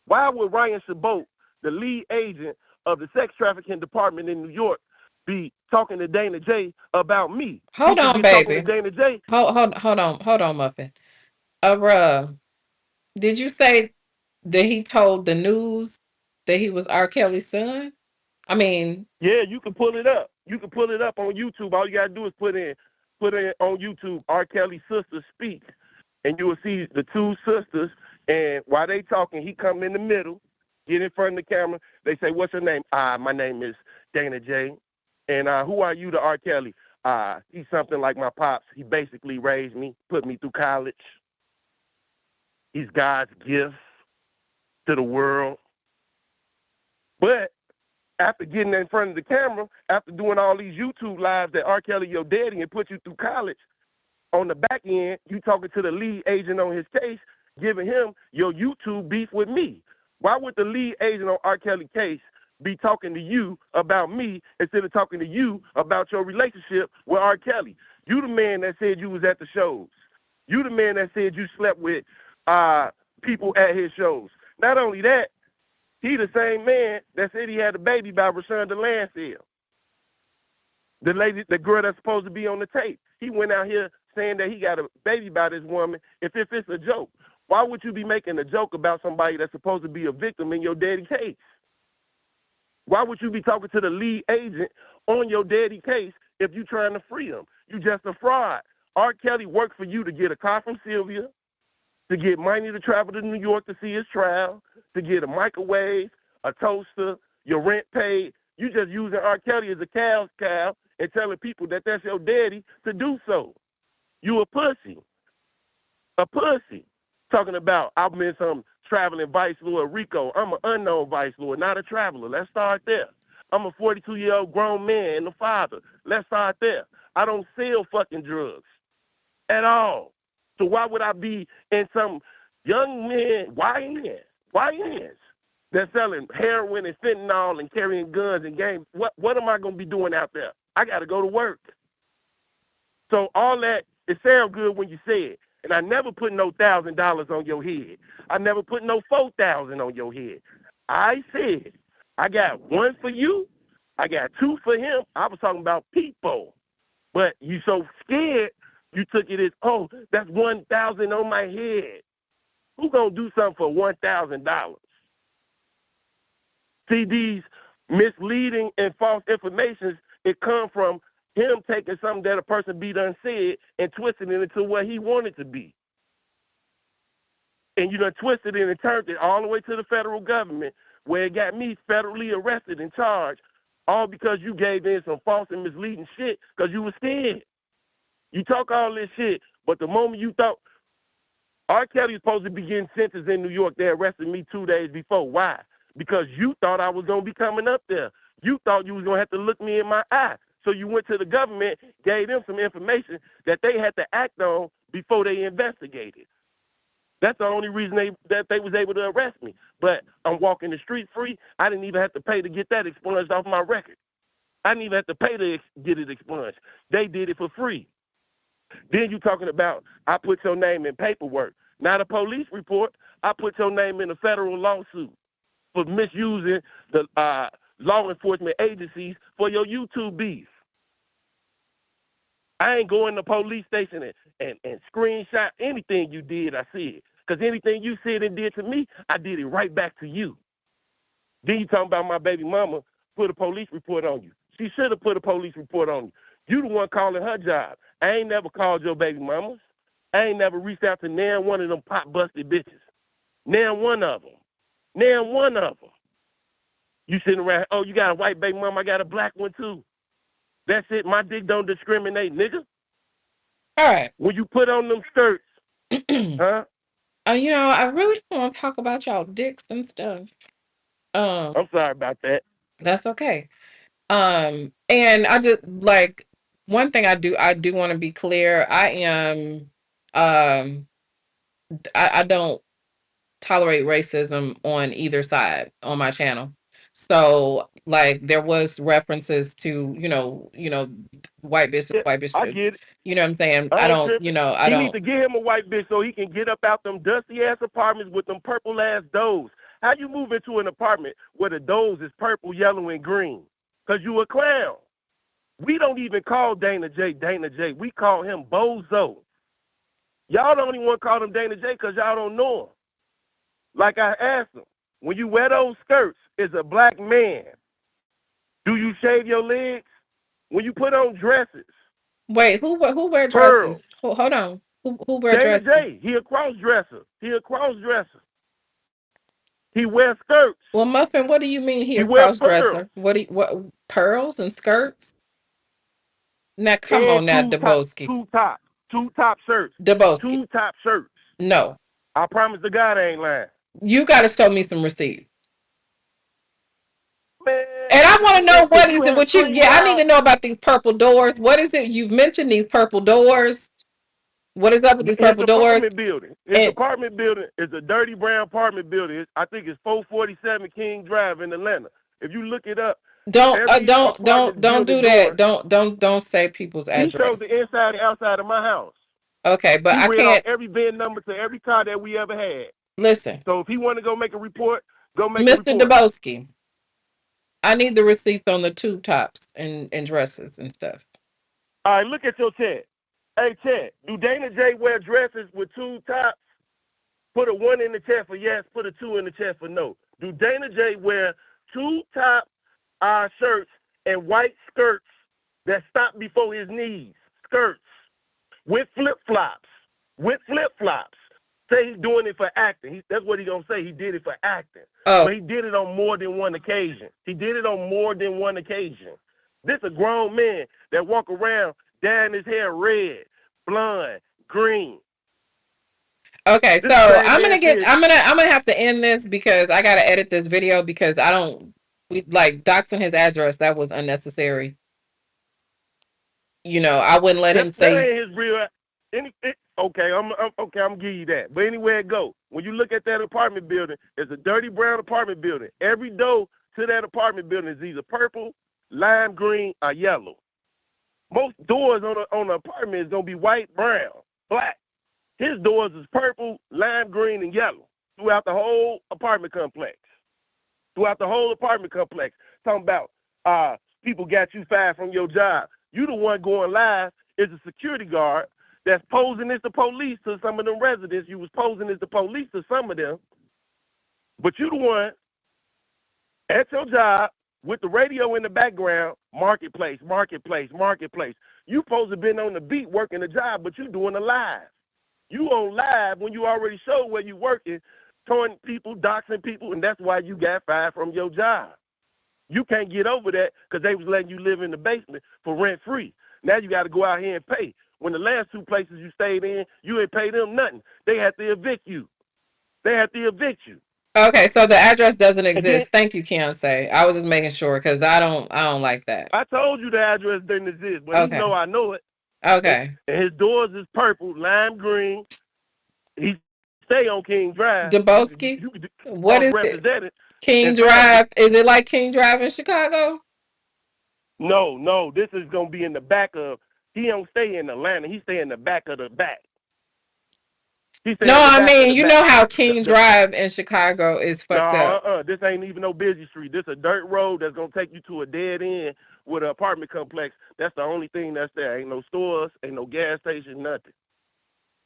I: Why would Ryan Chabot, the lead agent of the sex trafficking department in New York, be talking to Dana J about me?
B: Hold on, baby.
I: Talking to Dana J.
B: Hold on, Muffin. Did you say that he told the news that he was R. Kelly's son? I mean,
I: yeah, you can pull it up. You can pull it up on YouTube. All you gotta do is put in on YouTube R. Kelly's sister speak, and you will see the two sisters. And while they talking, he come in the middle, get in front of the camera. They say, "What's your name?" My name is Dana J. And who are you to R. Kelly? He's something like my pops. He basically raised me, put me through college. He's God's gift to the world. But after getting in front of the camera, after doing all these YouTube lives that R. Kelly, your daddy, and put you through college, on the back end, you talking to the lead agent on his case, giving him your YouTube beef with me. Why would the lead agent on R. Kelly's case be talking to you about me instead of talking to you about your relationship with R. Kelly? You the man that said you was at the shows. You the man that said you slept with people at his shows. Not only that, He the same man that said he had a baby by Rashonda Lansdale, the lady, the girl that's supposed to be on the tape. He went out here saying that he got a baby by this woman. If it's a joke, why would you be making a joke about somebody that's supposed to be a victim in your daddy case? Why would you be talking to the lead agent on your daddy case if you're trying to free him? You just a fraud. R. Kelly worked for you to get a car from Sylvia, to get money to travel to New York to see his trial, to get a microwave, a toaster, your rent paid. You just using R. Kelly as a cow's cow and telling people that that's your daddy to do so. You a pussy. A pussy. Talking about I've been some traveling vice lord Rico. I'm an unknown vice lord, not a traveler. Let's start there. I'm a 42-year-old grown man and a father. Let's start there. I don't sell fucking drugs at all. So why would I be in some young men, YNs, that's selling heroin and fentanyl and carrying guns and games? What am I going to be doing out there? I got to go to work. So all that, it sounds good when you say it. And I never put no $1,000 on your head. I never put no 4,000 on your head. I said, I got one for you. I got two for him. I was talking about people. But you so scared, you took it as, oh, that's 1,000 on my head. Who gonna do something for $1,000? See, these misleading and false informations, it come from him taking something that a person be done said and twisting it into what he wanted to be. And you done twisted it and turned it all the way to the federal government, where it got me federally arrested and charged, all because you gave in some false and misleading shit because you were scared. You talk all this shit, but the moment you thought R. Kelly was supposed to be getting sentenced in New York, they arrested me 2 days before. Why? Because you thought I was going to be coming up there. You thought you was going to have to look me in my eye. So you went to the government, gave them some information that they had to act on before they investigated. That's the only reason they was able to arrest me. But I'm walking the street free. I didn't even have to pay to get that expunged off my record. I didn't even have to pay to get it expunged. They did it for free. Then you talking about I put your name in paperwork, not a police report. I put your name in a federal lawsuit for misusing the law enforcement agencies for your YouTube beef. I ain't going to police station and screenshot anything you did, I said. Because anything you said and did to me, I did it right back to you. Then you talking about my baby mama put a police report on you. She should have put a police report on you. You the one calling her job. I ain't never called your baby mamas. I ain't never reached out to now one of them pot-busted bitches. Now one of them. Now one of them. You sitting around, oh, you got a white baby mama, I got a black one too. That's it. My dick don't discriminate, nigga.
B: All right.
I: When you put on them skirts, huh?
B: You know, I really don't want to talk about y'all dicks and stuff.
I: I'm sorry about that.
B: That's okay. And I just like one thing I do want to be clear. I am I don't tolerate racism on either side on my channel. So like there was references to, white bitch,
I: Yeah,
B: white bitch.
I: I get it.
B: You know what I'm saying?
I: I
B: I
I: ain't
B: don't,
I: tripping.
B: I
I: He need
B: don't.
I: to get him a white bitch so he can get up out them dusty-ass apartments with them purple-ass doors. How you move into an apartment where the doors is purple, yellow, and green? Because you a clown. We don't even call Dana J. We call him Bozo. Y'all don't even want to call him Dana J because y'all don't know him. Like I asked him, when you wear those skirts as a black man, do you shave your legs? When you put on dresses,
B: Wait, who wear
I: pearls.
B: dresses? Hold on. Who wear
I: Dana
B: dresses?
I: J, he a cross-dresser. He a cross-dresser. He wears skirts.
B: Well, Muffin, what do you mean he
I: He
B: a
I: wear
B: cross dresser?
I: pearls
B: What pearls and skirts? Now come
I: and
B: on now, Daboski.
I: two top shirts.
B: Daboski.
I: Two top shirts.
B: No.
I: I promise to God I ain't lying.
B: You gotta show me some receipts.
I: Man,
B: And I want to know
I: if
B: what
I: you
B: is it
I: have
B: with you?
I: screen
B: Yeah, I need
I: y'all,
B: to know about these purple doors. What is it? You've mentioned these purple doors. What is up with these
I: his
B: purple doors?
I: apartment building. His
B: And
I: apartment building is a dirty brown apartment building. I think it's 447 King Drive in Atlanta. If you look it up,
B: don't
I: every apartment
B: don't do
I: building
B: that.
I: door,
B: Don't say people's
I: he shows
B: address.
I: the inside and outside of my house.
B: Okay, but
I: He
B: I
I: read off
B: can't
I: every VIN number to every car that we ever had.
B: listen.
I: So if he want to go make a report, Go make a
B: Mr.
I: report.
B: Dubowski, I need the receipts on the tube tops and dresses and stuff.
I: All right, look at your chat. Hey, chat, do Dana J wear dresses with two tops? Put a 1 in the chat for yes, put a 2 in the chat for no. Do Dana J wear two top shirts and white skirts that stop before his knees? Skirts with flip-flops. With flip-flops. Say he's doing it for acting. That's what he's going to say. He did it for acting.
B: Oh,
I: But he did it on more than one occasion. He did it on more than one occasion. This a grown man that walk around dyeing his hair red, blonde, green.
B: okay.
I: This
B: So
I: the same
B: I'm
I: man
B: gonna get.
I: said,
B: I'm gonna have to end this because I gotta edit this video because I don't. We like doxing his address. That was unnecessary. You know, I wouldn't let him
I: that
B: say.
I: ain't his real. Okay, I'm give you that. But anywhere it go, when you look at that apartment building, it's a dirty brown apartment building. Every door to that apartment building is either purple, lime green, or yellow. Most doors on the apartment is gonna be white, brown, black. His doors is purple, lime green, and yellow throughout the whole apartment complex. Throughout the whole apartment complex. Talking about people got you fired from your job. You the one going live is a security guard that's posing as the police to some of them residents. You was posing as the police to some of them. But you the one at your job with the radio in the background, marketplace, marketplace, marketplace. You supposed to been on the beat working the job, but you doing a live. You on live when you already showed where you working, towing people, doxing people, and that's why you got fired from your job. You can't get over that because they was letting you live in the basement for rent free. Now you got to go out here and pay. When the last two places you stayed in, you ain't paid them nothing. They had to evict you. They had to evict you.
B: Okay, so the address doesn't
I: And then
B: exist. Thank you, Keontae. I was just making sure because I don't like that.
I: I told you the address didn't exist, but he
B: Okay.
I: know I know it.
B: Okay.
I: And his doors is purple, lime green. He stay on King Drive.
B: Dubowski,
I: You could
B: what is it?
I: cross-represent it
B: King
I: in traffic.
B: Drive? Is it like King Drive in Chicago?
I: No, this is gonna be in the back of. He don't stay in Atlanta. He stay in the back of the back. He stay
B: No,
I: in the
B: I
I: back of
B: mean,
I: the
B: you know
I: back.
B: how King Drive in Chicago is fucked up.
I: This ain't even no busy street. This a dirt road that's gonna take you to a dead end with an apartment complex. That's the only thing that's there. Ain't no stores, ain't no gas station, nothing.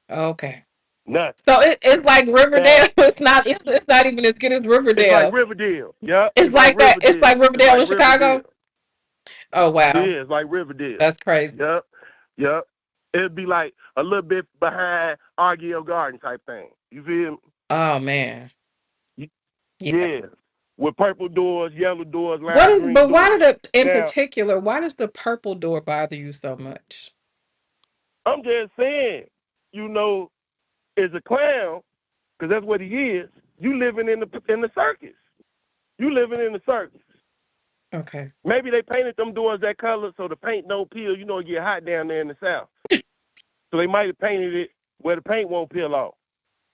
B: Okay.
I: Nothing.
B: So it's like Riverdale. It's not even as good as
I: It's like
B: Riverdale.
I: Riverdale. Yep.
B: It's like that. It's like
I: It's
B: Riverdale
I: like
B: in Chicago.
I: Riverdale.
B: Oh wow,
I: Yeah, it's like Riverdale.
B: that's crazy.
I: Yep. It'd be like a little bit behind Argyle Garden type thing. You feel me?
B: Oh man.
I: Yeah. With purple doors, yellow doors,
B: What
I: lime
B: is?
I: green
B: But why
I: doors.
B: did it, in
I: Now,
B: particular? Why does the purple door bother you so much?
I: I'm just saying, as a clown, because that's what he is. You living in the circus. You living in the circus.
B: Okay.
I: Maybe they painted them doors that color so the paint don't peel. You know, it get hot down there in the south. So they might have painted it where the paint won't peel off.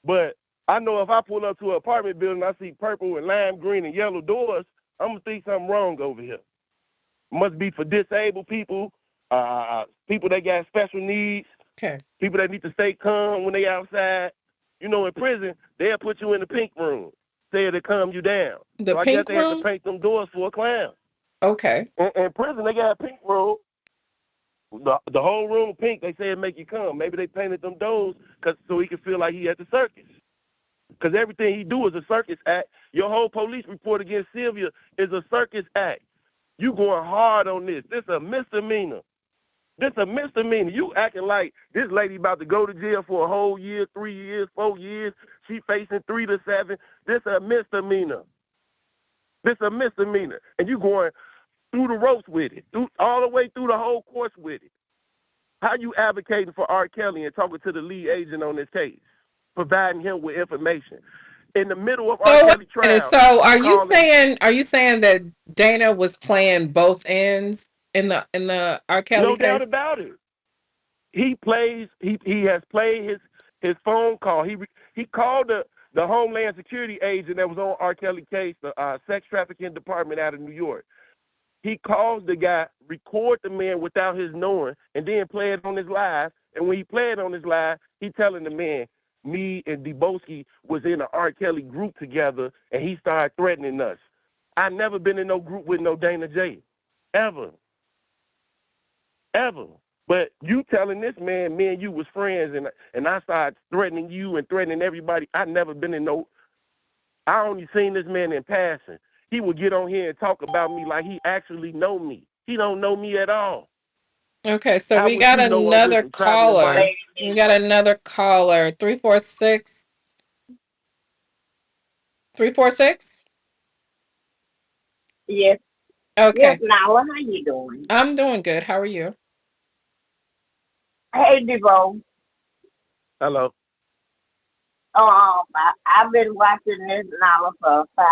I: But I know if I pull up to an apartment building, I see purple and lime green and yellow doors, I'm gonna think something wrong over here. Must be for disabled people, people that got special needs,
B: Okay.
I: people that need to stay calm when they outside. You know, in prison, they'll put you in the pink room, say to calm you down.
B: The
I: So I guess
B: pink
I: they have to
B: room?
I: paint them doors for a clown.
B: Okay.
I: In prison, they got a pink room. The whole room pink. They say it make you come. Maybe they painted them doors so he can feel like he at the circus. Because everything he do is a circus act. Your whole police report against Sylvia is a circus act. You going hard on this. This a misdemeanor. This a misdemeanor. You acting like this lady about to go to jail for a whole year, 3 years, 4 years. She facing 3 to 7. This a misdemeanor. This a misdemeanor. And you going through the ropes with it, all the way through the whole course with it. How you advocating for R. Kelly and talking to the lead agent on this case, providing him with information in the middle of R. Kelly trial?
B: So are you saying that Dana was playing both ends in the R. Kelly
I: No doubt
B: case?
I: about it. He has played his phone call. He called the Homeland Security agent that was on R. Kelly case, the sex trafficking department out of New York. He calls the guy, record the man without his knowing, and then play it on his live. And when he play it on his live, he telling the man, me and Deboski was in an R. Kelly group together, and he started threatening us. I never been in no group with no Dana J, ever. But you telling this man, me and you was friends, and I started threatening you and threatening everybody. I never been in no. I only seen this man in passing. He would get on here and talk about me like he actually know me. He don't know me at all.
B: Okay, so
I: How
B: we
I: would
B: got
I: you know I'm with
B: another
I: some traveling
B: caller.
I: body?
B: We got another caller. 346. 346?
K: Yes. Yes,
B: Okay.
K: Nala, how you doing?
B: I'm doing good. How are you?
K: Hey, Devo.
I: Hello.
K: I've been watching this Nala for 5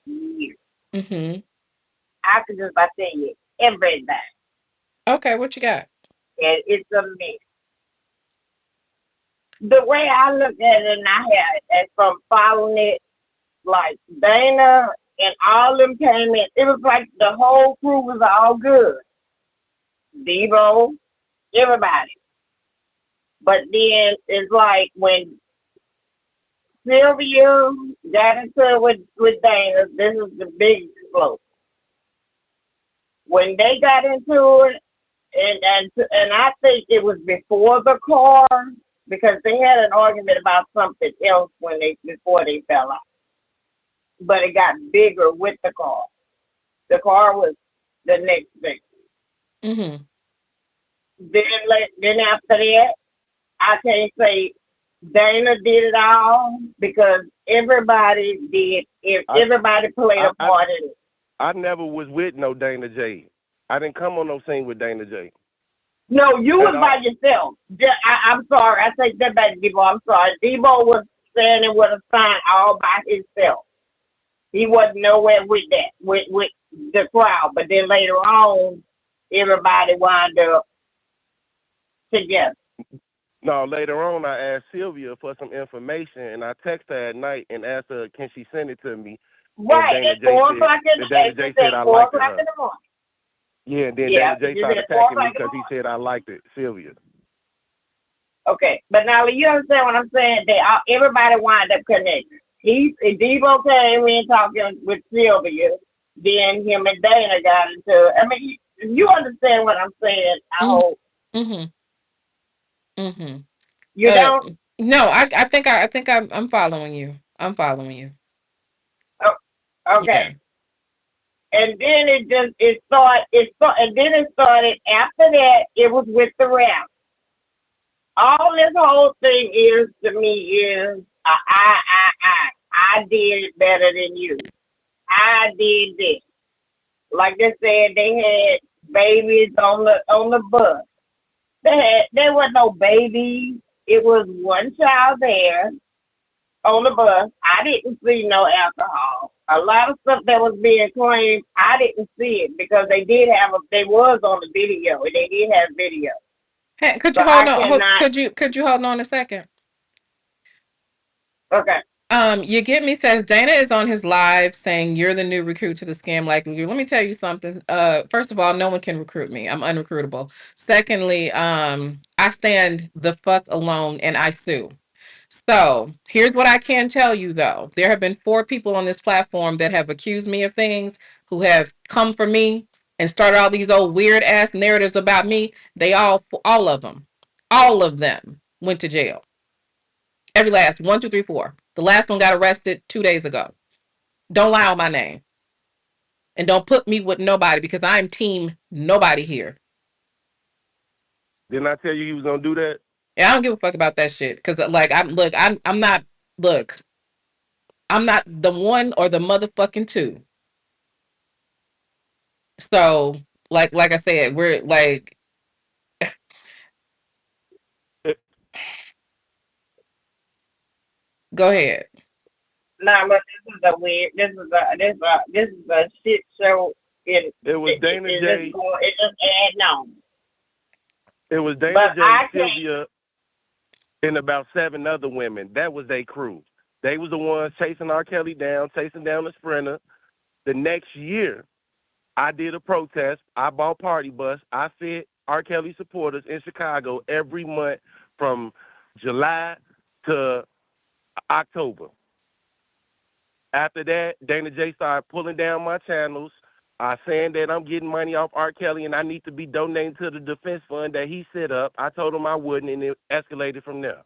K: years.
B: Mm-hmm.
K: I could just about tell you everything.
B: Okay, what you got?
K: And it's a mess. The way I look at it, and I had and from following it, like Dana and all them came in. It was like the whole crew was all good. Devo, everybody. But then it's like when Sylvia got into it with Dana, this is the big slope. When they got into it, and I think it was before the car because they had an argument about something else before they fell out. But it got bigger with the car. The car was the next thing.
B: Mm-hmm.
K: Then after that, I can't say Dana did it all because everybody did. If everybody played a part in it.
I: I never was with no Dana J. I didn't come on no scene with Dana J.
K: No, you was by yourself. I'm sorry. I take that back, Debo. I'm sorry. Debo was standing with a sign all by himself. He wasn't nowhere with that, with the crowd. But then later on, everybody wound up together.
I: No, later on, I asked Sylvia for some information, and I texted her at night and asked her, can she send it to me?
K: Right, at 4 o'clock in the morning.
I: Dana J said I liked her. Yeah, and then Dana J started attacking me because he said I liked it, Sylvia.
K: Okay, but now you understand what I'm saying? Everybody wound up connected. Debo came in talking with Sylvia, then him and Dana got into. I mean, you understand what I'm saying? I hope.
B: Mm-hmm. Mm-hmm.
K: You don't?
B: No, I think I'm following you. I'm following you.
K: Oh, okay. Yeah. And then it started, and then it started after that, it was with the rap. All this whole thing is to me is I did it better than you. I did this. Like they said, they had babies on the bus. There was no babies. It was one child there on the bus. I didn't see no alcohol. A lot of stuff that was being claimed, I didn't see it because they was on the video and they did have video.
B: Hey, could you hold on? Could you hold on a second?
K: Okay.
B: You get me says Dana is on his live saying you're the new recruit to the scam likely you. Let me tell you something. First of all, no one can recruit me. I'm unrecruitable. Secondly, I stand the fuck alone and I sue. So here's what I can tell you though. There have been 4 people on this platform that have accused me of things, who have come for me and started all these old weird ass narratives about me. All of them went to jail. Every last 1, 2, 3, 4. The last one got arrested 2 days ago. Don't lie on my name. And don't put me with nobody because I'm team nobody here.
I: Didn't I tell you he was gonna do that?
B: Yeah, I don't give a fuck about that shit. Cause like I'm not I'm not the one or the motherfucking two. So like I said, we're like go ahead.
K: Nah, but this is a shit show.
I: It was Dana J.
K: It just add on.
I: It was Dana J, Sylvia, and about 7 other women. That was their crew. They was the ones chasing R. Kelly down, chasing down the Sprinter. The next year, I did a protest. I bought Party Bus. I fed R. Kelly supporters in Chicago every month from July to October. After that, Dana J started pulling down my channels, saying that I'm getting money off R. Kelly and I need to be donating to the defense fund that he set up. I told him I wouldn't, and it escalated from there.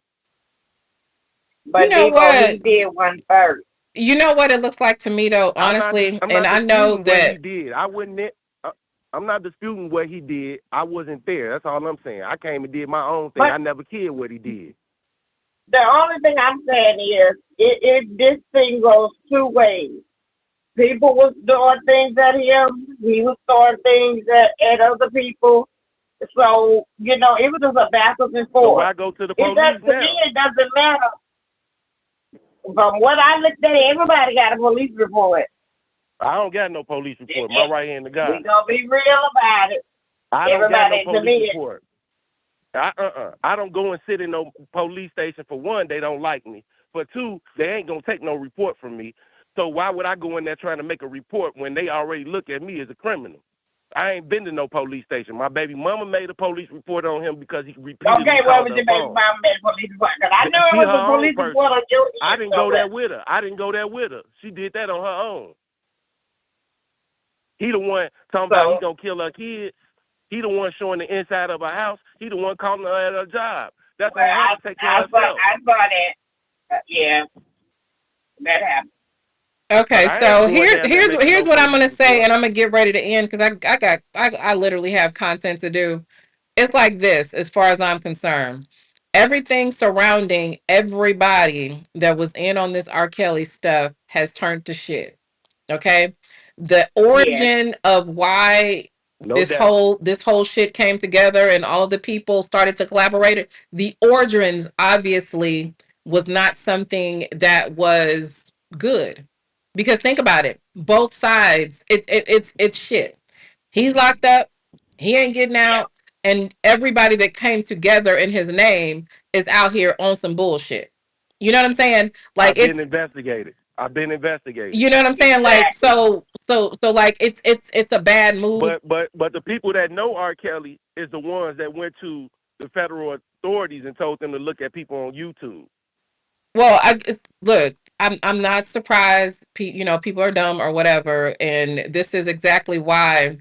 B: You
K: But
B: know
K: Debo,
B: what?
K: he did one first.
B: You know what it looks like to me though, honestly,
I: I'm
B: and
I: not
B: I know
I: disputing what he
B: that.
I: did. I wouldn't. I'm not disputing what he did. I wasn't there. That's all I'm saying. I came and did my own thing.
K: But
I: I never cared what he did.
K: the only thing I'm saying is, this thing goes two ways. People was doing things at him. He was throwing things at other people. So, it was just a backwards and
I: So
K: forth.
I: why go to the
K: It does,
I: police
K: to me,
I: now?
K: it doesn't matter. From what I looked at, everybody got a police report.
I: I don't got no police report. My right hand to God.
K: We gonna be real about it.
I: I don't got no
K: Everybody, to
I: police
K: me,
I: report. I don't go and sit in no police station. For one, they don't like me. For two, they ain't gonna take no report from me. So why would I go in there trying to make a report when they already look at me as a criminal? I ain't been to no police station. My baby mama made a police report on him because he repeatedly
K: okay,
I: called
K: what was
I: her
K: your baby
I: phone.
K: mama made a police report? 'Cause I know
I: She
K: it was
I: her
K: a
I: own
K: police
I: person.
K: report on your
I: I
K: end.
I: didn't go there with her. I didn't go there with her. She did that on her own. He the one talking about he gonna kill her kids. He the one showing the inside of her house. He the one calling her at her job. That's
K: Well,
I: how to take care of herself.
K: I saw that. Yeah, that happened.
B: Okay,
I: But I ain't
B: so
I: going down there making
B: here's
I: no
B: what I'm
I: police
B: gonna say,
I: report.
B: and I'm gonna get ready to end because I literally have content to do. It's like this, as far as I'm concerned. Everything surrounding everybody that was in on this R. Kelly stuff has turned to shit. Okay. The
K: Yes.
B: origin of why
I: No doubt.
B: this whole shit came together and all of the people started to collaborate. The origins obviously was not something that was good. Because think about it, both sides, it's shit. He's locked up, he ain't getting
K: Yep.
B: out, and everybody that came together in his name is out here on some bullshit. You know what I'm saying? Like
I: I've been
B: it's
I: investigated. I've been investigated.
B: you know what I'm saying? Like
K: Exactly.
B: so like it's a bad move.
I: But the people that know R. Kelly is the ones that went to the federal authorities and told them to look at people on YouTube.
B: Well, look, I'm not surprised. You know, people are dumb or whatever, and this is exactly why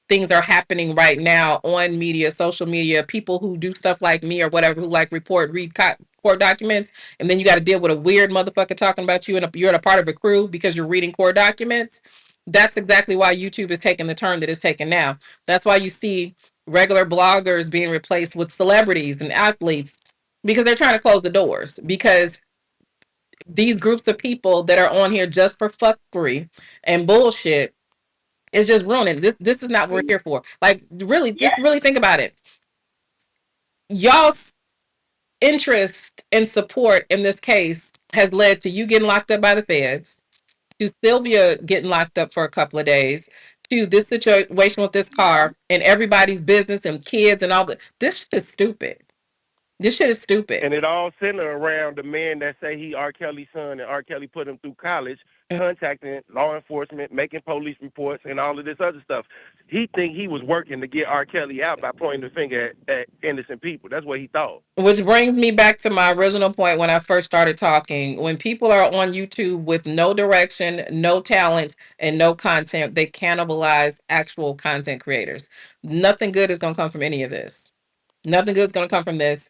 B: things are happening right now on media, social media. People who do stuff like me or whatever, who like read court documents, and then you got to deal with a weird motherfucker talking about you, and you're a part of a crew because you're reading court documents. That's exactly why YouTube is taking the turn that it's taking now. That's why you see regular bloggers being replaced with celebrities and athletes because they're trying to close the doors because these groups of people that are on here just for fuckery and bullshit is just ruining this. This is not what we're here for. Like, really, just
K: Yes.
B: really think about it. Y'all's interest and support in this case has led to you getting locked up by the feds, to Sylvia getting locked up for a couple of days, to this situation with this
K: Yeah.
B: car and everybody's business and kids and all that. This shit is stupid. This shit is stupid.
I: And it all centered around the man that say he R. Kelly's son and R. Kelly put him through college, contacting law enforcement, making police reports, and all of this other stuff. He think he was working to get R. Kelly out by pointing the finger at innocent people. That's what he thought.
B: Which brings me back to my original point when I first started talking. When people are on YouTube with no direction, no talent, and no content, they cannibalize actual content creators. Nothing good is going to come from any of this. Nothing good is going to come from this.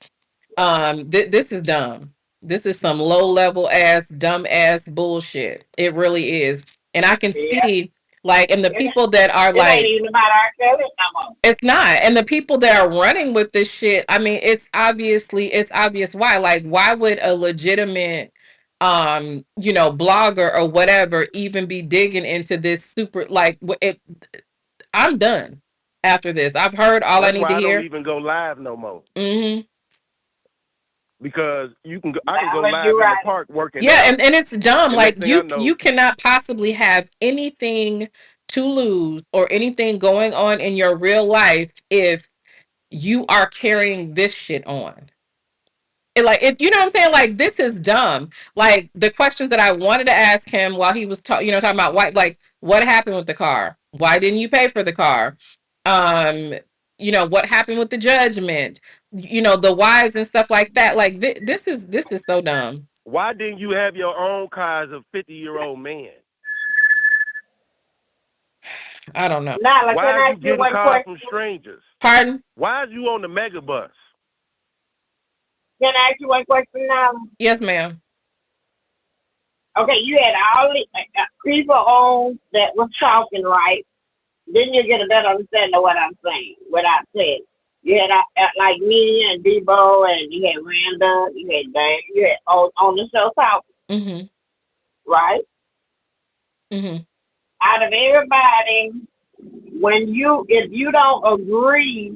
B: This is dumb. This is some low level ass, dumb ass bullshit. It really is. And I can
K: Yeah.
B: see, like, and the
K: It,
B: people that are
K: it ain't
B: like,
K: even about R. Kelly no more.
B: it's not. And the people that are running with this shit, I mean, it's obvious why. Like, why would a legitimate blogger or whatever even be digging into this super like I'm done after this. I've heard all I
I: That's
B: need to
I: why I don't
B: hear.
I: even go live no more.
B: Mm-hmm.
I: Because I can go
K: But
I: live
K: you're
I: in the
K: right.
I: park working
B: Yeah,
I: out.
B: and it's dumb.
I: And next
B: Like
I: thing I
B: you
I: know,
B: cannot possibly have anything to lose or anything going on in your real life if you are carrying this shit on. You know what I'm saying? Like, this is dumb. Like, the questions that I wanted to ask him while he was talking about why, like, what happened with the car? Why didn't you pay for the car? Um, what happened with the judgment? the whys and stuff like that. Like this is so dumb.
I: Why didn't you have your own car as a 50-year-old man?
B: I don't know.
K: Nala,
I: Why
K: can
I: are
K: I
I: you
K: ask you
I: getting
K: one
I: cars
K: question?
I: from strangers?
B: Pardon?
I: Why is you on the mega bus?
K: Can I ask you one question now?
B: Yes, ma'am.
K: Okay, you had all the people on that was talking, right? Then you get a better understanding of what I'm saying, what I said. You had like me and Debo, and you had Randa, you had Dave, you had on the show talking,
B: Mm-hmm.
K: right?
B: Mm-hmm.
K: Out of everybody, if you don't agree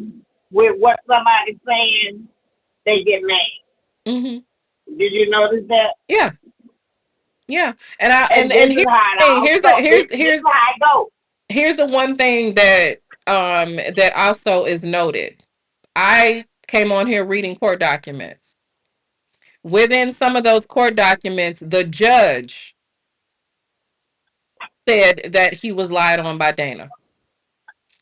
K: with what somebody's saying, they get mad.
B: Mm-hmm.
K: Did you notice that?
B: Yeah. Yeah. And
K: And
B: and
K: this is
B: here's
K: how it
B: the thing.
K: all goes. This is how it goes.
B: Here's the one thing that also is noted. I came on here reading court documents. Within some of those court documents, the judge said that he was lied on by Dana.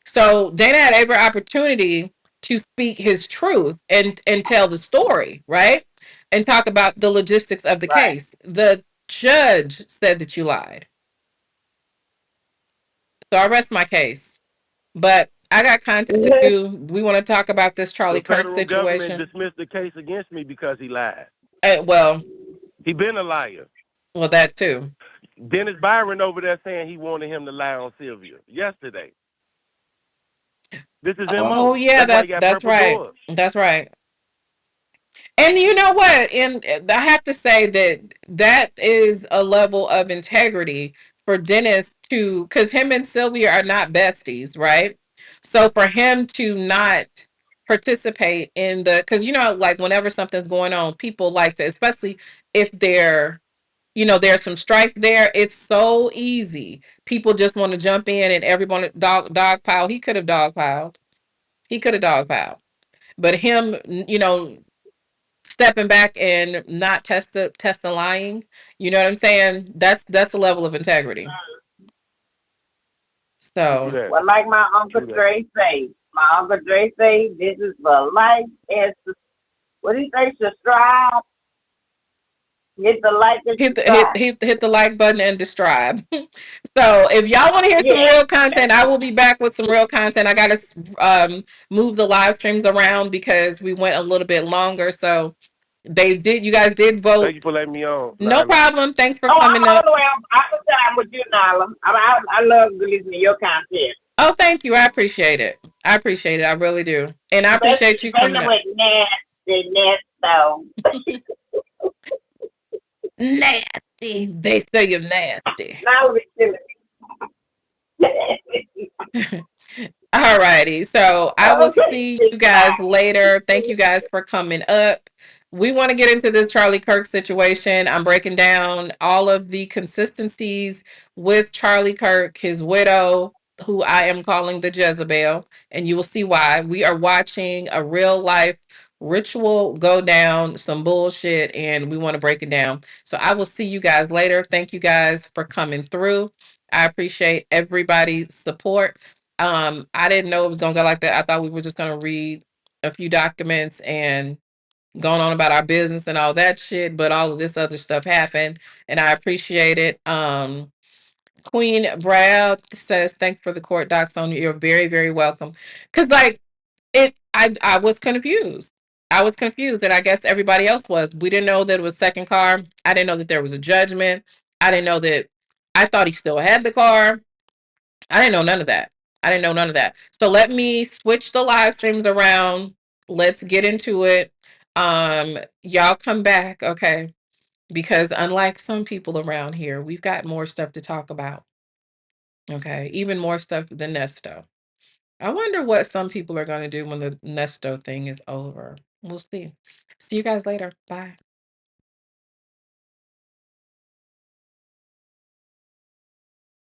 B: So Dana had every opportunity to speak his truth and tell the story, right? And talk about the logistics of the
K: Right.
B: case. The judge said that you lied. So I rest my case. But I got content to do. We want to talk about this Charlie
I: The
B: Kirk
I: federal government
B: situation.
I: dismissed the case against me because he lied.
B: Well,
I: He been a liar.
B: well, that too.
I: Dennis Byron over there saying he wanted him to lie on Sylvia yesterday. This is
B: Oh
I: MO.
B: yeah,
I: That's why he got
B: that's
I: purple
B: right.
I: doors.
B: That's right. And you know what? And I have to say that is a level of integrity for Dennis to, because him and Sylvia are not besties, right? So for him to not participate in because like whenever something's going on, people like to, especially if there's some strife there. It's so easy. People just want to jump in and everyone dog pile. He could have dog piled. He could have dog piled. But him, stepping back and not testing lying, you know what I'm saying? That's a level of integrity. So
K: Well, like my Uncle Dre say, this is the life as what do you say, subscribe? Hit the like and subscribe.
B: hit the like button and subscribe. So if y'all want to hear some real content, I will be back with some real content. I gotta move the live streams around because we went a little bit longer. So you guys did vote.
I: Thank you for letting me on.
B: No problem. Thanks for coming
K: I'm
B: up.
K: all the way. I'm time with you, Nala. I love listening to your content.
B: Oh, thank you. I appreciate it. I really do. And I appreciate you coming up.
K: With so.
B: Nasty. They say you're nasty.
K: Now
B: All righty. So I will see you guys later. Thank you guys for coming up. We want to get into this Charlie Kirk situation. I'm breaking down all of the consistencies with Charlie Kirk, his widow, who I am calling the Jezebel, and you will see why. We are watching a real life ritual go down, some bullshit, and we want to break it down. So I will see you guys later. Thank you guys for coming through. I appreciate everybody's support. I didn't know it was gonna go like that. I thought we were just gonna read a few documents and going on about our business and all that shit, but all of this other stuff happened, and I appreciate it. Queen Brad says thanks for the court docs on you. You're very, very welcome. Cause like I was confused. I was confused, and I guess everybody else was. We didn't know that it was second car. I didn't know that there was a judgment. I didn't know that. I thought he still had the car. I didn't know none of that. I didn't know none of that. So let me switch the live streams around. Let's get into it. Y'all come back, okay? Because unlike some people around here, we've got more stuff to talk about. Okay, even more stuff than Nesto. I wonder what some people are going to do when the Nesto thing is over. We'll see. See you guys later. Bye.